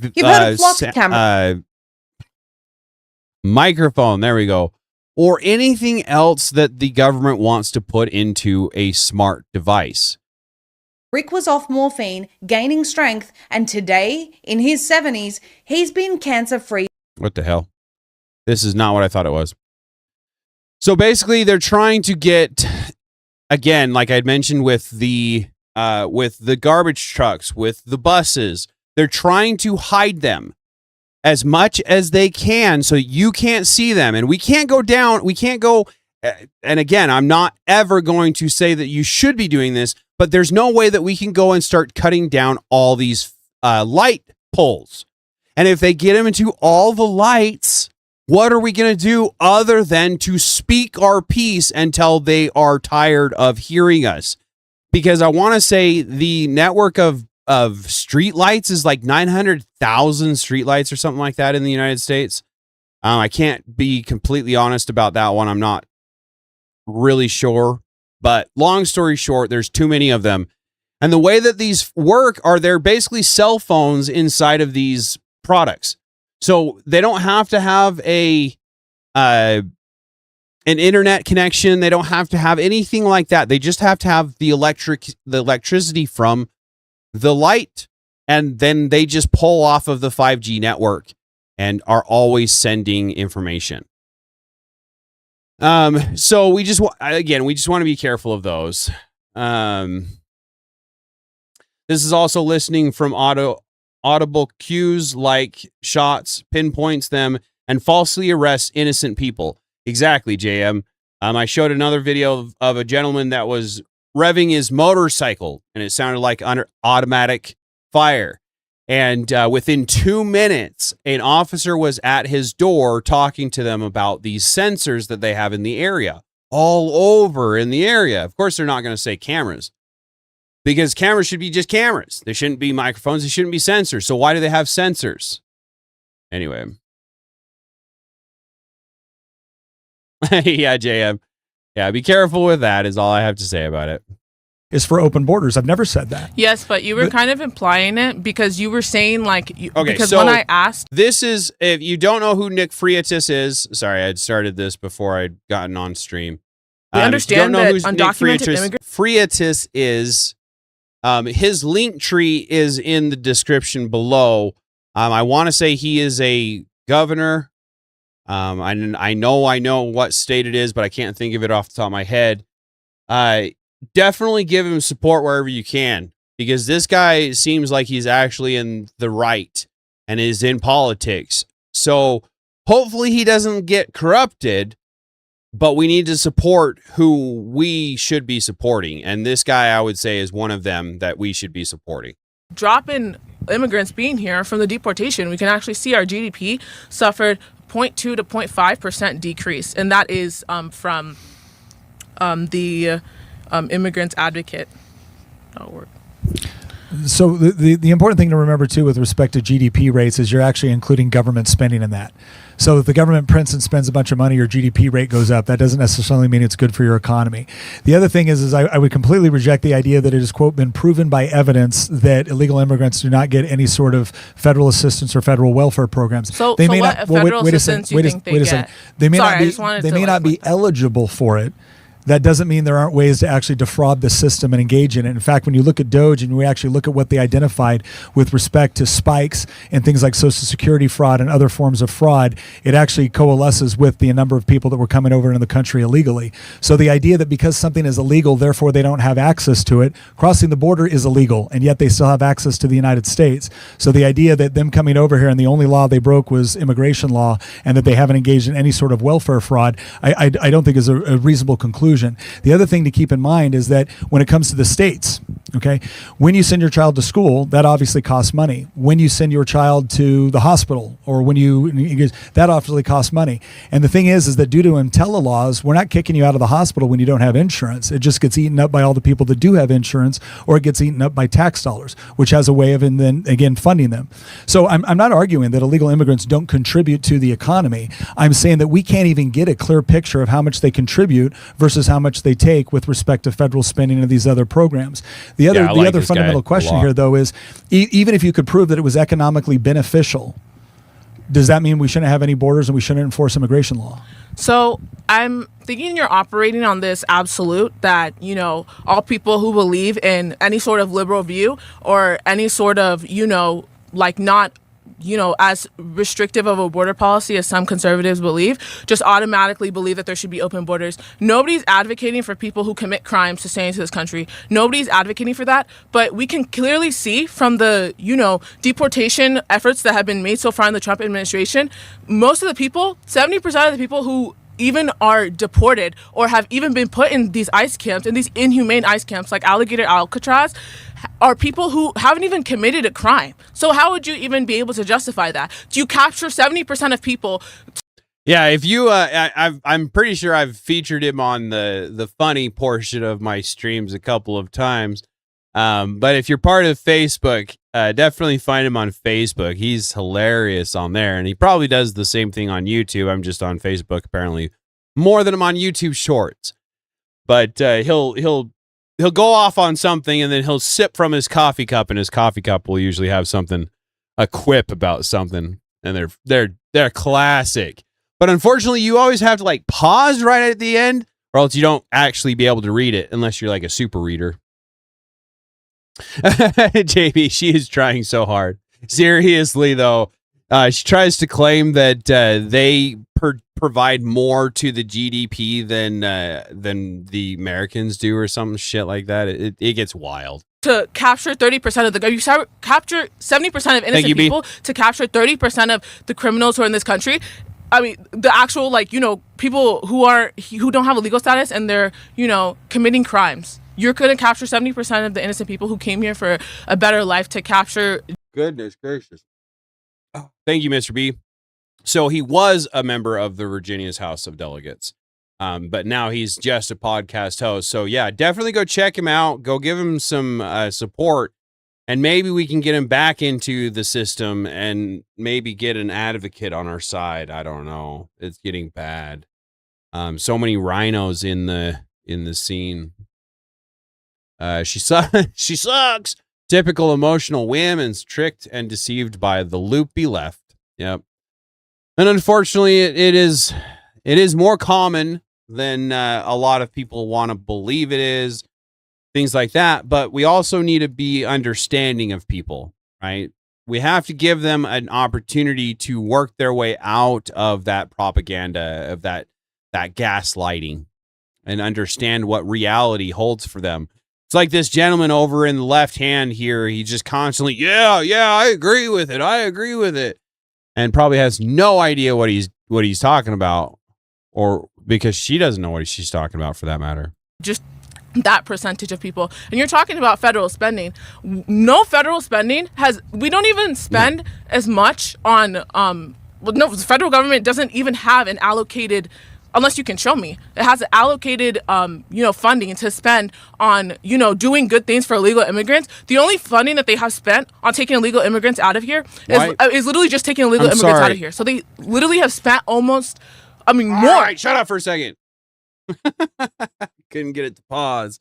Speaker 2: microphone. There we go. Or anything else that the government wants to put into a smart device.
Speaker 13: Rick was off morphine, gaining strength, and today, in his 70s, he's been cancer-free.
Speaker 2: What the hell? This is not what I thought it was. So basically, they're trying to get, again, like I'd mentioned with the garbage trucks, with the buses, they're trying to hide them as much as they can so you can't see them. And we can't go down, and again, I'm not ever going to say that you should be doing this, but there's no way that we can go and start cutting down all these light poles. And if they get them into all the lights, what are we going to do other than to speak our piece until they are tired of hearing us? Because I want to say the network of street lights is like 900,000 street lights or something like that in the United States. I can't be completely honest about that one. I'm not really sure. But long story short, there's too many of them. And the way that these work are they're basically cell phones inside of these products. So they don't have to have an internet connection. They don't have to have anything like that. They just have to have the electricity from the light, and then they just pull off of the 5G network and are always sending information. So we just want to be careful of those. This is also listening from audible cues like shots, pinpoints them, and falsely arrests innocent people. Exactly, JM. I showed another video of a gentleman that was revving his motorcycle, and it sounded like under automatic fire. And within 2 minutes, an officer was at his door talking to them about these sensors that they have in the area, all over in the area. Of course, they're not going to say cameras, because cameras should be just cameras. They shouldn't be microphones. They shouldn't be sensors. So why do they have sensors? Anyway. Yeah, JM. Yeah, be careful with that is all I have to say about it.
Speaker 14: Is for open borders. I've never said that.
Speaker 15: Yes, but you were kind of implying it because you were saying like,
Speaker 2: okay,
Speaker 15: because
Speaker 2: so
Speaker 15: when I asked.
Speaker 2: This is, if you don't know who Nick Freitas is, sorry, I'd started this before I'd gotten on stream.
Speaker 15: We understand that undocumented immigrants.
Speaker 2: Freitas is, his link tree is in the description below. I want to say he is a governor. I know what state it is, but I can't think of it off the top of my head. Definitely give him support wherever you can, because this guy seems like he's actually in the right and is in politics. So hopefully he doesn't get corrupted, but we need to support who we should be supporting. And this guy, I would say, is one of them that we should be supporting.
Speaker 15: Drop in immigrants being here from the deportation, we can actually see our GDP suffered 0.2 to 0.5% decrease. And that is from the immigrants advocate. That'll work.
Speaker 14: So the important thing to remember too with respect to GDP rates is you're actually including government spending in that. So if the government prints and spends a bunch of money, your GDP rate goes up. That doesn't necessarily mean it's good for your economy. The other thing is I would completely reject the idea that it has, quote, been proven by evidence that illegal immigrants do not get any sort of federal assistance or federal welfare programs.
Speaker 15: So, they may not. Wait a second.
Speaker 14: They may not be eligible for it. that doesn't mean there aren't ways to actually defraud the system and engage in it. In fact, when you look at Doge and we actually look at what they identified with respect to spikes and things like Social Security fraud and other forms of fraud, it actually coalesces with the number of people that were coming over into the country illegally. So the idea that because something is illegal, therefore they don't have access to it, crossing the border is illegal, and yet they still have access to the United States. So the idea that them coming over here and the only law they broke was immigration law and that they haven't engaged in any sort of welfare fraud, I don't think is a reasonable conclusion. The other thing to keep in mind is that when it comes to the states, okay, when you send your child to school, that obviously costs money. When you send your child to the hospital or that obviously costs money. And the thing is that due to EMTELA laws, we're not kicking you out of the hospital when you don't have insurance. It just gets eaten up by all the people that do have insurance, or it gets eaten up by tax dollars, which has a way of, and then again, funding them. So I'm not arguing that illegal immigrants don't contribute to the economy. I'm saying that we can't even get a clear picture of how much they contribute versus how much they take with respect to federal spending of these other programs. The other fundamental question here, though, is even if you could prove that it was economically beneficial, does that mean we shouldn't have any borders and we shouldn't enforce immigration law?
Speaker 15: So I'm thinking you're operating on this absolute that, all people who believe in any sort of liberal view or any sort of, not as restrictive of a border policy as some conservatives believe, just automatically believe that there should be open borders. Nobody's advocating for people who commit crimes to stay into this country. Nobody's advocating for that. But we can clearly see from the, deportation efforts that have been made so far in the Trump administration, most of the people, 70% of the people who even are deported or have even been put in these ICE camps, in these inhumane ICE camps like Alligator Alcatraz, are people who haven't even committed a crime. So how would you even be able to justify that? Do you capture 70% of people?
Speaker 2: Yeah, if you, I'm pretty sure I've featured him on the funny portion of my streams a couple of times. But if you're part of Facebook, definitely find him on Facebook. He's hilarious on there, and he probably does the same thing on YouTube. I'm just on Facebook apparently more than I'm on YouTube Shorts. But he'll go off on something, and then he'll sip from his coffee cup, and his coffee cup will usually have a quip about something, and they're classic. But unfortunately, you always have to pause right at the end, or else you don't actually be able to read it unless you're like a super reader. JB, she is trying so hard. Seriously, though, she tries to claim that they provide more to the GDP than the Americans do, or some shit like that. It gets wild.
Speaker 15: To capture 30% of you capture 70% of innocent people to capture 30% of the criminals who are in this country. I mean, the actual people who don't have a legal status and they're committing crimes. You're going to capture 70% of the innocent people who came here for a better life to capture.
Speaker 2: Goodness gracious. Oh, thank you, Mr. B. So he was a member of the Virginia's House of Delegates, but now he's just a podcast host. So yeah, definitely go check him out. Go give him some support, and maybe we can get him back into the system and maybe get an advocate on our side. I don't know. It's getting bad. So many rhinos in the scene. She sucks. Typical emotional women's tricked and deceived by the loopy left. Yep. And unfortunately, it is more common than a lot of people want to believe it is. Things like that. But we also need to be understanding of people, right? We have to give them an opportunity to work their way out of that propaganda, of that gaslighting, and understand what reality holds for them. It's like this gentleman over in the left hand here. He just constantly, yeah, I agree with it. And probably has no idea what he's talking about, or because she doesn't know what she's talking about for that matter.
Speaker 15: Just that percentage of people. And you're talking about federal spending. No federal spending we don't even spend as much on, the federal government doesn't even have an allocated, unless you can show me, it has allocated, funding to spend on, doing good things for illegal immigrants. The only funding that they have spent on taking illegal immigrants out of here is literally just taking illegal immigrants out of here. So they literally have spent more.
Speaker 2: All right, shut up for a second. Couldn't get it to pause.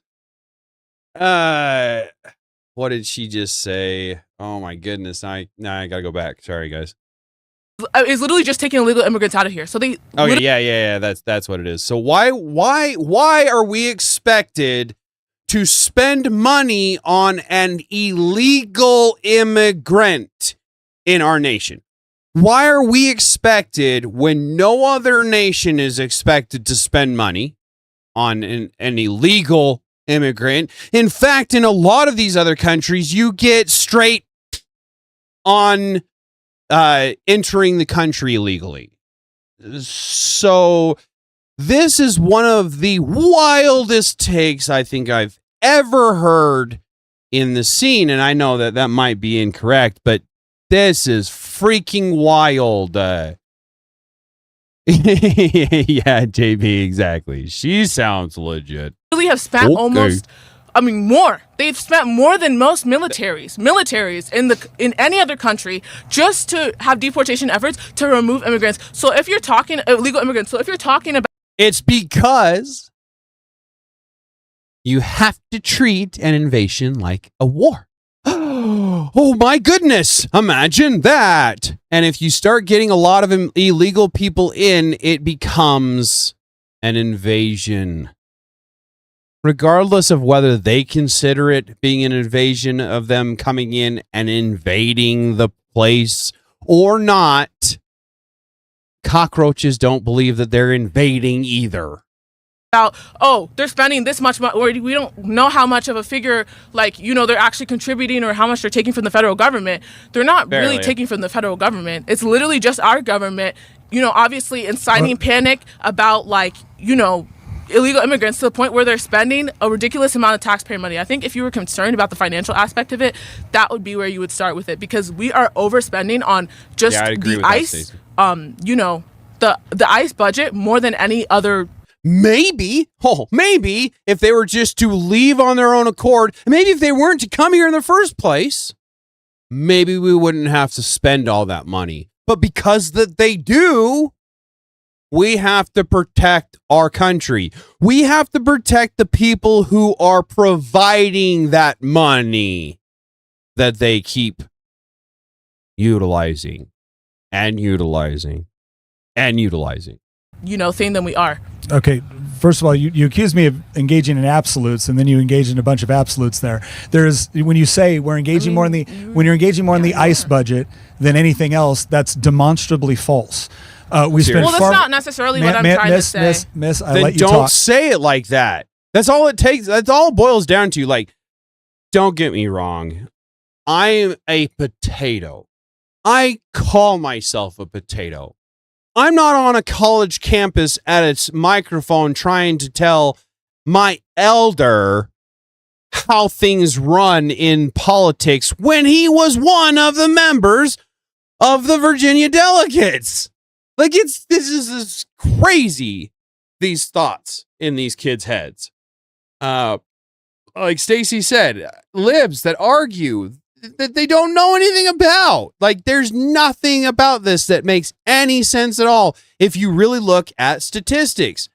Speaker 2: What did she just say? Oh my goodness. I gotta go back. Sorry, guys.
Speaker 15: is literally just taking illegal immigrants out of here. So they.
Speaker 2: Okay, yeah. That's what it is. So why are we expected to spend money on an illegal immigrant in our nation? Why are we expected when no other nation is expected to spend money on an illegal immigrant? In fact, in a lot of these other countries, you get straight on entering the country illegally. So this is one of the wildest takes I think I've ever heard in the scene. And I know that might be incorrect, but this is freaking wild. Yeah, JB, exactly. She sounds legit.
Speaker 15: Really have spent more. They've spent more than most militaries in any other country just to have deportation efforts to remove immigrants. So if you're talking illegal immigrants, so if you're talking about,
Speaker 2: it's because you have to treat an invasion like a war. Oh my goodness, imagine that. And if you start getting a lot of illegal people in, it becomes an invasion. Regardless of whether they consider it being an invasion of them coming in and invading the place or not, cockroaches don't believe that they're invading either.
Speaker 15: they're spending this much money, we don't know how much of a figure, they're actually contributing or how much they're taking from the federal government. They're not really taking from the federal government. It's literally just our government, obviously inciting panic about illegal immigrants to the point where they're spending a ridiculous amount of taxpayer money. I think if you were concerned about the financial aspect of it, that would be where you would start with it, because we are overspending on just the ICE, the ICE budget more than any other.
Speaker 2: Maybe if they were just to leave on their own accord, maybe if they weren't to come here in the first place, maybe we wouldn't have to spend all that money. But because that they do, we have to protect our country. We have to protect the people who are providing that money that they keep utilizing and utilizing and utilizing.
Speaker 15: Thing than we are.
Speaker 14: Okay, first of all, you accuse me of engaging in absolutes, and then you engage in a bunch of absolutes there. There's when you say we're engaging more in the when you're engaging more in the ICE budget than anything else, that's demonstrably false. We spend
Speaker 15: that's not necessarily what I'm trying to say.
Speaker 14: Miss, I
Speaker 2: then
Speaker 14: let you
Speaker 2: don't
Speaker 14: talk.
Speaker 2: say it like that. That's all it takes. That's all it boils down to. Don't get me wrong. I'm a potato. I call myself a potato. I'm not on a college campus at its microphone trying to tell my elder how things run in politics when he was one of the members of the Virginia delegates. This is crazy, these thoughts in these kids' heads. Like Stacy said, libs that argue that they don't know anything about. There's nothing about this that makes any sense at all. If you really look at statistics,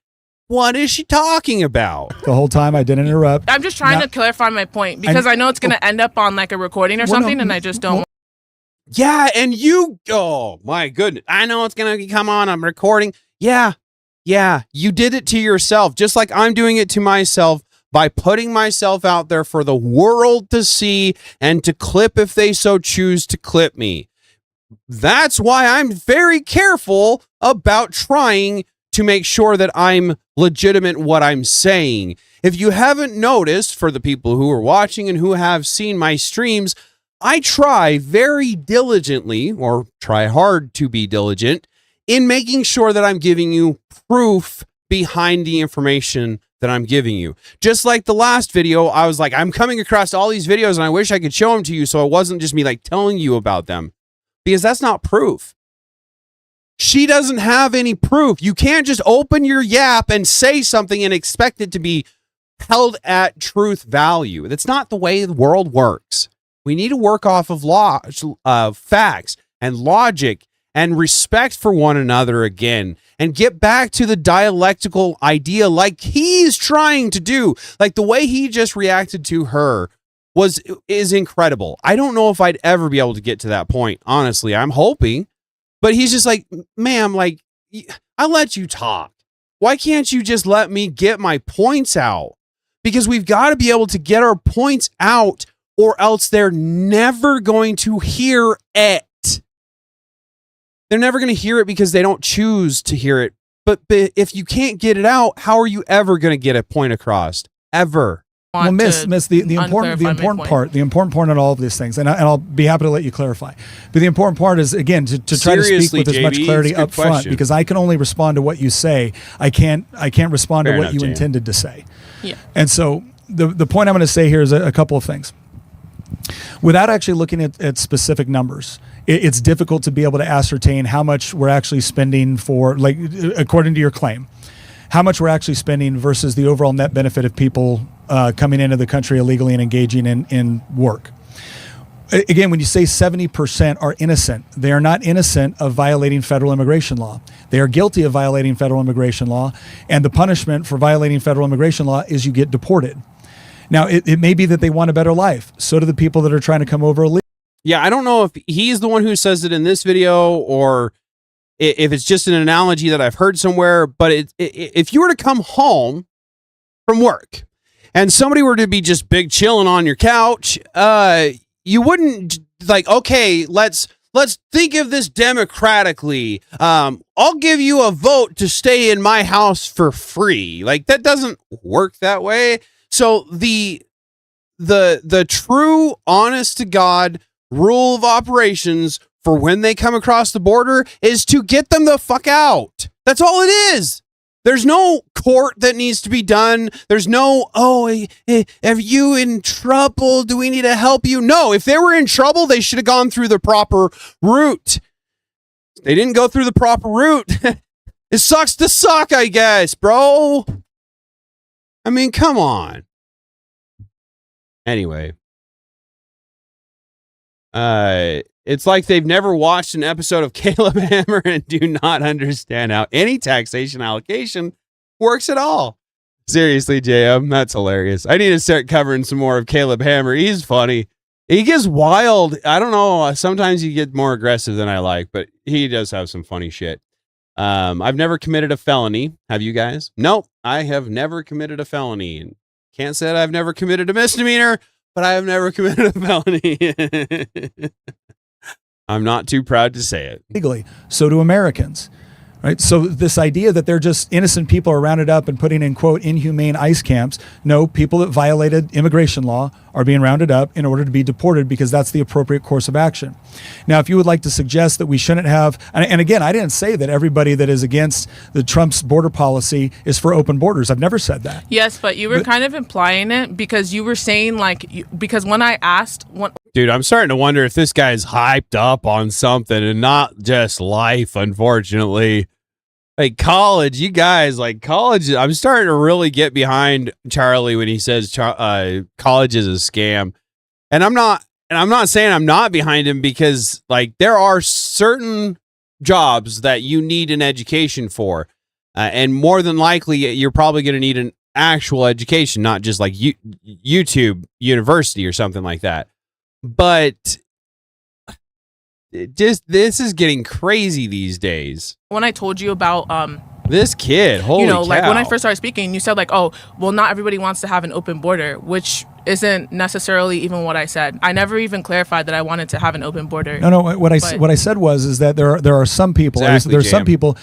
Speaker 2: what is she talking about?
Speaker 14: The whole time I didn't interrupt.
Speaker 15: I'm just trying to clarify my point, because I know it's going to end up on a recording or something, and I just don't.
Speaker 2: Yeah, and oh my goodness. I know it's going to come on. I'm recording. Yeah, you did it to yourself, just like I'm doing it to myself by putting myself out there for the world to see and to clip if they so choose to clip me. That's why I'm very careful about trying to make sure that I'm legitimate in what I'm saying. If you haven't noticed, for the people who are watching and who have seen my streams, I try very diligently, or try hard to be diligent, in making sure that I'm giving you proof behind the information that I'm giving you. Just like the last video, I was like, I'm coming across all these videos and I wish I could show them to you so it wasn't just me telling you about them. Because that's not proof. She doesn't have any proof. You can't just open your yap and say something and expect it to be held at truth value. That's not the way the world works. We need to work off of facts and logic and respect for one another again, and get back to the dialectical idea like he's trying to do. The way he just reacted to her is incredible. I don't know if I'd ever be able to get to that point. Honestly, I'm hoping, But he's just like, ma'am, like, I let you talk. Why can't you just let me get my points out? Because we've got to be able to get our points out, or else they're never going to hear it. They're never going to hear it because they don't choose to hear it. But if you can't get it out, how are you ever going to get a point across? Ever.
Speaker 14: Well, miss the important part in all of these things, and I'll be happy to let you clarify. But the important part is, again, to try to speak with as much clarity up front, because I can only respond to what you say. I can't respond to what you intended to say.
Speaker 15: Yeah.
Speaker 14: And so the point I'm going to say here is a couple of things. Without actually looking at specific numbers, it's difficult to be able to ascertain how much we're actually spending for, like, according to your claim, how much we're actually spending versus the overall net benefit of people coming into the country illegally and engaging in work. Again, when you say 70% are innocent, they are not innocent of violating federal immigration law. They are guilty of violating federal immigration law, and the punishment for violating federal immigration law is you get deported. Now, it may be that they want a better life. So do the people that are trying to come over illegally.
Speaker 2: Yeah, I don't know if he's the one who says it in this video or if it's just an analogy that I've heard somewhere, but if you were to come home from work and somebody were to be just big chilling on your couch, you wouldn't like, okay, let's think of this democratically. I'll give you a vote to stay in my house for free. Like, that doesn't work that way. So the true, honest to God rule of operations for when they come across the border is to get them the fuck out. That's all it is. There's no court that needs to be done. There's no, are you in trouble? Do we need to help you? No, if they were in trouble, they should have gone through the proper route. They didn't go through the proper route. It sucks to suck, I guess, bro. I mean, come on. Anyway. It's like they've never watched an episode of Caleb Hammer and do not understand how any taxation allocation works at all. Seriously, JM, that's hilarious. I need to start covering some more of Caleb Hammer. He's funny. He gets wild. I don't know. Sometimes he gets more aggressive than I like, but he does have some funny shit. I've never committed a felony. Have you guys? Nope. I have never committed a felony. Can't say that I've never committed a misdemeanor, but I have never committed a felony. I'm not too proud to say it.
Speaker 14: Legally, so do Americans, right? So this idea that they're just innocent people are rounded up and putting in, quote, inhumane ICE camps. No, people that violated immigration law are being rounded up in order to be deported because that's the appropriate course of action. Now, if you would like to suggest that we shouldn't have, and again, I didn't say that everybody that is against the Trump's border policy is for open borders. I've never said that.
Speaker 15: Yes, but you were kind of implying it because you were saying because when I asked...
Speaker 2: Dude, I'm starting to wonder if this guy's hyped up on something and not just life, unfortunately. Like college, you guys, like college, I'm starting to really get behind Charlie when he says college is a scam. And I'm not saying I'm not behind him because like there are certain jobs that you need an education for. And more than likely, you're probably going to need an actual education, not just like YouTube University or something like that. But this is getting crazy these days.
Speaker 15: When I told you about
Speaker 2: this kid, holy cow.
Speaker 15: Like when I first started speaking, you said like, oh, well, not everybody wants to have an open border, which isn't necessarily even what I said. I never even clarified that I wanted to have an open border.
Speaker 14: No. What I said was that there are some people.
Speaker 2: Exactly,
Speaker 14: there are some people.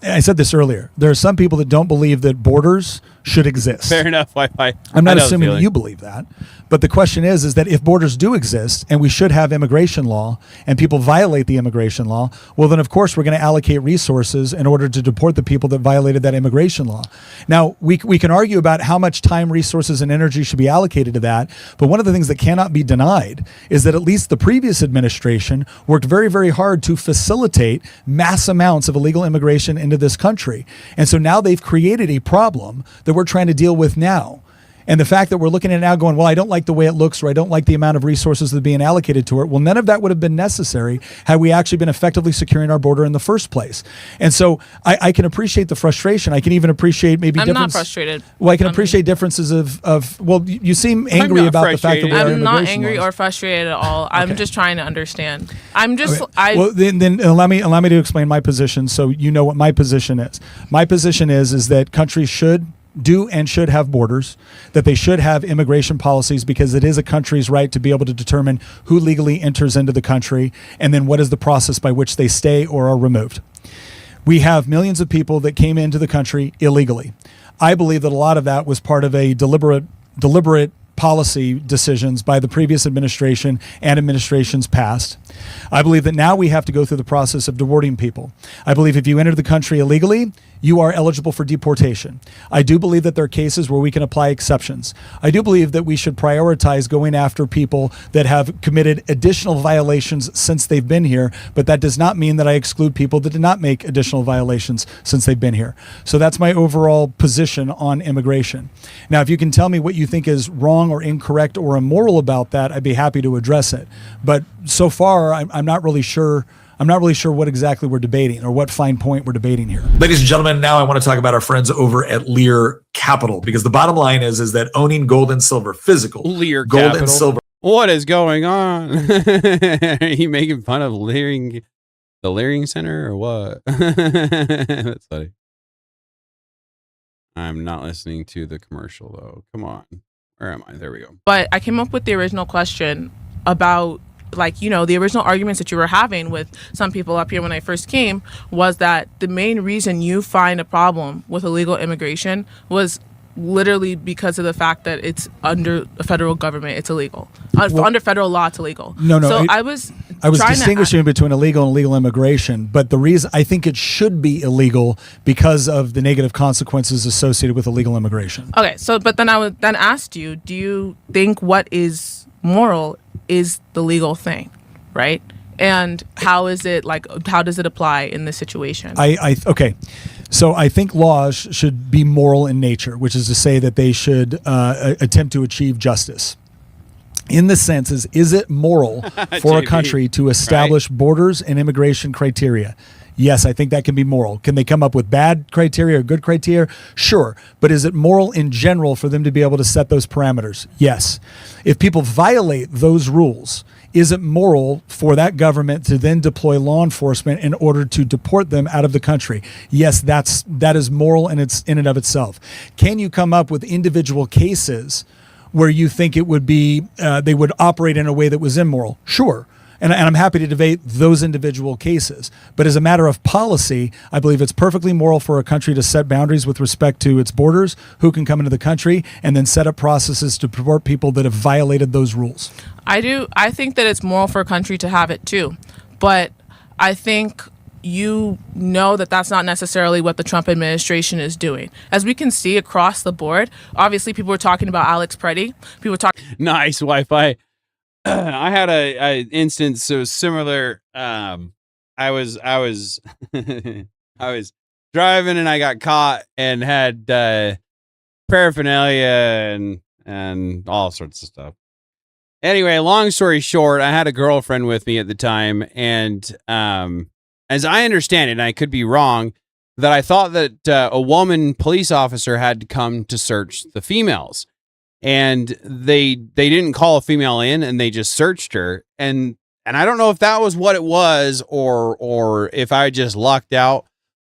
Speaker 14: I said this earlier. There are some people that don't believe that borders should exist.
Speaker 2: Fair enough.
Speaker 14: I'm not assuming that you believe that. But the question is that if borders do exist and we should have immigration law and people violate the immigration law, well, then of course we're going to allocate resources in order to deport the people that violated that immigration law. Now, we can argue about how much time, resources, and energy should be allocated to that. But one of the things that cannot be denied is that at least the previous administration worked very, very hard to facilitate mass amounts of illegal immigration into this country. And so now they've created a problem that we're trying to deal with now. And the fact that we're looking at it now going, well, I don't like the way it looks, or I don't like the amount of resources that are being allocated to it. Well, none of that would have been necessary had we actually been effectively securing our border in the first place. And so I can appreciate the frustration. I can even appreciate maybe
Speaker 15: I'm not frustrated.
Speaker 14: Well, I can appreciate differences of well, you seem angry about the fact that we are
Speaker 15: I'm not
Speaker 14: immigration
Speaker 15: angry
Speaker 14: laws.
Speaker 15: or frustrated at all. I'm just trying to understand. I'm just
Speaker 14: Well, then allow me to explain my position so you know what my position is. My position is that countries should do and should have borders, that they should have immigration policies because it is a country's right to be able to determine who legally enters into the country and then what is the process by which they stay or are removed. We have millions of people that came into the country illegally. I believe that a lot of that was part of a deliberate policy decisions by the previous administration and administrations past. I believe that now we have to go through the process of deporting people. I believe if you enter the country illegally, you are eligible for deportation. I do believe that there are cases where we can apply exceptions. I do believe that we should prioritize going after people that have committed additional violations since they've been here, but that does not mean that I exclude people that did not make additional violations since they've been here. So that's my overall position on immigration. Now, if you can tell me what you think is wrong or incorrect or immoral about that, I'd be happy to address it. But so far, I'm not really sure. I'm not really sure what exactly we're debating or what fine point we're debating here.
Speaker 16: Ladies and gentlemen, now I want to talk about our friends over at Lear Capital, because the bottom line is that owning gold and silver, physical
Speaker 2: Lear
Speaker 16: gold
Speaker 2: Capital.
Speaker 16: and silver.
Speaker 2: What is going on? Are you making fun of the Learing Center or what? That's funny. I'm not listening to the commercial though. Come on. Where am I? There we go.
Speaker 15: But I came up with the original question about, like, you know, the original arguments that you were having with some people up here when I first came was that the main reason you find a problem with illegal immigration was literally because of the fact that it's under the federal government, it's illegal. Under federal law, it's illegal.
Speaker 14: No.
Speaker 15: So I was
Speaker 14: distinguishing between illegal and legal immigration, but the reason I think it should be illegal because of the negative consequences associated with illegal immigration.
Speaker 15: Okay, so but then I would then asked you, do you think what is moral is the legal thing, right? And how is it, like, how does it apply in this situation?
Speaker 14: Okay. So I think laws should be moral in nature, which is to say that they should attempt to achieve justice. In the sense is it moral for a country to establish borders and immigration criteria? Yes, I think that can be moral. Can they come up with bad criteria or good criteria? Sure. But is it moral in general for them to be able to set those parameters? Yes. If people violate those rules, is it moral for that government to then deploy law enforcement in order to deport them out of the country? Yes, that is moral and it's in and of itself. Can you come up with individual cases where you think it would be they would operate in a way that was immoral? Sure. And I'm happy to debate those individual cases. But as a matter of policy, I believe it's perfectly moral for a country to set boundaries with respect to its borders, who can come into the country, and then set up processes to deport people that have violated those rules.
Speaker 15: I do. I think that it's moral for a country to have it too. But I think you know that that's not necessarily what the Trump administration is doing. As we can see across the board, obviously people were talking about Alex Preddy. People were talking.
Speaker 2: Nice Wi-Fi. I had a instance that was similar. I was I was driving and I got caught and had paraphernalia and all sorts of stuff. Anyway, long story short, I had a girlfriend with me at the time, and as I understand it, and I could be wrong, that I thought that a woman police officer had to come to search the females. And they didn't call a female in, and they just searched her. And I don't know if that was what it was or if I just lucked out.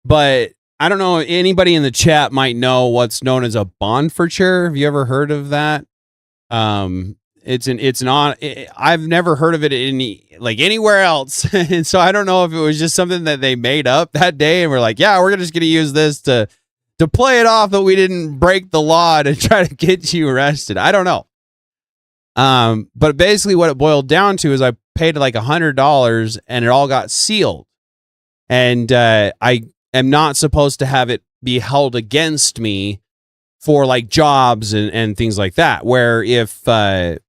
Speaker 2: But I don't know. Anybody in the chat might know what's known as a bondforture. Have you ever heard of that? It's not. I've never heard of it anywhere else. And so I don't know if it was just something that they made up that day, and we're like, yeah, we're just gonna use this to play it off that we didn't break the law to try to get you arrested. I don't know. But basically what it boiled down to is I paid like $100 and it all got sealed. And I am not supposed to have it be held against me for like jobs and things like that. Where if the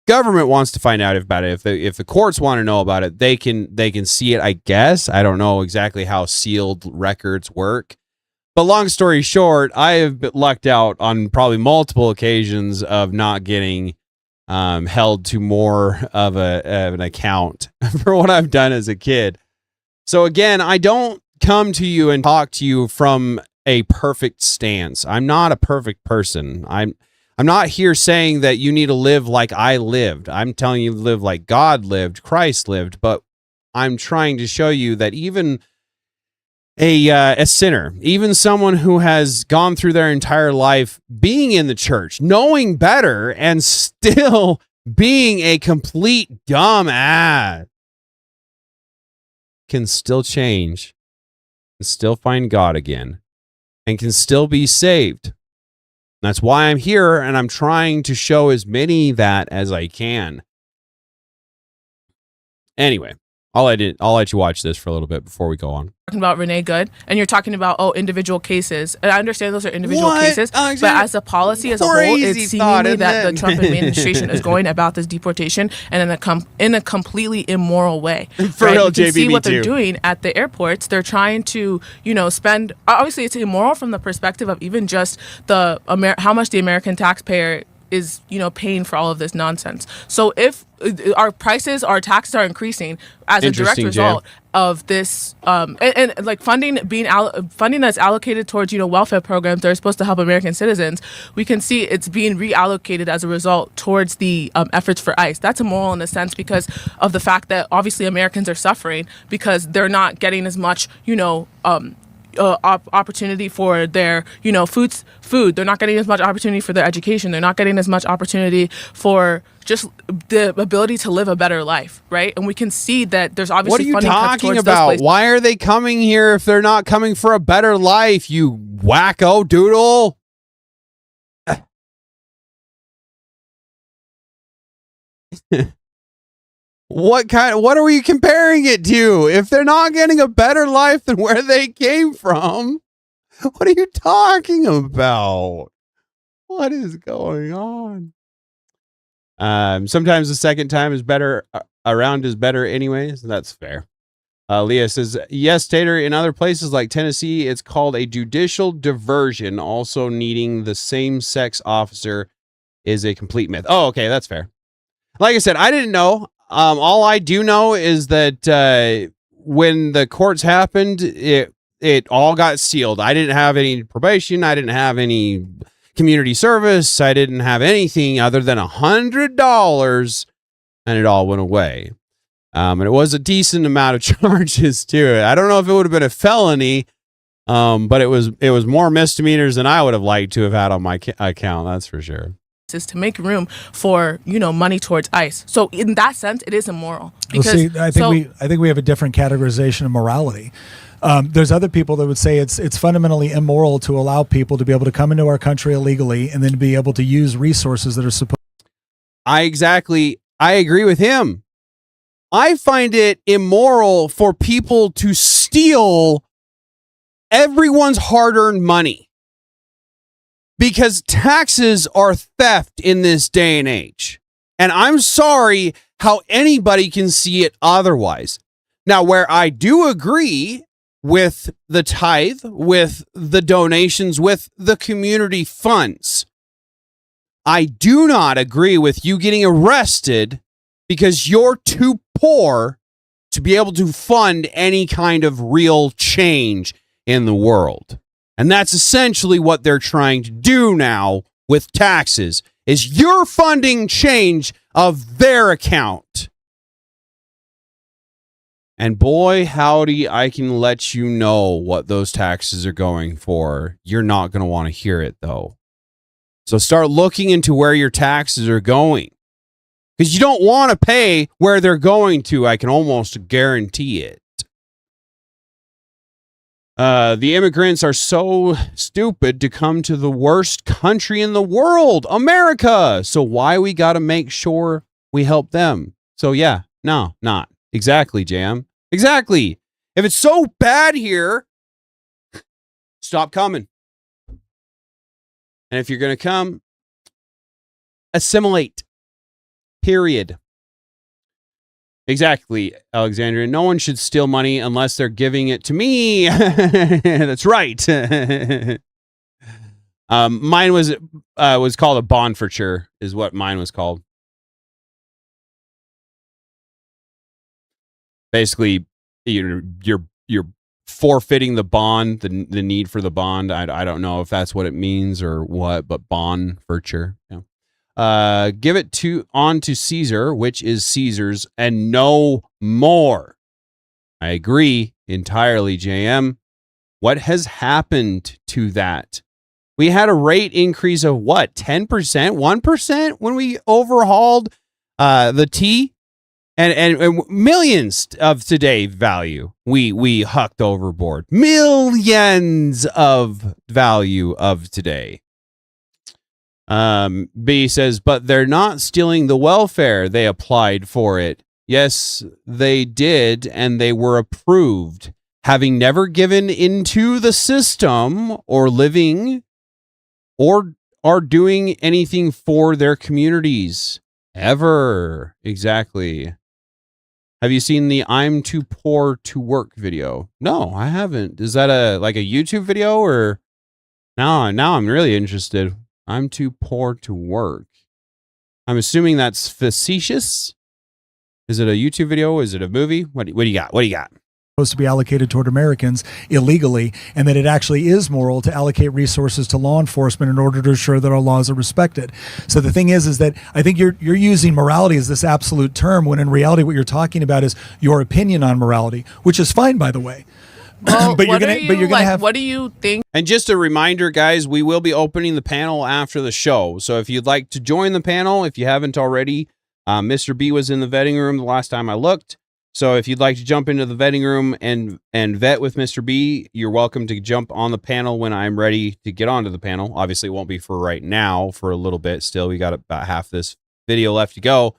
Speaker 2: government wants to find out about it, if the courts want to know about it, they can see it, I guess. I don't know exactly how sealed records work. But long story short, I have been lucked out on probably multiple occasions of not getting held to more of an account for what I've done as a kid. So again, I don't come to you and talk to you from a perfect stance. I'm not a perfect person. I'm not here saying that you need to live like I lived. I'm telling you to live like God lived, Christ lived, but I'm trying to show you that even a sinner, even someone who has gone through their entire life being in the church, knowing better, and still being a complete dumbass, can still change, and still find God again, and can still be saved. That's why I'm here, and I'm trying to show as many that as I can. Anyway, I'll let you watch this for a little bit before we go on.
Speaker 15: Talking about Renee Good, and you're talking about individual cases, and I understand those are individual cases, but as a policy as a whole, it's seemingly that the Trump administration is going about this deportation and in a completely immoral way.
Speaker 2: For real,
Speaker 15: you can
Speaker 2: JB,
Speaker 15: see what
Speaker 2: me
Speaker 15: they're
Speaker 2: too.
Speaker 15: doing at the airports. They're trying to spend. Obviously, it's immoral from the perspective of even just how much the American taxpayer is paying for all of this nonsense. So if our taxes are increasing as a direct result of this and like funding that's allocated towards welfare programs that are supposed to help American citizens, we can see it's being reallocated as a result towards the efforts for ICE. That's immoral in a sense because of the fact that obviously Americans are suffering because they're not getting as much opportunity for their food. They're not getting as much opportunity for their education. They're not getting as much opportunity for just the ability to live a better life, right? And we can see that there's obviously
Speaker 2: What are you
Speaker 15: funding cuts
Speaker 2: talking
Speaker 15: towards
Speaker 2: about?
Speaker 15: those places.
Speaker 2: Why are they coming here if they're not coming for a better life, you wacko doodle? What are we comparing it to? If they're not getting a better life than where they came from, what are you talking about? What is going on? Sometimes the second time is better around is better anyways. That's fair. Leah says, yes, Tater, in other places like Tennessee, it's called a judicial diversion. Also needing the same-sex officer is a complete myth. Oh, okay, that's fair. Like I said, I didn't know. All I do know is that when the courts happened, it all got sealed. I didn't have any probation. I didn't have any community service. I didn't have anything other than $100, and it all went away. And it was a decent amount of charges too. I don't know if it would have been a felony, but it was more misdemeanors than I would have liked to have had on my account. That's for sure.
Speaker 15: Is to make room for money towards ICE. So in that sense, it is immoral. Because
Speaker 14: I think we have a different categorization of morality. There's other people that would say it's fundamentally immoral to allow people to be able to come into our country illegally and then be able to use resources that are supposed.
Speaker 2: I agree with him. I find it immoral for people to steal everyone's hard-earned money. Because taxes are theft in this day and age. And I'm sorry how anybody can see it otherwise. Now, where I do agree with the tithe, with the donations, with the community funds, I do not agree with you getting arrested because you're too poor to be able to fund any kind of real change in the world. And that's essentially what they're trying to do now with taxes, is you're funding change of their account. And boy, howdy, I can let you know what those taxes are going for. You're not going to want to hear it, though. So start looking into where your taxes are going. Because you don't want to pay where they're going to. I can almost guarantee it. The immigrants are so stupid to come to the worst country in the world, America. So why we got to make sure we help them? So yeah, no, not exactly, Jam. Exactly. If it's so bad here, stop coming. And if you're going to come, assimilate. Period. Exactly, Alexandria. No one should steal money unless they're giving it to me. That's right. Mine was called a bond for sure, is what mine was called. Basically, you're forfeiting the bond, the need for the bond. I don't know if that's what it means or what, but bond for sure. Yeah. Give it on to Caesar, which is Caesar's, and no more. I agree entirely, JM. What has happened to that? We had a rate increase of what, 10%, 1% when we overhauled the T, and millions of today value we hucked overboard. Millions of value of today. B says, but they're not stealing the welfare. They applied for it. Yes, they did, and they were approved, having never given into the system or living or are doing anything for their communities ever. Exactly. Have you seen the I'm too poor to work video? No, I haven't. Is that a YouTube video or now I'm really interested. I'm too poor to work. I'm assuming that's facetious. Is it a YouTube video? Is it a movie? What do you got? What do you got?
Speaker 14: Supposed to be allocated toward Americans illegally, and that it actually is moral to allocate resources to law enforcement in order to ensure that our laws are respected. So the thing is that I think you're using morality as this absolute term, when in reality what you're talking about is your opinion on morality, which is fine, by the way.
Speaker 15: Well,
Speaker 14: but you're gonna have.
Speaker 15: What do you think?
Speaker 2: And just a reminder, guys, we will be opening the panel after the show. So if you'd like to join the panel, if you haven't already, Mr. B was in the vetting room the last time I looked. So if you'd like to jump into the vetting room and vet with Mr. B, you're welcome to jump on the panel when I'm ready to get onto the panel. Obviously, it won't be for right now, for a little bit. Still, we got about half this video left to go.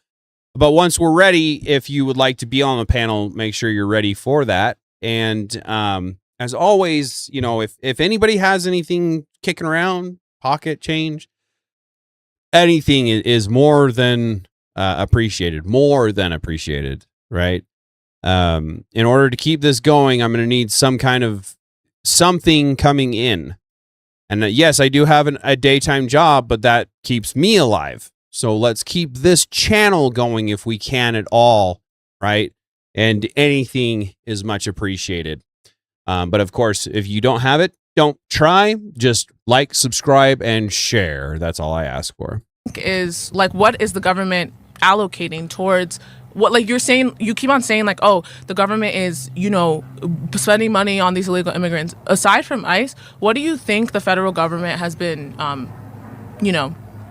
Speaker 2: But once we're ready, if you would like to be on the panel, make sure you're ready for that. And as always, if anybody has anything kicking around, pocket change, anything is more than appreciated. More than appreciated, right? In order to keep this going, I'm going to need some kind of something coming in. And yes, I do have a daytime job, but that keeps me alive. So let's keep this channel going if we can at all, right? And anything is much appreciated. But of course, if you don't have it, don't try. Just like, subscribe, and share. That's all I ask for.
Speaker 15: Is what is the government allocating towards what, you're saying, you keep on saying oh, the government is, spending money on these illegal immigrants. Aside from ICE, what do you think the federal government has been,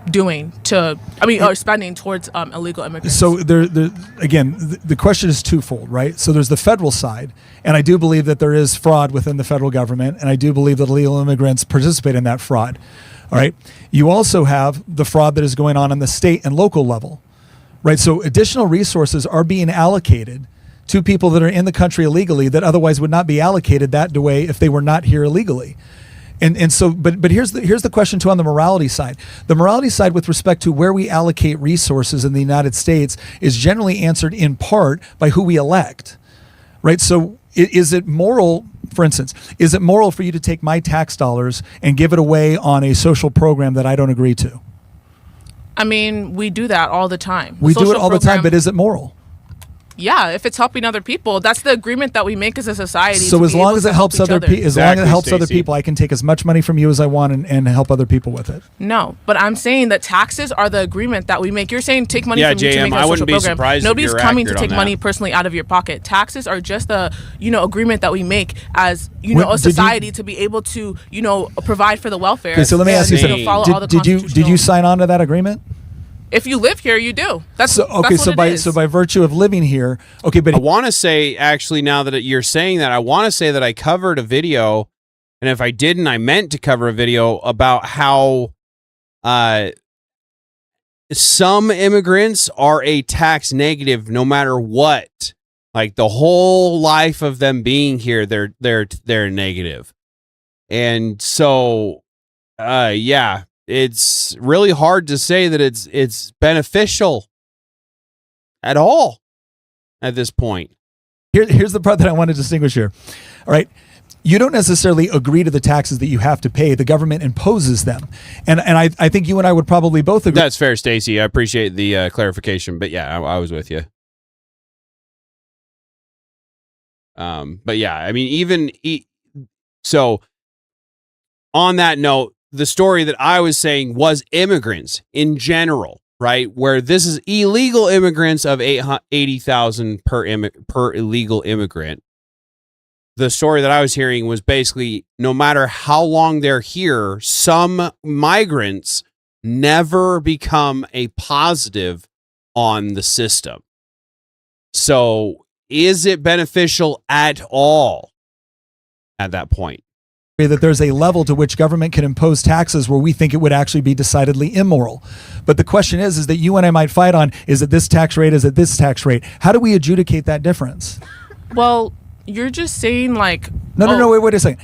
Speaker 15: doing or spending towards illegal immigrants?
Speaker 14: So the question is twofold, right? So there's the federal side, and I do believe that there is fraud within the federal government, and I do believe that illegal immigrants participate in that fraud. All right. You also have the fraud that is going on the state and local level, right? So additional resources are being allocated to people that are in the country illegally that otherwise would not be allocated that way if they were not here illegally. And so, but here's the question too on the morality side. The morality side with respect to where we allocate resources in the United States is generally answered in part by who we elect, right? So is it moral, for instance, is it moral for you to take my tax dollars and give it away on a social program that I don't agree to?
Speaker 15: I mean, we do that all the time.
Speaker 14: We do it all the time, but is it moral?
Speaker 15: Yeah, if it's helping other people, that's the agreement that we make as a society.
Speaker 14: So as long as it helps other people, other people, I can take as much money from you as I want and help other people with it.
Speaker 15: No, but I'm saying that taxes are the agreement that we make. You're saying take money from me to make a social program. Nobody's coming to take money personally out of your pocket. Taxes are just the agreement that we make as a society to be able to provide for the welfare.
Speaker 14: Okay, so let me ask you something. Did you sign on to that agreement?
Speaker 15: If you live here, you do.
Speaker 14: So by virtue of living here, okay. But
Speaker 2: I want to say, actually, now that you're saying that, I want to say that I covered a video, and if I didn't, I meant to cover a video about how some immigrants are a tax negative no matter what. Like the whole life of them being here, they're negative, and so yeah. It's really hard to say that it's beneficial at all. at this point.
Speaker 14: Here's the part that I want to distinguish here. All right. You don't necessarily agree to the taxes that you have to pay. The government imposes them. And I think you and I would probably both agree.
Speaker 2: That's fair, Stacey. I appreciate the clarification. But yeah, I was with you. But yeah, I mean, so on that note, the story that I was saying was immigrants in general, right? Where this is illegal immigrants of 80,000 per illegal immigrant. The story that I was hearing was basically no matter how long they're here, some migrants never become a positive on the system. So is it beneficial at all at that point?
Speaker 14: That there's a level to which government can impose taxes where we think it would actually be decidedly immoral. But the question is that you and I might fight on, is it this tax rate? Is it this tax rate? How do we adjudicate that difference?
Speaker 15: Well, you're just saying like...
Speaker 14: No, wait a second.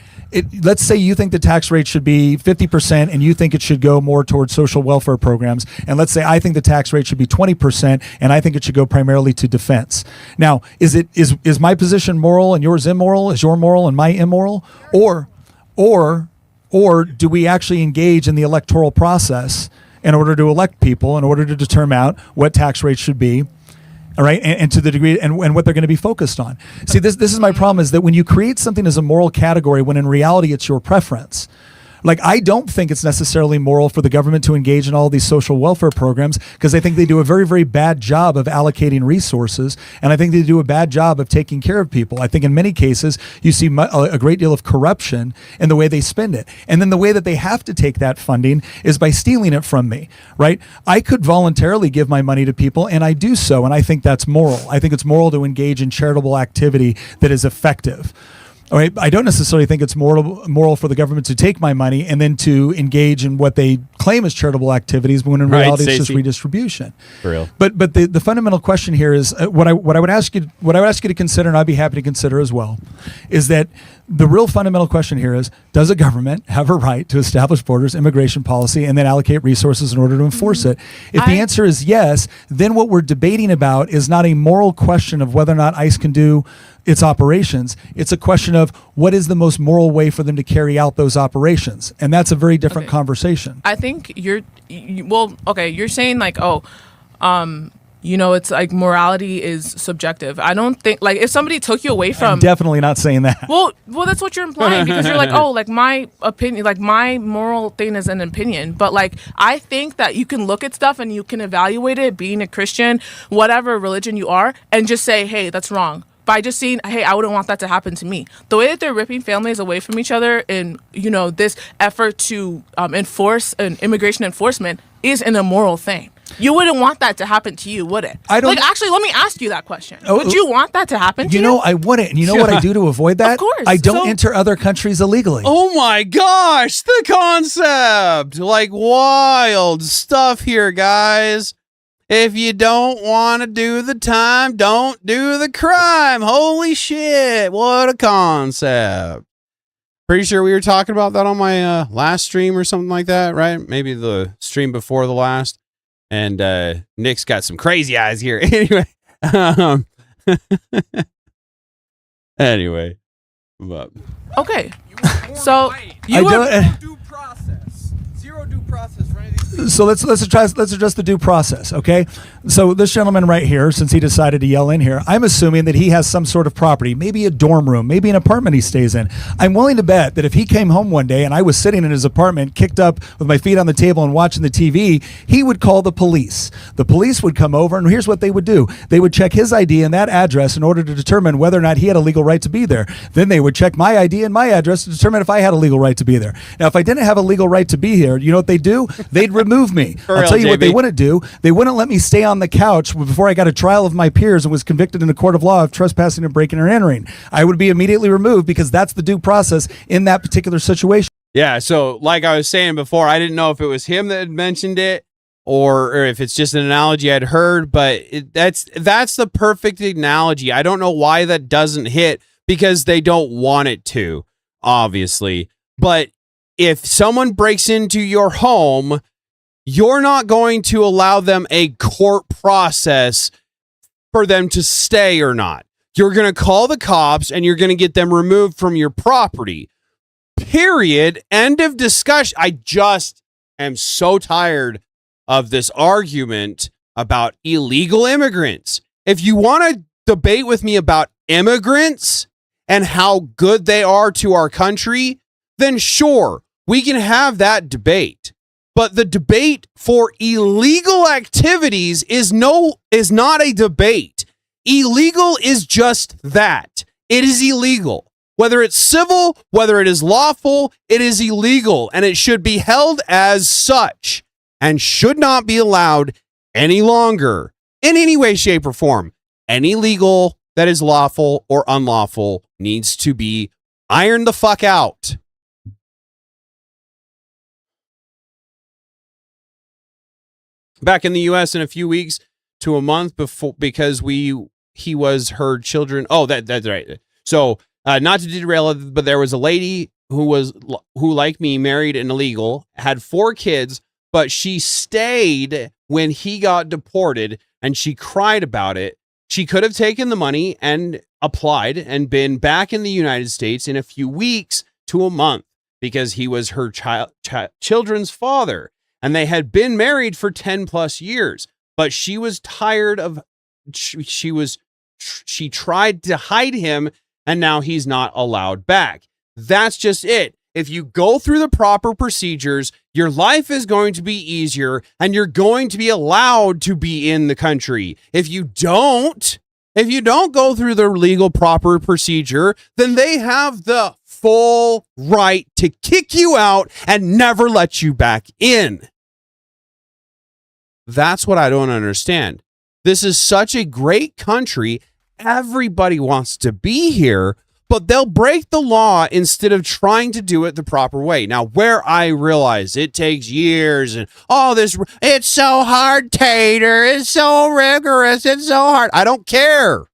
Speaker 14: Let's say you think the tax rate should be 50% and you think it should go more towards social welfare programs. And let's say I think the tax rate should be 20% and I think it should go primarily to defense. Now, is my position moral and yours immoral? Is your moral and my immoral? Or do we actually engage in the electoral process in order to elect people, in order to determine out what tax rates should be? All right, and to the degree and what they're going to be focused on. See, this is my problem, is that when you create something as a moral category, when in reality it's your preference. Like, I don't think it's necessarily moral for the government to engage in all these social welfare programs because I think they do a very, very bad job of allocating resources, and I think they do a bad job of taking care of people. I think in many cases you see a great deal of corruption in the way they spend it. And then the way that they have to take that funding is by stealing it from me, right? I could voluntarily give my money to people, and I do so, and I think that's moral. I think it's moral to engage in charitable activity that is effective. All right, I don't necessarily think it's moral for the government to take my money and then to engage in what they claim as charitable activities, when in reality it's just redistribution.
Speaker 2: For real.
Speaker 14: But the fundamental question here is what I would ask you to consider, and I'd be happy to consider as well, is that the real fundamental question here is: does a government have a right to establish borders, immigration policy, and then allocate resources in order to enforce it? If the answer is yes, then what we're debating about is not a moral question of whether or not ICE can do its operations. It's a question of what is the most moral way for them to carry out those operations, and that's a very different conversation.
Speaker 15: I think you're saying like, it's like morality is subjective. I don't think, like, if somebody took you away from...
Speaker 14: I'm definitely not saying that.
Speaker 15: Well, that's what you're implying, because you're like, like my opinion, like my moral thing is an opinion. But like, I think that you can look at stuff and you can evaluate it, being a Christian, whatever religion you are, and just say, hey, that's wrong. By just seeing, hey, I wouldn't want that to happen to me. The way that they're ripping families away from each other in, this effort to enforce an immigration enforcement is an immoral thing. You wouldn't want that to happen to you, would it? Actually, let me ask you that question. Would you want that to happen to you?
Speaker 14: I wouldn't. And you know what I do to avoid that?
Speaker 15: Of course.
Speaker 14: I don't enter other countries illegally.
Speaker 2: Oh my gosh, the concept! Like, wild stuff here, guys. If you don't want to do the time, don't do the crime. Holy shit, what a concept. Pretty sure we were talking about that on my last stream or something like that, right? Maybe the stream before the last. And Nick's got some crazy eyes here. Anyway.
Speaker 15: Okay. So
Speaker 8: Zero due process for any of these people.
Speaker 14: So let's address the due process, okay? So this gentleman right here, since he decided to yell in here, I'm assuming that he has some sort of property, maybe a dorm room, maybe an apartment he stays in. I'm willing to bet that if he came home one day and I was sitting in his apartment, kicked up with my feet on the table and watching the TV, he would call the police. The police would come over, and here's what they would do. They would check his ID and that address in order to determine whether or not he had a legal right to be there. Then they would check my ID and my address to determine if I had a legal right to be there. Now, if I didn't have a legal right to be here, you know what they'd do? They'd remove me. I'll tell you what they wouldn't do. They wouldn't let me stay on the couch before I got a trial of my peers and was convicted in a court of law of trespassing and breaking or entering. I would be immediately removed because that's the due process in that particular situation.
Speaker 2: Yeah, so like I was saying before, I didn't know if it was him that had mentioned it or if it's just an analogy I'd heard, but that's the perfect analogy. I don't know why that doesn't hit, because they don't want it to, obviously. But if someone breaks into your home, you're not going to allow them a court process for them to stay or not. You're going to call the cops and you're going to get them removed from your property. Period. End of discussion. I just am so tired of this argument about illegal immigrants. If you want to debate with me about immigrants and how good they are to our country, then sure, we can have that debate. But the debate for illegal activities is not a debate. Illegal is just that. It is illegal. Whether it's civil, whether it is lawful, it is illegal, and it should be held as such and should not be allowed any longer in any way, shape, or form. Any legal that is lawful or unlawful needs to be ironed the fuck out. Back in the U.S. in a few weeks to a month before, because he was her children. Oh, that's right. So not to derail it, but there was a lady who like me, married an illegal, had 4 kids, but she stayed when he got deported, and she cried about it. She could have taken the money and applied and been back in the United States in a few weeks to a month, because he was her children's father, and they had been married for 10 plus years. But she was tired of, she tried to hide him, and now he's not allowed back. That's just it. If you go through the proper procedures, your life is going to be easier, and you're going to be allowed to be in the country. If you don't go through the legal proper procedure, then they have the full right to kick you out and never let you back in. That's what I don't understand. This is such a great country. Everybody wants to be here, but they'll break the law instead of trying to do it the proper way. Now, where I realize it takes years and it's so hard, Tater. It's so rigorous. It's so hard. I don't care.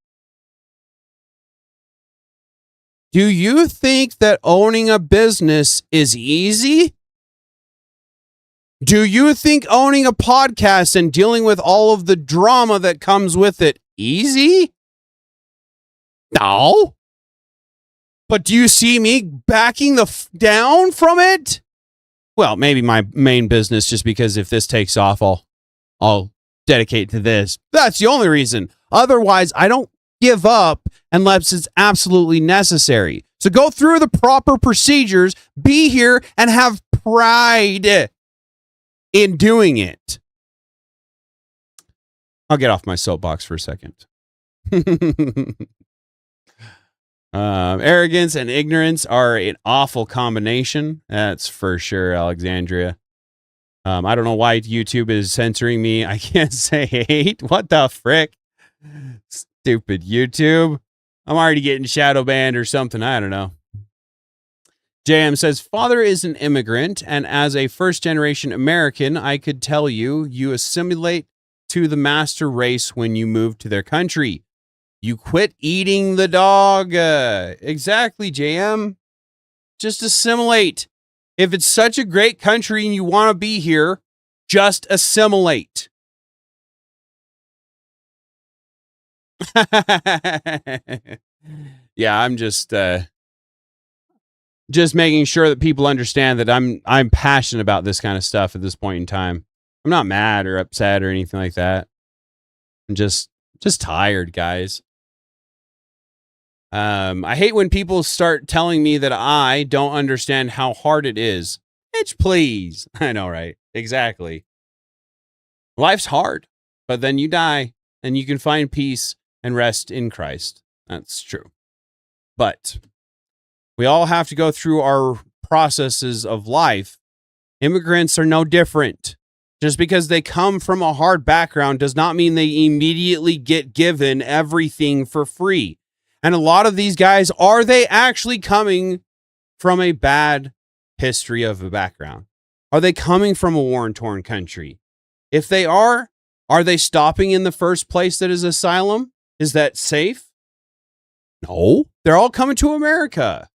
Speaker 2: Do you think that owning a business is easy? Do you think owning a podcast and dealing with all of the drama that comes with it easy? No. But do you see me backing down from it? Well, maybe my main business, just because if this takes off, I'll dedicate to this. That's the only reason. Otherwise, I don't give up unless it's absolutely necessary. So go through the proper procedures, be here, and have pride in doing it. I'll get off my soapbox for a second. Arrogance and ignorance are an awful combination. That's for sure, Alexandria. I don't know why YouTube is censoring me. I can't say hate. What the frick? Stupid YouTube. I'm already getting shadow banned or something. I don't know. JM says, father is an immigrant, and as a first-generation American, I could tell you assimilate to the master race when you move to their country. You quit eating the dog. Exactly, JM. Just assimilate. If it's such a great country and you want to be here, just assimilate. Yeah, I'm just making sure that people understand that I'm passionate about this kind of stuff at this point in time. I'm not mad or upset or anything like that. I'm just tired, guys. I hate when people start telling me that I don't understand how hard it is. Bitch, please. I know, right? Exactly. Life's hard, but then you die and you can find peace and rest in Christ. That's true. But we all have to go through our processes of life. Immigrants are no different. Just because they come from a hard background does not mean they immediately get given everything for free. And a lot of these guys, are they actually coming from a bad history of a background? Are they coming from a war-torn country? If they are they stopping in the first place that is asylum? Is that safe? No, they're all coming to America.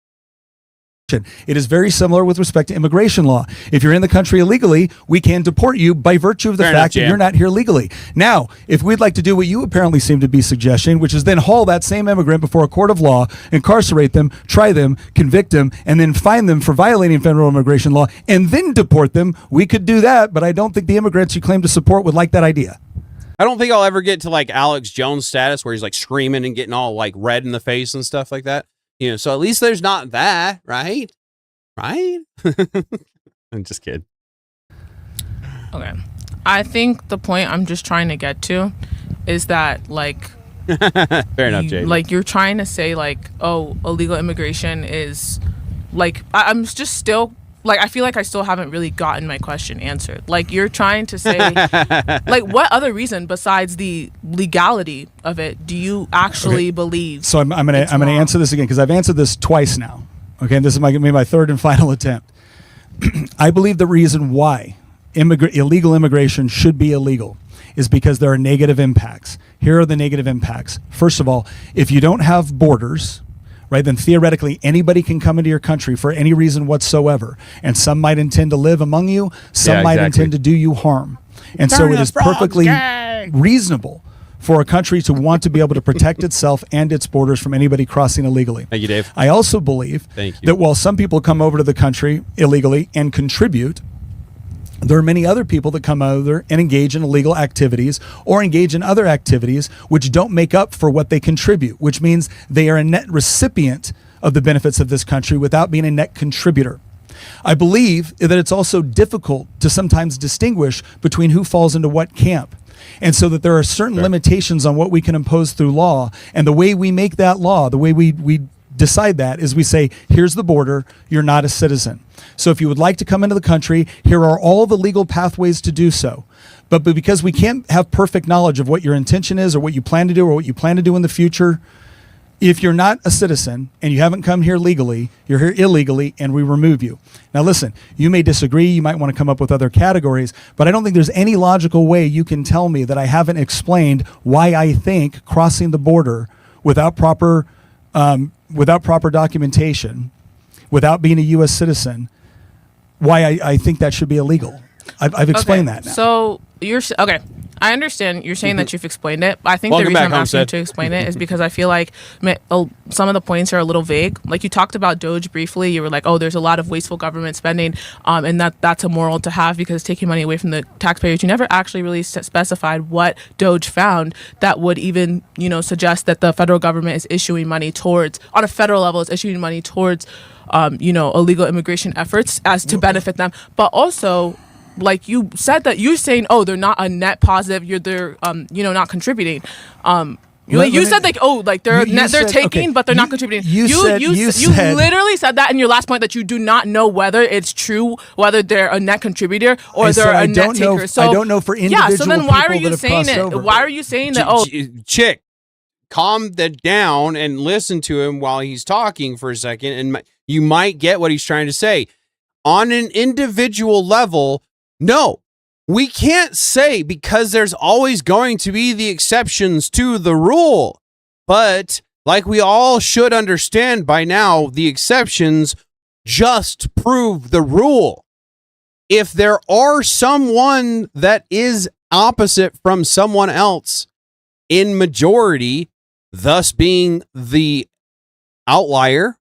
Speaker 14: It is very similar with respect to immigration law. If you're in the country illegally, we can deport you by virtue of the fact that you're not here legally. Now, if we'd like to do what you apparently seem to be suggesting, which is then haul that same immigrant before a court of law, incarcerate them, try them, convict them, and then fine them for violating federal immigration law, and then deport them, we could do that, but I don't think the immigrants you claim to support would like that idea.
Speaker 2: I don't think I'll ever get to like Alex Jones status where he's like screaming and getting all like red in the face and stuff like that. You know, so at least there's not that, right? Right? I'm just kidding.
Speaker 15: Okay. I think the point I'm just trying to get to is that, like,
Speaker 2: fair enough, Jay.
Speaker 15: Like, you're trying to say, like, oh, illegal immigration is, like, I'm just still, like, I feel like I still haven't really gotten my question answered. Like, you're trying to say, like, what other reason besides the legality of it do you actually believe?
Speaker 14: So I'm gonna answer this again because I've answered this twice now. Okay, and this is my third and final attempt. I believe the reason why illegal immigration should be illegal is because there are negative impacts. Here are the negative impacts. First of all, if you don't have borders, right, then theoretically anybody can come into your country for any reason whatsoever. And some might intend to live among you, some might intend to do you harm. And so it is perfectly reasonable for a country to want to be able to protect itself and its borders from anybody crossing illegally.
Speaker 2: Thank you, Dave.
Speaker 14: I also believe that while some people come over to the country illegally and contribute, there are many other people that come over and engage in illegal activities or engage in other activities which don't make up for what they contribute, which means they are a net recipient of the benefits of this country without being a net contributor. I believe that it's also difficult to sometimes distinguish between who falls into what camp. And so that there are certain limitations on what we can impose through law. And the way we make that law, the way we decide that is we say, here's the border, you're not a citizen. So if you would like to come into the country, here are all the legal pathways to do so. But because we can't have perfect knowledge of what your intention is or what you plan to do or what you plan to do in the future, if you're not a citizen and you haven't come here legally, you're here illegally and we remove you. Now listen, you may disagree, you might want to come up with other categories, but I don't think there's any logical way you can tell me that I haven't explained why I think crossing the border without proper documentation, without being a U.S. citizen, why I think that should be illegal. I've explained that now.
Speaker 15: So okay. I understand you're saying that you've explained it. I think the reason I'm asking you to explain it is because I feel like some of the points are a little vague. Like you talked about Doge briefly. You were like, oh, there's a lot of wasteful government spending, and that's immoral to have because it's taking money away from the taxpayers. You never actually really specified what Doge found that would even, suggest that the federal government is issuing money towards, on a federal level, is issuing money towards, illegal immigration efforts as to benefit them. But also, like you said that you're saying, oh, they're not a net positive. They're not contributing. You said they're taking, but they're not contributing. You literally said that in your last point that you do not know whether it's true, whether they're a net contributor or they're a net taker. So
Speaker 14: I don't know for individual people.
Speaker 15: So then why are you
Speaker 14: that
Speaker 15: saying it?
Speaker 14: over.
Speaker 15: Why are you saying that? Oh,
Speaker 2: chick, calm that down and listen to him while he's talking for a second, and you might get what he's trying to say. On an individual level, no, we can't say because there's always going to be the exceptions to the rule. But like we all should understand by now, the exceptions just prove the rule. If there are someone that is opposite from someone else in majority, thus being the outlier,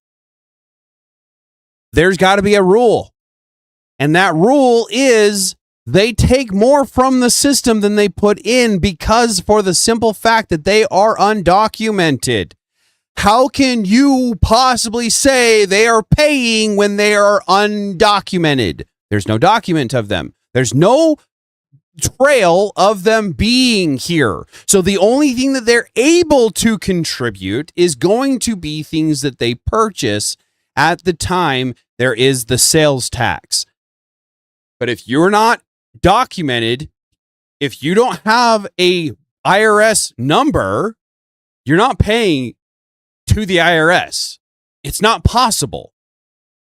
Speaker 2: there's got to be a rule. And that rule is they take more from the system than they put in because for the simple fact that they are undocumented. How can you possibly say they are paying when they are undocumented? There's no document of them. There's no trail of them being here. So the only thing that they're able to contribute is going to be things that they purchase at the time there is the sales tax. But if you're not documented, if you don't have a IRS number, you're not paying to the IRS. It's not possible.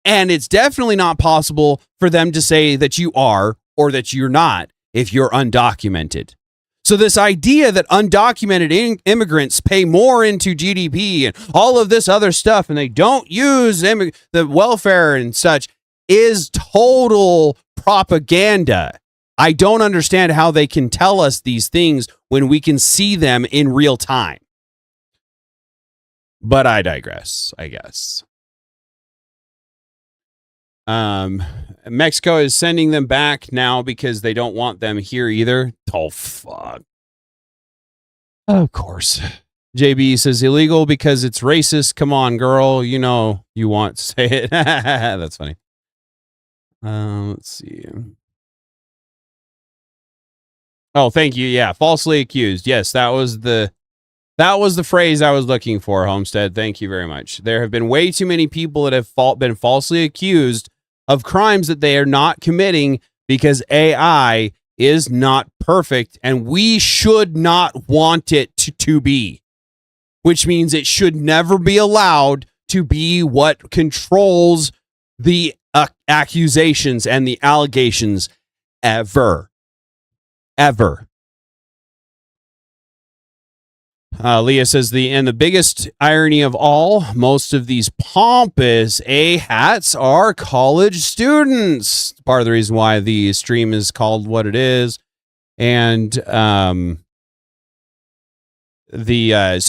Speaker 2: And it's definitely not possible for them to say that you are or that you're not if you're undocumented. So this idea that undocumented immigrants pay more into GDP and all of this other stuff, and they don't use the welfare and such, is total propaganda. I don't understand how they can tell us these things when we can see them in real time. But I digress, I guess. Mexico is sending them back now because they don't want them here either. Oh, fuck. Of course. JB says illegal because it's racist. Come on, girl. You know you want to say it. That's funny. Let's see. Oh, thank you. Yeah, falsely accused. Yes, that was the phrase I was looking for, Homestead. Thank you very much. There have been way too many people that have been falsely accused of crimes that they are not committing because AI is not perfect and we should not want it to be, which means it should never be allowed to be what controls the accusations and the allegations ever. Leah says the biggest irony of all, most of these pompous hats are college students. Part of the reason why the stream is called what it is. And so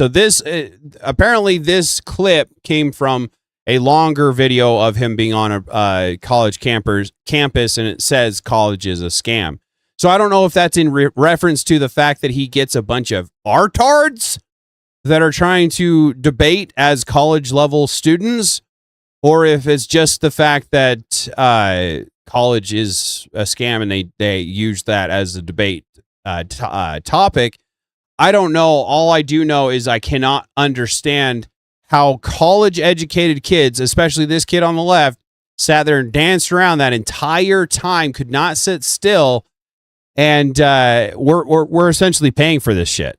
Speaker 2: this apparently this clip came from a longer video of him being on a college campus, and it says college is a scam. So I don't know if that's in reference to the fact that he gets a bunch of artards that are trying to debate as college level students, or if it's just the fact that college is a scam and they use that as a debate topic. I don't know. All I do know is I cannot understand how college educated kids, especially this kid on the left, sat there and danced around that entire time, could not sit still. And we're essentially paying for this shit,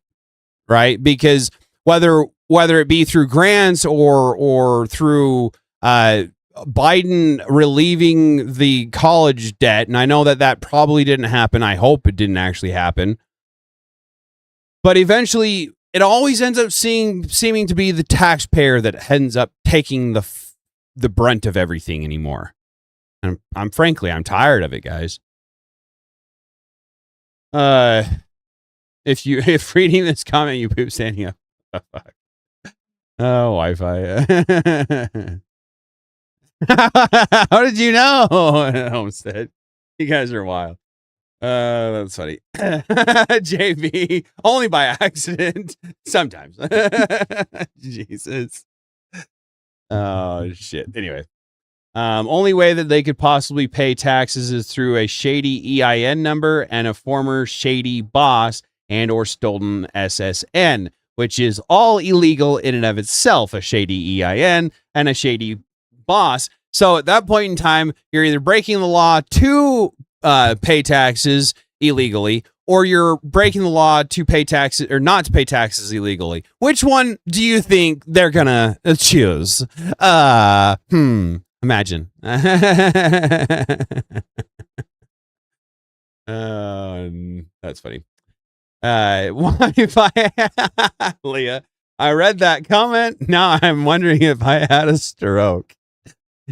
Speaker 2: right? Because whether it be through grants or through Biden relieving the college debt, and I know that probably didn't happen. I hope it didn't actually happen. But eventually, it always ends up seeming to be the taxpayer that ends up taking the brunt of everything anymore. And I'm frankly tired of it, guys. If reading this comment, you poop standing up. Oh, Wi-Fi. How did you know? Homestead. You guys are wild. That's funny. JB, only by accident. Sometimes. Jesus. Oh, shit. Anyway. Only way that they could possibly pay taxes is through a shady EIN number and a former shady boss and or stolen SSN, which is all illegal in and of itself, a shady EIN and a shady boss. So at that point in time, you're either breaking the law to pay taxes illegally, or you're breaking the law to pay taxes or not to pay taxes illegally. Which one do you think they're gonna choose? Imagine. That's funny. Leah, I read that comment. Now I'm wondering if I had a stroke.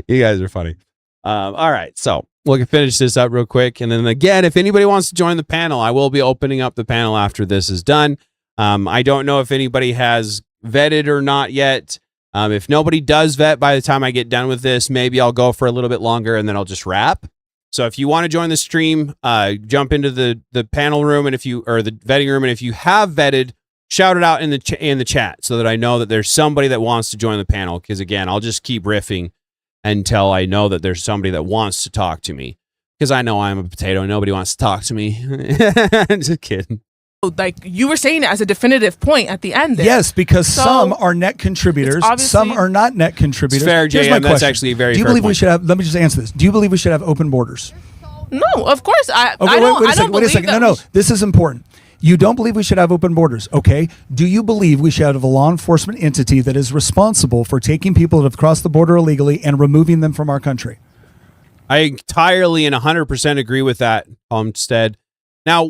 Speaker 2: You guys are funny. All right, so we can finish this up real quick. And then again, if anybody wants to join the panel, I will be opening up the panel after this is done. I don't know if anybody has vetted or not yet. If nobody does vet by the time I get done with this, maybe I'll go for a little bit longer and then I'll just wrap. So if you want to join the stream, jump into the panel room and the vetting room, and if you have vetted, shout it out in the chat so that I know that there's somebody that wants to join the panel. Because again, I'll just keep riffing until I know that there's somebody that wants to talk to me. Because I know I'm a potato and nobody wants to talk to me. Just kidding.
Speaker 15: Like you were saying it as a definitive point at the end there.
Speaker 14: Yes, because some are net contributors, some are not net contributors.
Speaker 2: It's fair, JM. That's actually a very fair point.
Speaker 14: Do you believe we should have, let me just answer this. Do you believe we should have open borders?
Speaker 15: No, of course. I
Speaker 14: wait a second. No, this is important. You don't believe we should have open borders, okay? Do you believe we should have a law enforcement entity that is responsible for taking people that have crossed the border illegally and removing them from our country? I
Speaker 2: entirely and 100% agree with that, Homestead. Now,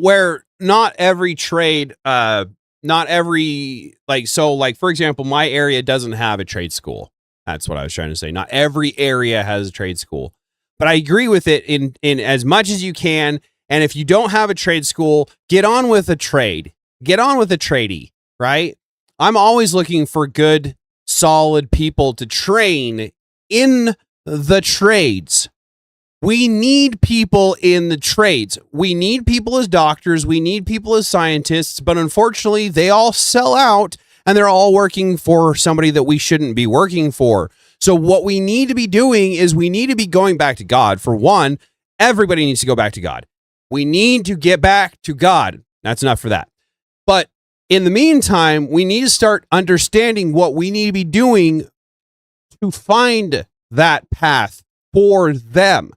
Speaker 2: every trade, not every, like, so like, for example, my area doesn't have a trade school. That's what I was trying to say. Not every area has a trade school, but I agree with it in as much as you can. And if you don't have a trade school, get on with a trade, get on with a tradie, right? I'm always looking for good, solid people to train in the trades. We need people in the trades. We need people as doctors. We need people as scientists, but unfortunately they all sell out and they're all working for somebody that we shouldn't be working for. So what we need to be doing is we need to be going back to God. For one, everybody needs to go back to God. We need to get back to God. That's enough for that. But in the meantime, we need to start understanding what we need to be doing to find that path for them,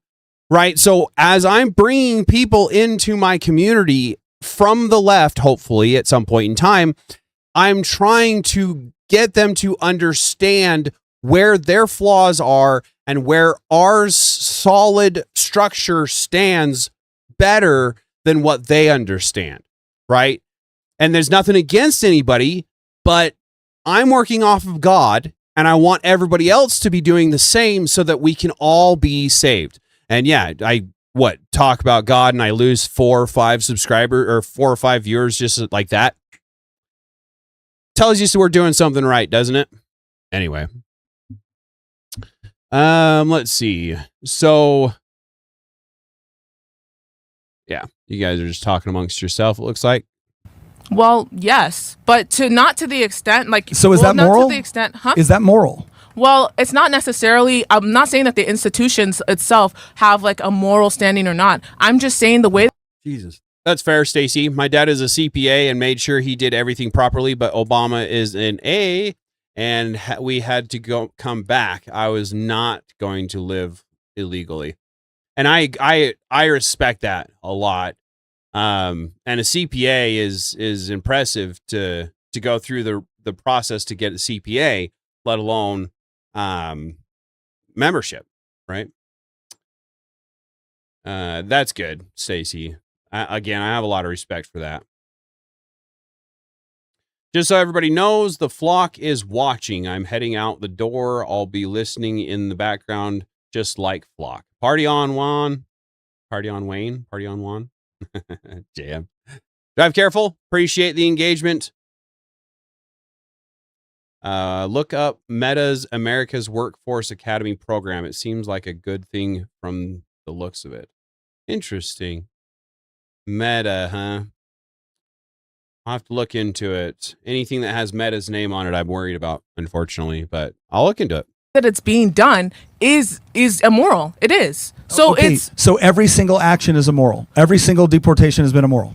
Speaker 2: right? So as I'm bringing people into my community from the left, hopefully at some point in time, I'm trying to get them to understand where their flaws are and where our solid structure stands better than what they understand, right? And there's nothing against anybody, but I'm working off of God and I want everybody else to be doing the same so that we can all be saved. And yeah, I talk about God and I lose 4 or 5 subscribers or 4 or 5 viewers just like that. Tells you so we're doing something right, doesn't it? Anyway. Let's see. So yeah, you guys are just talking amongst yourself, it looks like.
Speaker 15: Well, yes, but not to the extent like.
Speaker 14: So is that moral?
Speaker 15: Not to the extent, huh?
Speaker 14: Is that moral?
Speaker 15: Well, it's not necessarily. I'm not saying that the institutions itself have like a moral standing or not. I'm just saying the way.
Speaker 2: Jesus, that's fair, Stacy. My dad is a CPA and made sure he did everything properly, but Obama is an A, and we had to come back. I was not going to live illegally, and I respect that a lot. And a CPA is impressive to go through the process to get a CPA, let alone membership, right? That's good, Stacy. Again, I have a lot of respect for that. Just so everybody knows, the flock is watching. I'm heading out the door. I'll be listening in the background, just like flock. Party on, Juan. Party on, Wayne. Party on, Juan. Jam. Drive careful. Appreciate the engagement. Look up Meta's America's Workforce Academy program. It seems like a good thing from the looks of it. Interesting. Meta, huh? I'll have to look into it. Anything that has Meta's name on it, I'm worried about, unfortunately, but I'll look into it.
Speaker 15: That it's being done is immoral. It is. So
Speaker 14: okay, so every single action is immoral. Every single deportation has been immoral.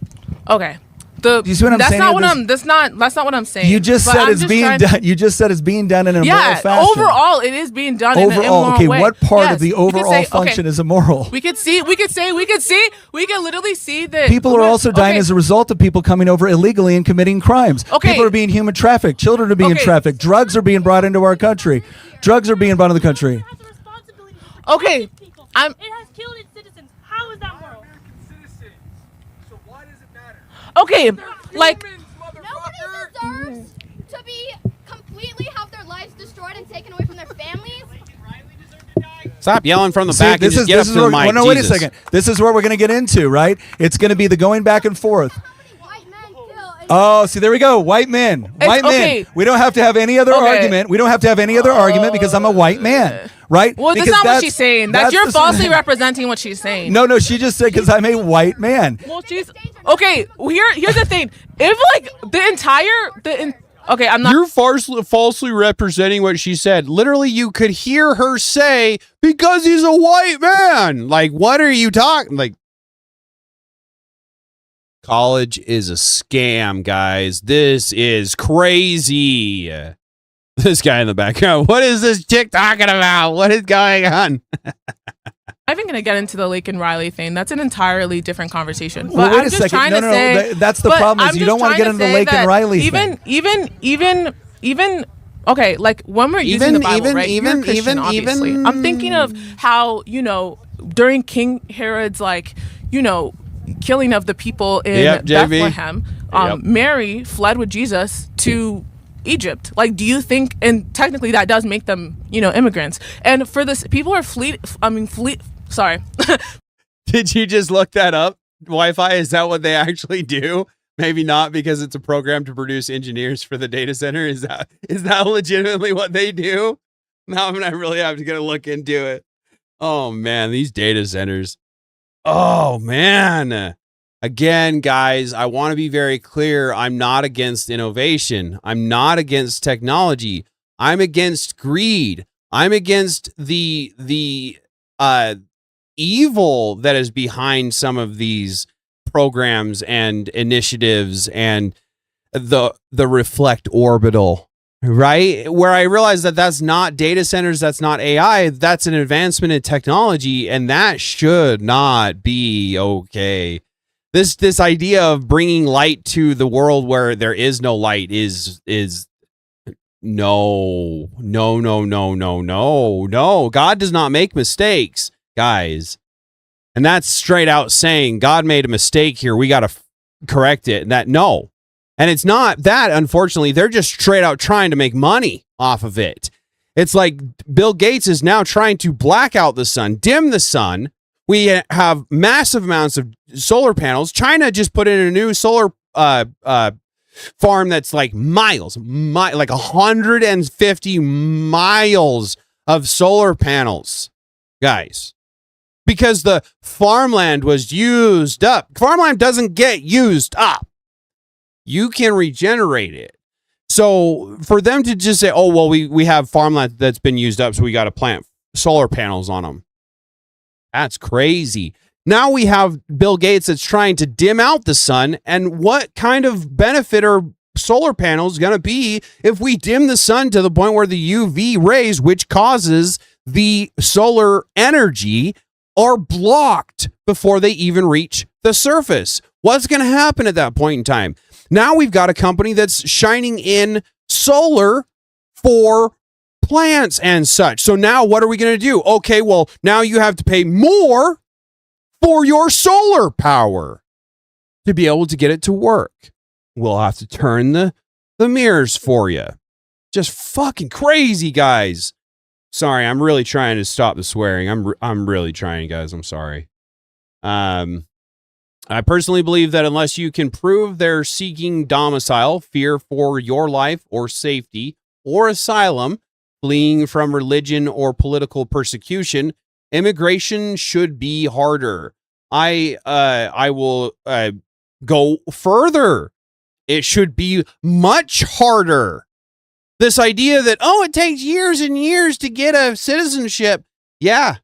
Speaker 15: Okay.
Speaker 14: Do you see what I'm saying?
Speaker 15: That's not what I'm saying.
Speaker 14: You just said it's being done. You just said it's being done in a immoral fashion.
Speaker 15: Overall, it is being done in an immoral
Speaker 14: okay,
Speaker 15: way.
Speaker 14: what part of the overall function is immoral?
Speaker 15: We could literally see that
Speaker 14: people are also dying as a result of people coming over illegally and committing crimes.
Speaker 15: Okay.
Speaker 14: People are being human trafficked. Children are being trafficked. Drugs are being brought into our country. Drugs are being brought into the country.
Speaker 15: Okay.
Speaker 3: It has killed its citizens. How is that moral?
Speaker 15: Okay, like
Speaker 17: nobody deserves to be completely have their lives destroyed and taken away from their families.
Speaker 2: Stop yelling from the back and just get up to the mic.
Speaker 14: Well, no, wait a second. This is where we're going to get into, right? It's going to be the going back and forth. Oh, see, there we go. White men. White men. We don't have to have any other argument. We don't have to have any other argument because I'm a white man, right?
Speaker 15: Well, that's not what she's saying. You're falsely representing what she's saying.
Speaker 14: No, she just said because I'm a white man.
Speaker 15: Well, she's okay. Here's the thing. If like okay, I'm not.
Speaker 2: You're falsely representing what she said. Literally, you could hear her say because he's a white man. Like, what are you talking? Like, college is a scam, guys. This is crazy. This guy in the background. What is this chick talking about? What is going on?
Speaker 15: I'm even going to get into the Laken Riley thing. That's an entirely different conversation. But
Speaker 14: well, wait a second. No. That's the problem is you don't want to get into the Laken Riley thing.
Speaker 15: Even okay, like when we're using the Bible, right? You're a Christian, obviously. I'm thinking of how, during King Herod's, killing of the people in
Speaker 2: Yep, JB.
Speaker 15: Bethlehem, Mary fled with Jesus to Egypt. Like, do you think, and technically that does make them, immigrants. And for this, people are sorry.
Speaker 2: Did you just look that up? Wi-Fi, is that what they actually do? Maybe not, because it's a program to produce engineers for the data center. Is that legitimately what they do? Now I'm gonna really have to go look into it. Oh man, these data centers. Oh man. Again, guys, I want to be very clear. I'm not against innovation. I'm not against technology. I'm against greed. I'm against the evil that is behind some of these programs and initiatives and the reflect orbital, right? Where I realize that that's not data centers, that's not AI, that's an advancement in technology, and that should not be okay. This idea of bringing light to the world where there is no light is no. God does not make mistakes, guys. And that's straight out saying God made a mistake here. We got to correct it. And no. And it's not that, unfortunately. They're just straight out trying to make money off of it. It's like Bill Gates is now trying to black out the sun, dim the sun. We have massive amounts of solar panels. China just put in a new solar farm that's like like 150 miles of solar panels, guys. Because the farmland was used up. Farmland doesn't get used up. You can regenerate it. So for them to just say, oh, well, we have farmland that's been used up, so we got to plant solar panels on them. That's crazy. Now we have Bill Gates that's trying to dim out the sun. And what kind of benefit are solar panels going to be if we dim the sun to the point where the UV rays, which causes the solar energy, are blocked before they even reach the surface? What's going to happen at that point in time? Now we've got a company that's shining in solar for plants and such. So now what are we going to do? Okay, well, now you have to pay more for your solar power to be able to get it to work. We'll have to turn the mirrors for you. Just fucking crazy, guys. Sorry, I'm really trying to stop the swearing. I'm really trying, guys. I'm sorry. I personally believe that unless you can prove they're seeking domicile, fear for your life or safety, or asylum, fleeing from religion or political persecution, immigration should be harder. I will go further. It should be much harder. This idea that, oh, it takes years and years to get a citizenship. Yeah,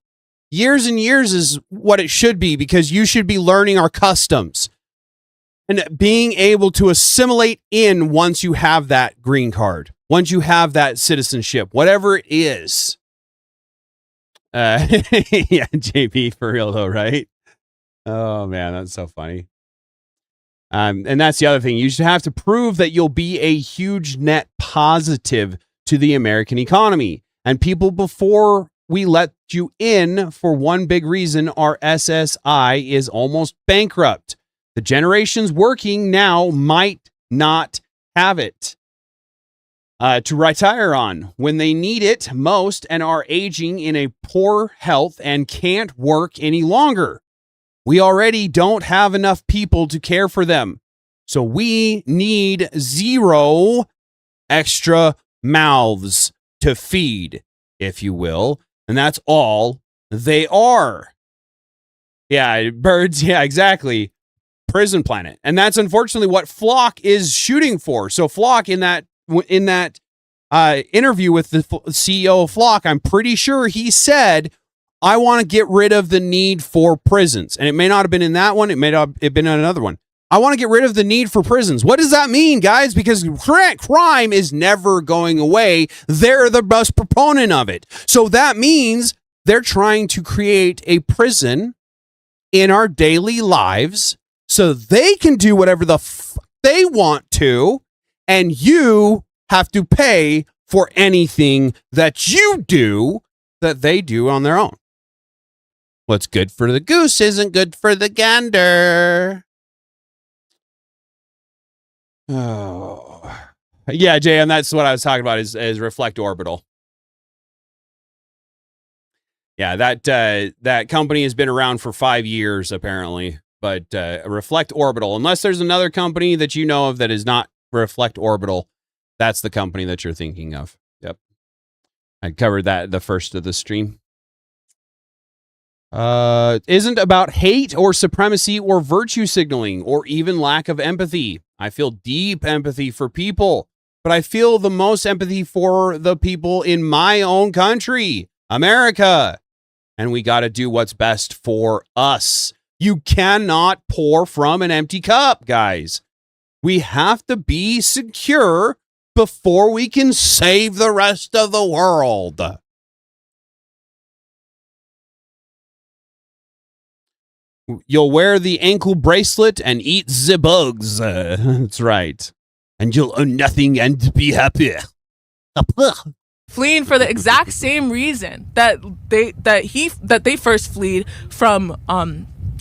Speaker 2: years and years is what it should be, because you should be learning our customs and being able to assimilate in once you have that green card, once you have that citizenship, whatever it is. Yeah, JP, for real though, right? Oh man, that's so funny. And that's the other thing. You should have to prove that you'll be a huge net positive to the American economy. And people, before we let you in, for one big reason, our SSI is almost bankrupt. The generations working now might not have it to retire on when they need it most and are aging in a poor health and can't work any longer. We already don't have enough people to care for them. So we need 0 extra mouths to feed, if you will. And that's all they are. Yeah, birds. Yeah, exactly. Prison planet. And that's unfortunately what Flock is shooting for. So Flock, in that interview with the CEO of Flock, I'm pretty sure he said, I want to get rid of the need for prisons. And it may not have been in that one. It may not have been in another one. I want to get rid of the need for prisons. What does that mean, guys? Because crime is never going away. They're the best proponent of it. So that means they're trying to create a prison in our daily lives so they can do whatever the they want to, and you have to pay for anything that you do that they do on their own. What's good for the goose isn't good for the gander. Oh. Yeah, JM, that's what I was talking about is Reflect Orbital. Yeah, that company has been around for 5 years, apparently. But Reflect Orbital, unless there's another company that you know of that is not Reflect Orbital, that's the company that you're thinking of. Yep. I covered that the first of the stream. Isn't about hate or supremacy or virtue signaling or even lack of empathy. I feel deep empathy for people, but I feel the most empathy for the people in my own country, America. And we got to do what's best for us. You cannot pour from an empty cup, guys. We have to be secure before we can save the rest of the world. You'll wear the ankle bracelet and eat the bugs. That's right. And you'll own nothing and be happy.
Speaker 15: Fleeing for the exact same reason that they first fled from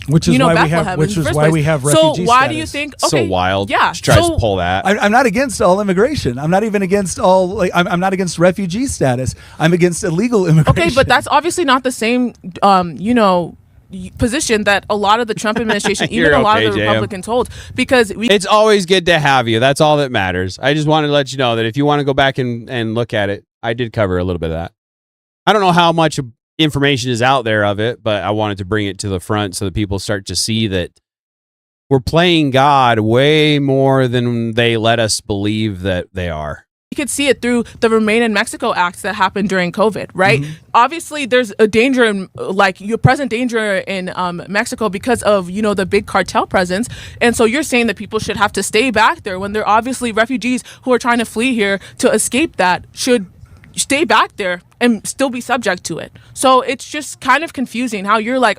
Speaker 14: which is why we have refugee
Speaker 15: So why
Speaker 14: status.
Speaker 15: do you think?
Speaker 2: So wild.
Speaker 15: Yeah.
Speaker 2: She tries to pull that.
Speaker 14: I'm not against all immigration. I'm not even against all. Like, I'm not against refugee status. I'm against illegal immigration.
Speaker 15: Okay, but that's obviously not the same. Position that a lot of the Trump administration, even a lot of the Republicans hold, because
Speaker 2: it's always good to have you. That's all that matters. I just wanted to let you know that if you want to go back and look at it, I did cover a little bit of that. I don't know how much information is out there of it, but I wanted to bring it to the front so that people start to see that we're playing God way more than they let us believe that they are.
Speaker 15: You could see it through the Remain in Mexico acts that happened during COVID, right?
Speaker 2: Mm-hmm.
Speaker 15: Obviously, there's a danger, your present danger in Mexico because of, the big cartel presence. And so you're saying that people should have to stay back there when they're obviously refugees who are trying to flee here to escape that should stay back there and still be subject to it. So it's just kind of confusing how you're like,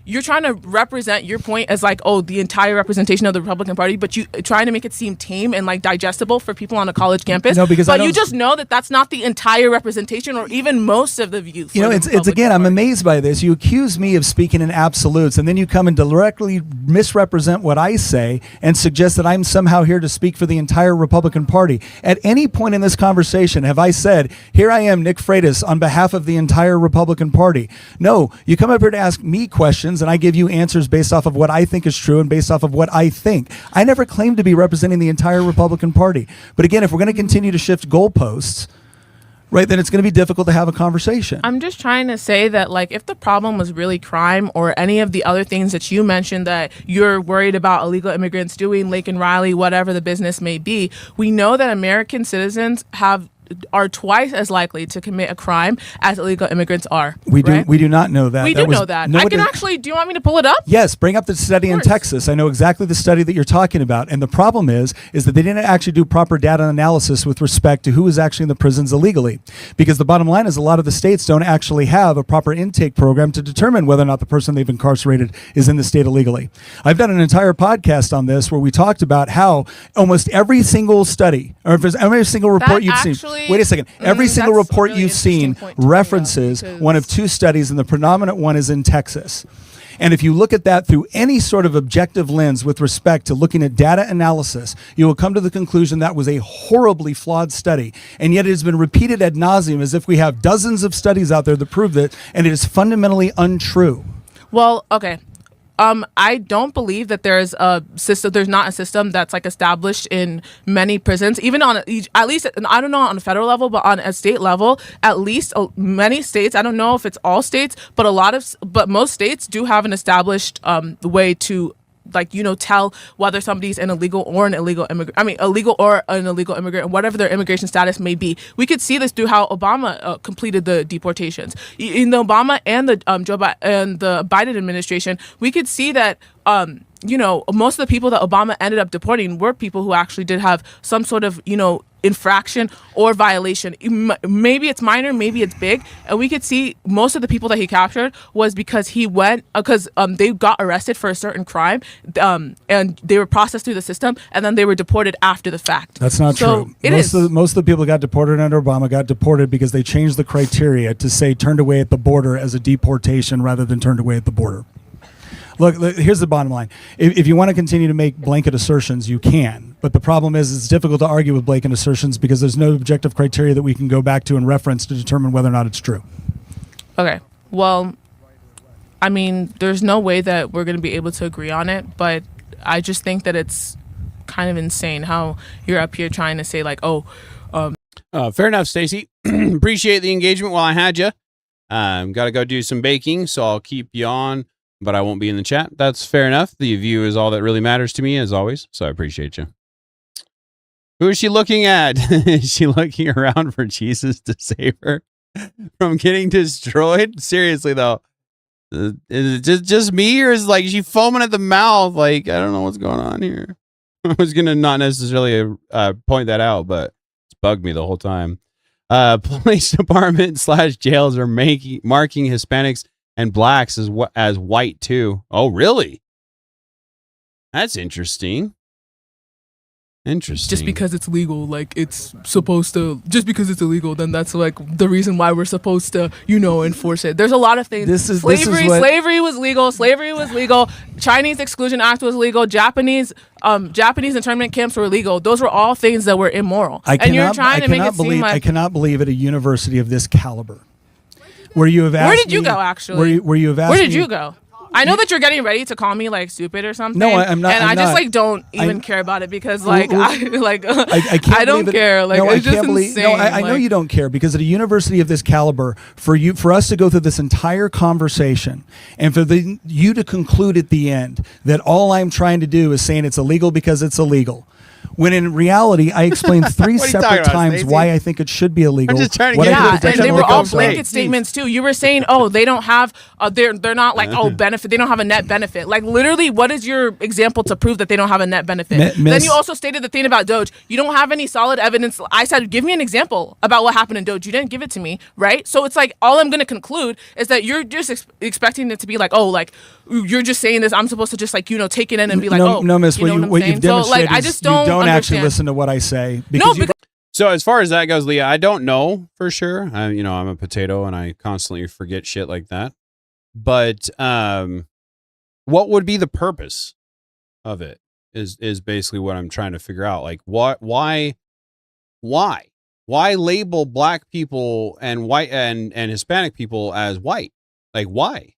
Speaker 15: you're trying to represent your point as like, the entire representation of the Republican Party, but you trying to make it seem tame and like digestible for people on a college campus.
Speaker 14: No, because
Speaker 15: you just know that that's not the entire representation or even most of the view.
Speaker 14: It's again, I'm amazed by this. You accuse me of speaking in absolutes, and then you come and directly misrepresent what I say and suggest that I'm somehow here to speak for the entire Republican Party. At any point in this conversation, have I said, here I am, Nick Freitas, on behalf of the entire Republican Party? No, you come up here to ask me questions, and I give you answers based off of what I think is true and based off of what I think. I never claimed to be representing the entire Republican Party. But again, if we're going to continue to shift goalposts, right, then it's going to be difficult to have a conversation.
Speaker 15: I'm just trying to say that, like, if the problem was really crime or any of the other things that you mentioned that you're worried about illegal immigrants doing, Lake and Riley, whatever the business may be, we know that American citizens are twice as likely to commit a crime as illegal immigrants are.
Speaker 14: We do not know that.
Speaker 15: We do know that. I can actually, do you want me to pull it up?
Speaker 14: Yes, bring up the study in Texas. I know exactly the study that you're talking about. And the problem is that they didn't actually do proper data analysis with respect to who is actually in the prisons illegally. Because the bottom line is a lot of the states don't actually have a proper intake program to determine whether or not the person they've incarcerated is in the state illegally. I've done an entire podcast on this where we talked about how almost every single study, or every single report you've seen, wait a second. Every single report you've seen references one of two studies, and the predominant one is in Texas. And if you look at that through any sort of objective lens with respect to looking at data analysis, you will come to the conclusion that was a horribly flawed study. And yet it has been repeated ad nauseum as if we have dozens of studies out there that prove that, and it is fundamentally untrue.
Speaker 15: Well, okay. I don't believe that there's a system. There's not a system that's like established in many prisons, even on at least, I don't know on a federal level, but on a state level, at least many states. I don't know if it's all states, but most states do have an established way to, tell whether somebody's an illegal or an illegal immigrant. I mean, illegal or an illegal immigrant, whatever their immigration status may be. We could see this through how Obama completed the deportations. In the Obama and the the Biden administration, we could see that you know, most of the people that Obama ended up deporting were people who actually did have some sort of, you know, infraction or violation. Maybe it's minor, maybe it's big, and we could see most of the people that he captured was because he went because they got arrested for a certain crime, and they were processed through the system, and then they were deported after the fact.
Speaker 14: That's not true. Most of the people who got deported under Obama got deported because they changed the criteria to say turned away at the border as a deportation rather than turned away at the border. Look, here's the bottom line. If you want to continue to make blanket assertions, you can. But the problem is it's difficult to argue with blanket assertions because there's no objective criteria that we can go back to and reference to determine whether or not it's true.
Speaker 15: Okay. Well, I mean, there's no way that we're going to be able to agree on it, but I just think that it's kind of insane how you're up here trying to say like,
Speaker 2: fair enough, Stacy. Appreciate the engagement while I had you. Got to go do some baking, so I'll keep you on, but I won't be in the chat. That's fair enough. The view is all that really matters to me, as always, so I appreciate you. Who is she looking at? Is she looking around for Jesus to save her from getting destroyed? Seriously, though. Is it just me, or is like she foaming at the mouth? Like, I don't know what's going on here. I was going to not necessarily point that out, but it's bugged me the whole time. Police department / jails are marking Hispanics and blacks as white too. Oh, really? That's interesting.
Speaker 15: just because it's legal, like it's supposed to, just because it's illegal, then that's like the reason why we're supposed to, you know, enforce it. There's a lot of things. Slavery was legal. Chinese Exclusion Act was legal. Japanese internment camps were legal. Those were all things that were immoral.
Speaker 14: I cannot believe at a university of this caliber, where you have asked
Speaker 15: Where did you go, actually?
Speaker 14: Where you have asked
Speaker 15: Where did you go? I know that you're getting ready to call me like stupid or something.
Speaker 14: No, I'm not.
Speaker 15: And I just like don't even care about it because like I don't care. Like it's just insane.
Speaker 14: No, I know you don't care because at a university of this caliber, for us to go through this entire conversation and for you to conclude at the end that all I'm trying to do is saying it's illegal because it's illegal. When in reality, I explained 3 separate times why I think it should be illegal.
Speaker 2: I'm just trying to get
Speaker 15: and they were all blanket statements too. You were saying, oh, they don't have, they're not like, benefit. They don't have a net benefit. Like literally, what is your example to prove that they don't have a net benefit? Then you also stated the thing about Doge. You don't have any solid evidence. I said, give me an example about what happened in Doge. You didn't give it to me, right? So it's like, all I'm going to conclude is that you're just expecting it to be like, oh, like, you're just saying this. I'm supposed to just like, you know, take it in and be like,
Speaker 14: no, miss,
Speaker 15: you know
Speaker 14: what you've demonstrated
Speaker 15: I just don't
Speaker 14: you don't actually listen to what I say.
Speaker 2: So as far as that goes, Leah, I don't know for sure. I'm a potato and I constantly forget shit like that. But what would be the purpose of it is basically what I'm trying to figure out. Like why label black people and white and Hispanic people as white? Like why?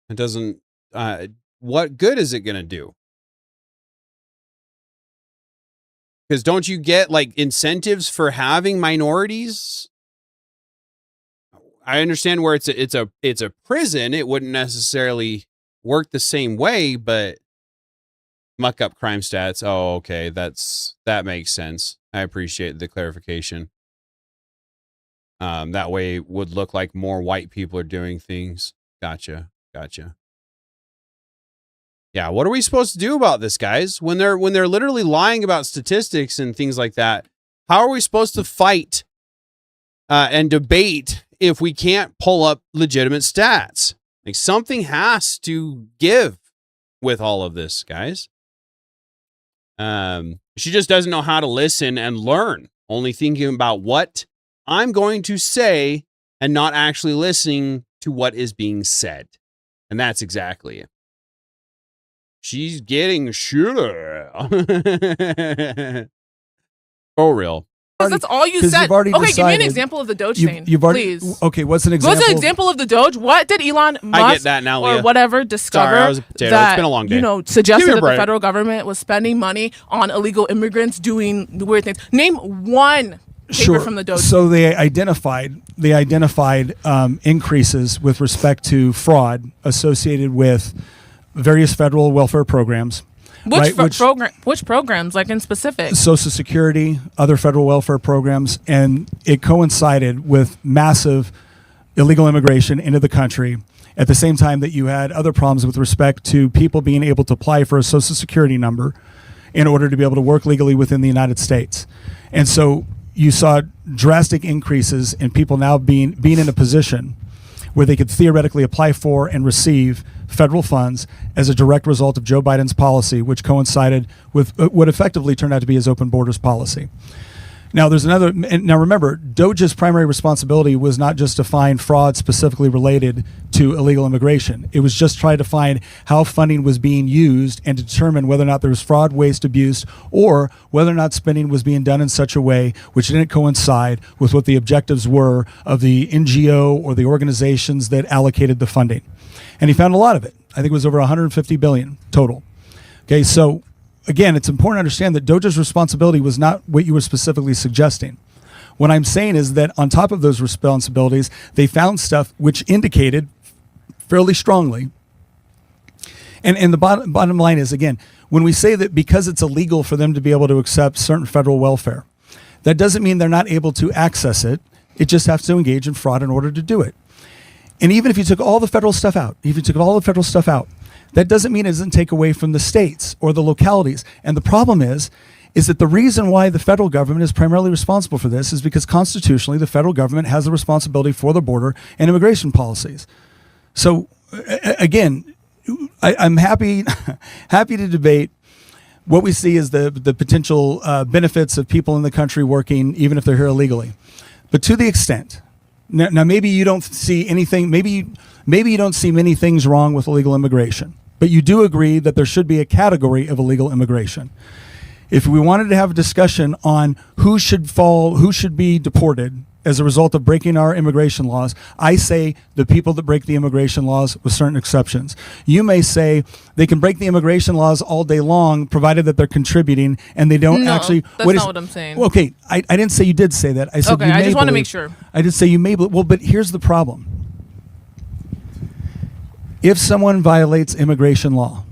Speaker 2: It doesn't what good is it going to do? Because don't you get like incentives for having minorities? I understand where it's a prison. It wouldn't necessarily work the same way, but muck up crime stats. Oh, okay, that makes sense. I appreciate the clarification. That way it would look like more white people are doing things. Gotcha. Yeah, what are we supposed to do about this, guys? When they're literally lying about statistics and things like that, how are we supposed to fight and debate if we can't pull up legitimate stats? Like something has to give with all of this, guys. She just doesn't know how to listen and learn, only thinking about what I'm going to say and not actually listening to what is being said. And that's exactly it. She's getting shooter. For real.
Speaker 15: That's all you said. Okay, give me an example of the Doge thing, please.
Speaker 14: Okay, what's an example?
Speaker 15: What's an example of the Doge? What did Elon Musk
Speaker 2: I get that now, Leah.
Speaker 15: or whatever discover?
Speaker 2: Sorry, I was a potato.
Speaker 15: That,
Speaker 2: it's been a long day.
Speaker 15: You know, suggested that the federal government was spending money on illegal immigrants doing weird things. Name one paper from the Doge.
Speaker 14: So they identified increases with respect to fraud associated with various federal welfare programs.
Speaker 15: Which programs, like in specific?
Speaker 14: Social Security, other federal welfare programs, and it coincided with massive illegal immigration into the country at the same time that you had other problems with respect to people being able to apply for a Social Security number in order to be able to work legally within the United States. And so you saw drastic increases in people now being in a position where they could theoretically apply for and receive federal funds as a direct result of Joe Biden's policy, which coincided with what effectively turned out to be his open borders policy. Now, now remember, DOJ's primary responsibility was not just to find fraud specifically related to illegal immigration. It was just trying to find how funding was being used and to determine whether or not there was fraud, waste, abuse, or whether or not spending was being done in such a way which didn't coincide with what the objectives were of the NGO or the organizations that allocated the funding. And he found a lot of it. I think it was over 150 billion total. Okay, so again, it's important to understand that DOJ's responsibility was not what you were specifically suggesting. What I'm saying is that on top of those responsibilities, they found stuff which indicated fairly strongly. And the bottom line is, again, when we say that because it's illegal for them to be able to accept certain federal welfare, that doesn't mean they're not able to access it. It just has to engage in fraud in order to do it. And even if you took all the federal stuff out, that doesn't mean it doesn't take away from the states or the localities. And the problem is that the reason why the federal government is primarily responsible for this is because constitutionally the federal government has the responsibility for the border and immigration policies. So again, I'm happy to debate what we see as the potential benefits of people in the country working even if they're here illegally. But to the extent, now maybe you don't see anything, maybe you don't see many things wrong with illegal immigration, but you do agree that there should be a category of illegal immigration. If we wanted to have a discussion on who should be deported as a result of breaking our immigration laws, I say the people that break the immigration laws with certain exceptions. You may say they can break the immigration laws all day long, provided that they're contributing and they don't actually.
Speaker 15: That's not what I'm saying.
Speaker 14: Okay, I didn't say you did say that. I said
Speaker 15: okay,
Speaker 14: you may
Speaker 15: I just want to
Speaker 14: believe.
Speaker 15: make sure.
Speaker 14: I did say you may believe. Well, but here's the problem. If someone violates immigration law,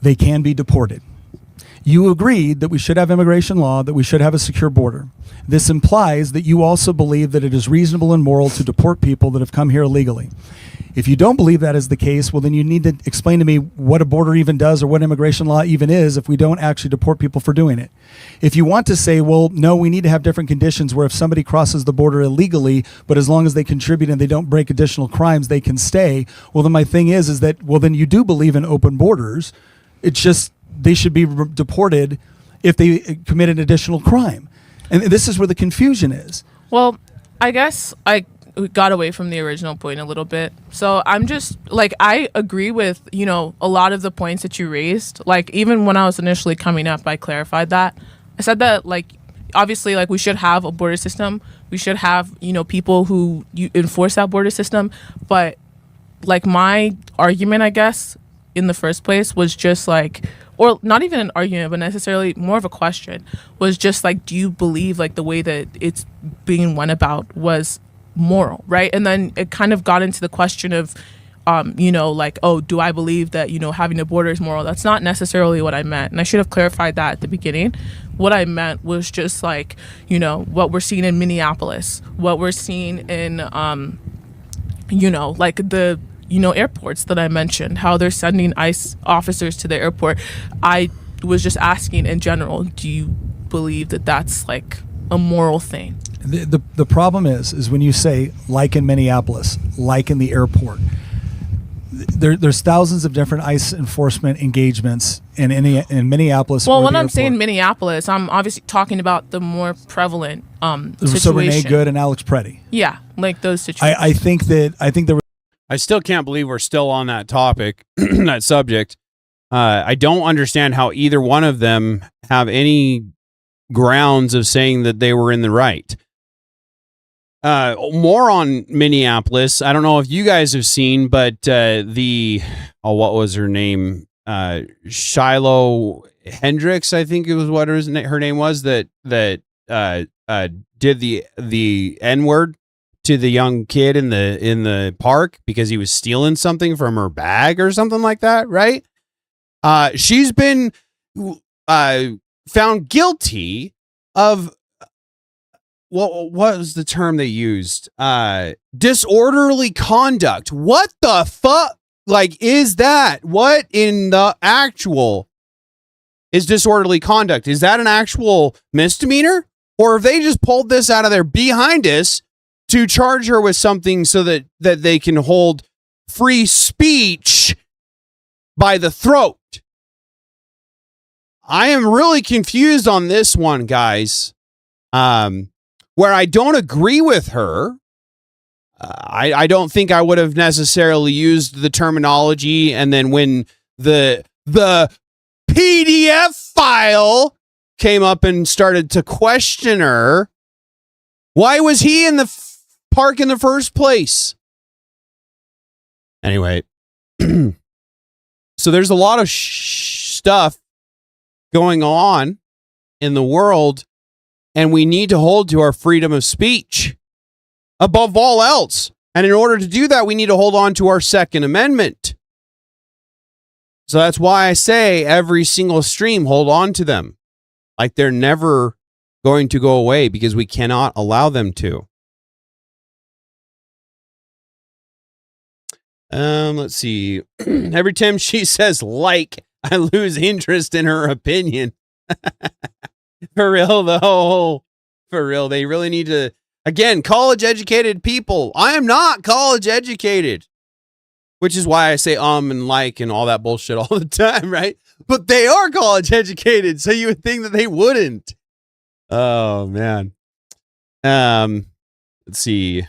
Speaker 14: they can be deported. You agreed that we should have immigration law, that we should have a secure border. This implies that you also believe that it is reasonable and moral to deport people that have come here illegally. If you don't believe that is the case, well, then you need to explain to me what a border even does or what immigration law even is if we don't actually deport people for doing it. If you want to say, well, no, we need to have different conditions where if somebody crosses the border illegally, but as long as they contribute and they don't break additional crimes, they can stay. Well, then my thing is that, well, then you do believe in open borders. It's just they should be deported if they commit an additional crime. And this is where the confusion is.
Speaker 15: Well, I guess I got away from the original point a little bit. So I'm just like, I agree with, a lot of the points that you raised. Like, even when I was initially coming up, I clarified that. I said that, like, obviously, like, we should have a border system. We should have, people who enforce that border system. But, like, my argument, I guess, in the first place was just like, or not even an argument, but necessarily more of a question, was just like, do you believe like the way that it's being went about was moral, right? And then it kind of got into the question of, like, oh, do I believe that, having a border is moral? That's not necessarily what I meant. And I should have clarified that at the beginning. What I meant was just like, what we're seeing in Minneapolis, what we're seeing in, like the, airports that I mentioned, how they're sending ICE officers to the airport. I was just asking in general, do you believe that that's like a moral thing?
Speaker 14: The problem is when you say like in Minneapolis, like in the airport, there's thousands of different ICE enforcement engagements in Minneapolis.
Speaker 15: Well, when I'm saying Minneapolis, I'm obviously talking about the more prevalent situation.
Speaker 14: So Renee Good and Alex Preddy.
Speaker 15: Yeah, like those situations.
Speaker 14: I think there was.
Speaker 2: I still can't believe we're still on that topic, that subject. I don't understand how either one of them have any grounds of saying that they were in the right. More on Minneapolis. I don't know if you guys have seen, but what was her name? Shiloh Hendricks, I think it was what her name was, that did the N-word to the young kid in the park because he was stealing something from her bag or something like that, right? She's been found guilty of what was the term they used? Disorderly conduct. What the fuck? Like, is that? What in the actual is disorderly conduct? Is that an actual misdemeanor? Or have they just pulled this out of their behind us to charge her with something so that they can hold free speech by the throat? I am really confused on this one, guys. Where I don't agree with her. I don't think I would have necessarily used the terminology, and then when the PDF file came up and started to question her, why was he in the park in the first place? Anyway, so there's a lot of stuff going on in the world, and we need to hold to our freedom of speech above all else. And in order to do that, we need to hold on to our Second Amendment. So that's why I say every single stream, hold on to them. Like they're never going to go away, because we cannot allow them to. Let's see. Every time she says like, I lose interest in her opinion. For real, though. For real. They really need to, again, college educated people. I am not college educated, which is why I say and like and all that bullshit all the time, right? But they are college educated, so you would think that they wouldn't. Oh, man. Let's see.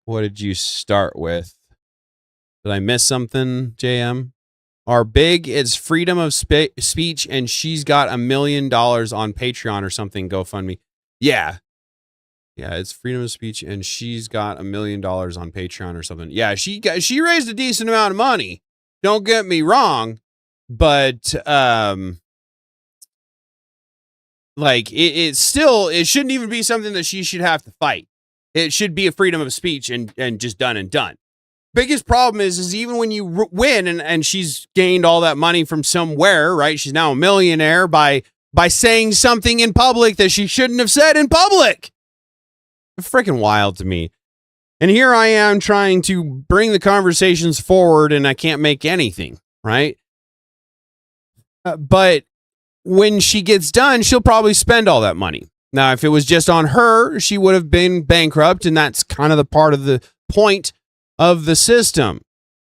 Speaker 2: What did you start with? Did I miss something, JM? Our big is freedom of speech, and she's got $1 million on Patreon or something. GoFundMe. Yeah, it's freedom of speech, and she's got $1 million on Patreon or something. Yeah, she raised a decent amount of money. Don't get me wrong, but like it shouldn't even be something that she should have to fight. It should be a freedom of speech and just done and done. Biggest problem is even when you win and she's gained all that money from somewhere, right? She's now a millionaire by saying something in public that she shouldn't have said in public. Freaking wild to me. And here I am trying to bring the conversations forward, and I can't make anything, right? But when she gets done, she'll probably spend all that money. Now, if it was just on her, she would have been bankrupt, and that's kind of the part of the point of the system.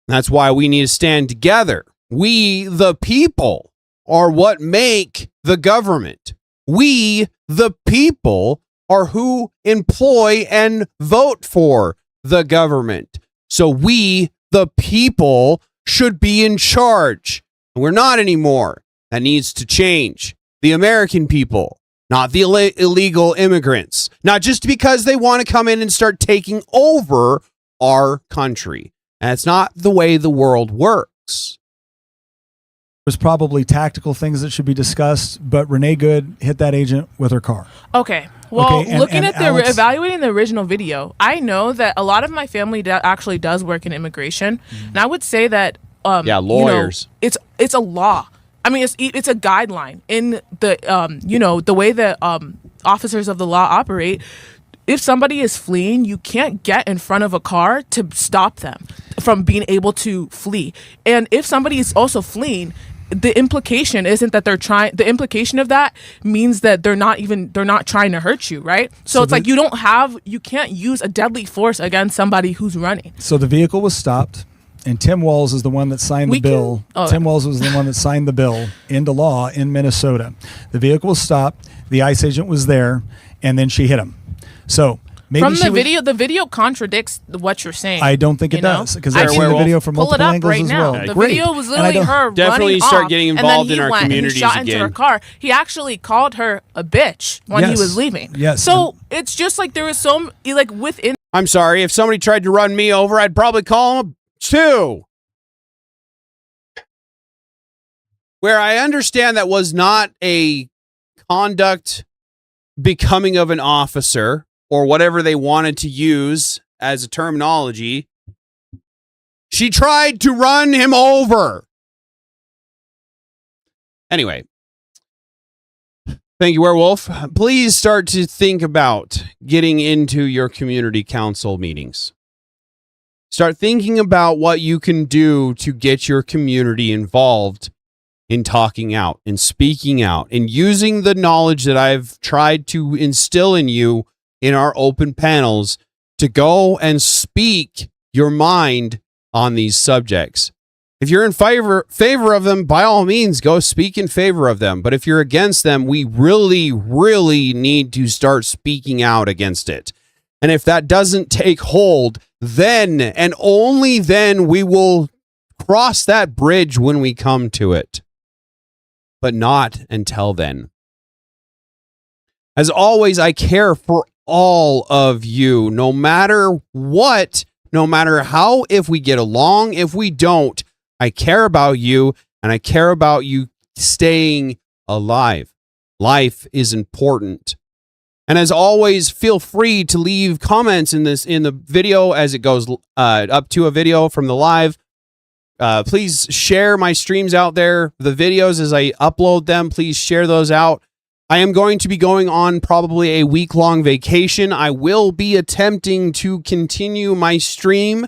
Speaker 2: That's why we need to stand together. We, the people, are what make the government. We, the people, are who employ and vote for the government. So we, the people, should be in charge. We're not anymore. That needs to change. The American people, not the illegal immigrants. Not just because they want to come in and start taking over our country. And it's not the way the world works.
Speaker 14: There's probably tactical things that should be discussed, but Renee Good hit that agent with her car.
Speaker 15: Okay. Well, looking at
Speaker 14: Alex,
Speaker 15: evaluating the original video, I know that a lot of my family actually does work in immigration, and I would say that
Speaker 2: lawyers.
Speaker 15: It's a law. I mean, it's a guideline in the the way that officers of the law operate. If somebody is fleeing, you can't get in front of a car to stop them from being able to flee. And if somebody is also fleeing, the implication isn't that they're trying. The implication of that means that they're not trying to hurt you, right? So it's like you can't use a deadly force against somebody who's running.
Speaker 14: So the vehicle was stopped, and Tim Walz is the one that signed the bill. Tim Walz was the one that signed the bill into law in Minnesota. The vehicle was stopped. The ICE agent was there, and then she hit him. So maybe
Speaker 15: from the video contradicts what you're saying.
Speaker 14: I don't think it does, because I've seen the video from multiple angles
Speaker 15: right
Speaker 14: as
Speaker 15: now.
Speaker 14: well.
Speaker 15: The video was literally her
Speaker 2: definitely
Speaker 15: running
Speaker 2: start
Speaker 15: off,
Speaker 2: getting involved
Speaker 15: and then
Speaker 2: in our
Speaker 15: went
Speaker 2: communities
Speaker 15: and he shot
Speaker 2: again.
Speaker 15: into her car. He actually called her a bitch when he was leaving.
Speaker 14: Yes.
Speaker 15: So it's just like there was within.
Speaker 2: I'm sorry, if somebody tried to run me over, I'd probably call them too. Where I understand that was not a conduct becoming of an officer, or whatever they wanted to use as a terminology. She tried to run him over. Anyway, Thank you, Werewolf. Please start to think about getting into your community council meetings. Start thinking about what you can do to get your community involved in talking out and speaking out and using the knowledge that I've tried to instill in you in our open panels to go and speak your mind on these subjects. If you're in favor of them, by all means, go speak in favor of them. But if you're against them, we really, really need to start speaking out against it. And if that doesn't take hold, then and only then we will cross that bridge when we come to it. But not until then. As always, I care for all of you, no matter what, no matter how, if we get along, if we don't. I care about you, and I care about you staying alive. Life is important. And as always, feel free to leave comments in the video as it goes up to a video from the live. Please share my streams out there, the videos as I upload them. Please share those out. I am going to be going on probably a week-long vacation. I will be attempting to continue my stream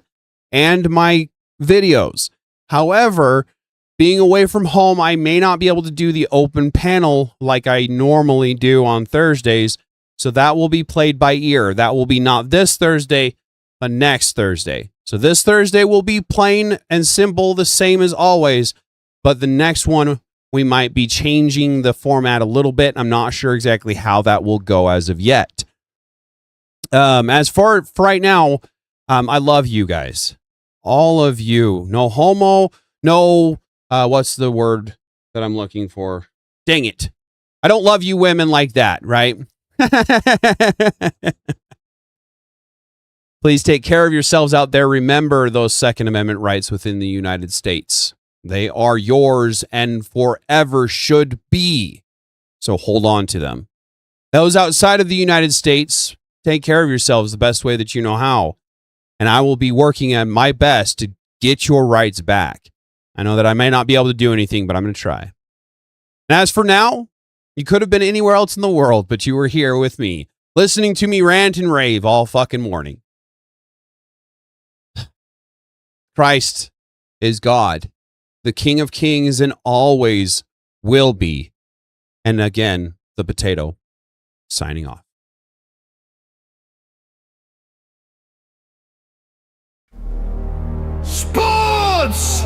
Speaker 2: and my videos. However, being away from home, I may not be able to do the open panel like I normally do on Thursdays. So that will be played by ear. That will be not this Thursday, but next Thursday. So this Thursday will be plain and simple, the same as always. But the next one, we might be changing the format a little bit. I'm not sure exactly how that will go as of yet. As for right now, I love you guys. All of you. No homo, no, what's the word that I'm looking for? Dang it. I don't love you women like that, right? Please take care of yourselves out there. Remember those Second Amendment rights within the United States. They are yours and forever should be. So hold on to them. Those outside of the United States, take care of yourselves the best way that you know how. And I will be working at my best to get your rights back. I know that I may not be able to do anything, but I'm going to try. And as for now, you could have been anywhere else in the world, but you were here with me, listening to me rant and rave all fucking morning. Christ is God, the King of Kings, and always will be. And again, the potato, signing off.
Speaker 1: Sports!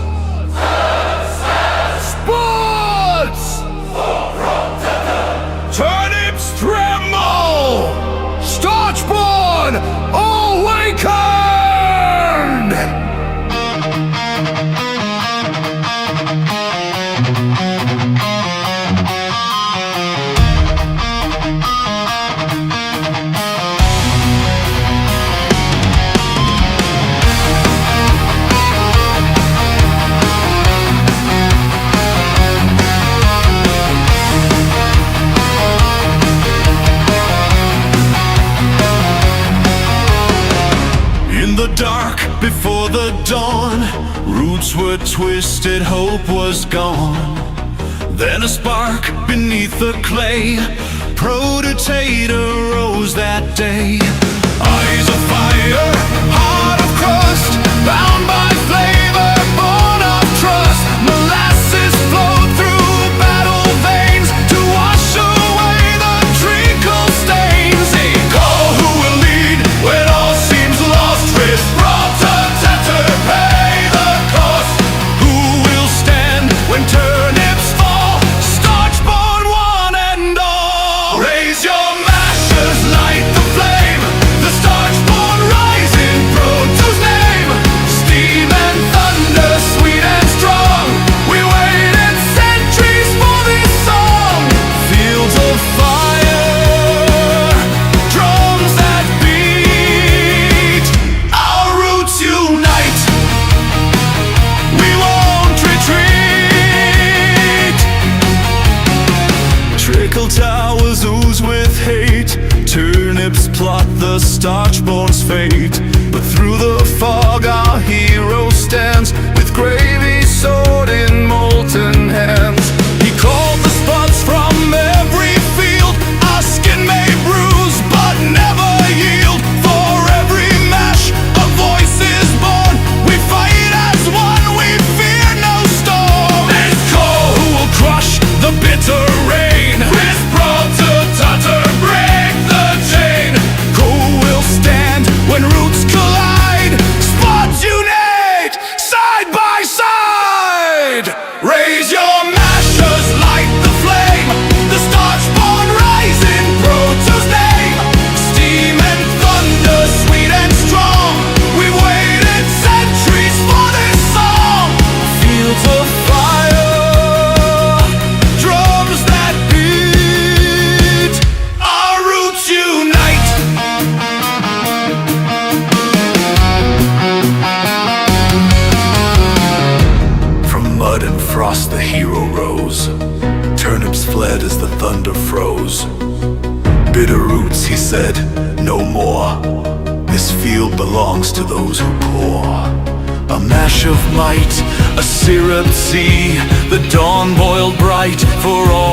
Speaker 1: Sports! Turnips tremble! Starchborn awakened! Dark before the dawn, roots were twisted, hope was gone. Then a spark beneath the clay, protestator rose that day. Eyes of fire, heart of crust, bound by flavor, born of trust. Molasses flowed through battle veins to wash away the treacle stains. They call who will lead when all seems lost. With pay the cost. Who will stand when turnips fall? Starchborn one and all. Raise your mashers, light the flame. The starchborn rising, Proto's name. Steam and thunder, sweet and strong. We waited centuries for this song. Fields of fire, drums that beat. Our roots unite. We won't retreat. Trickle towers ooze with hate. Turnips plot the starchborn's fate. But through the fog our hero stands, with gravy sword in molten hands. He called the spots from every field. bitter roots, he said, no more. This field belongs to those who pour. A mash of might, a syrup sea, the dawn boiled bright for all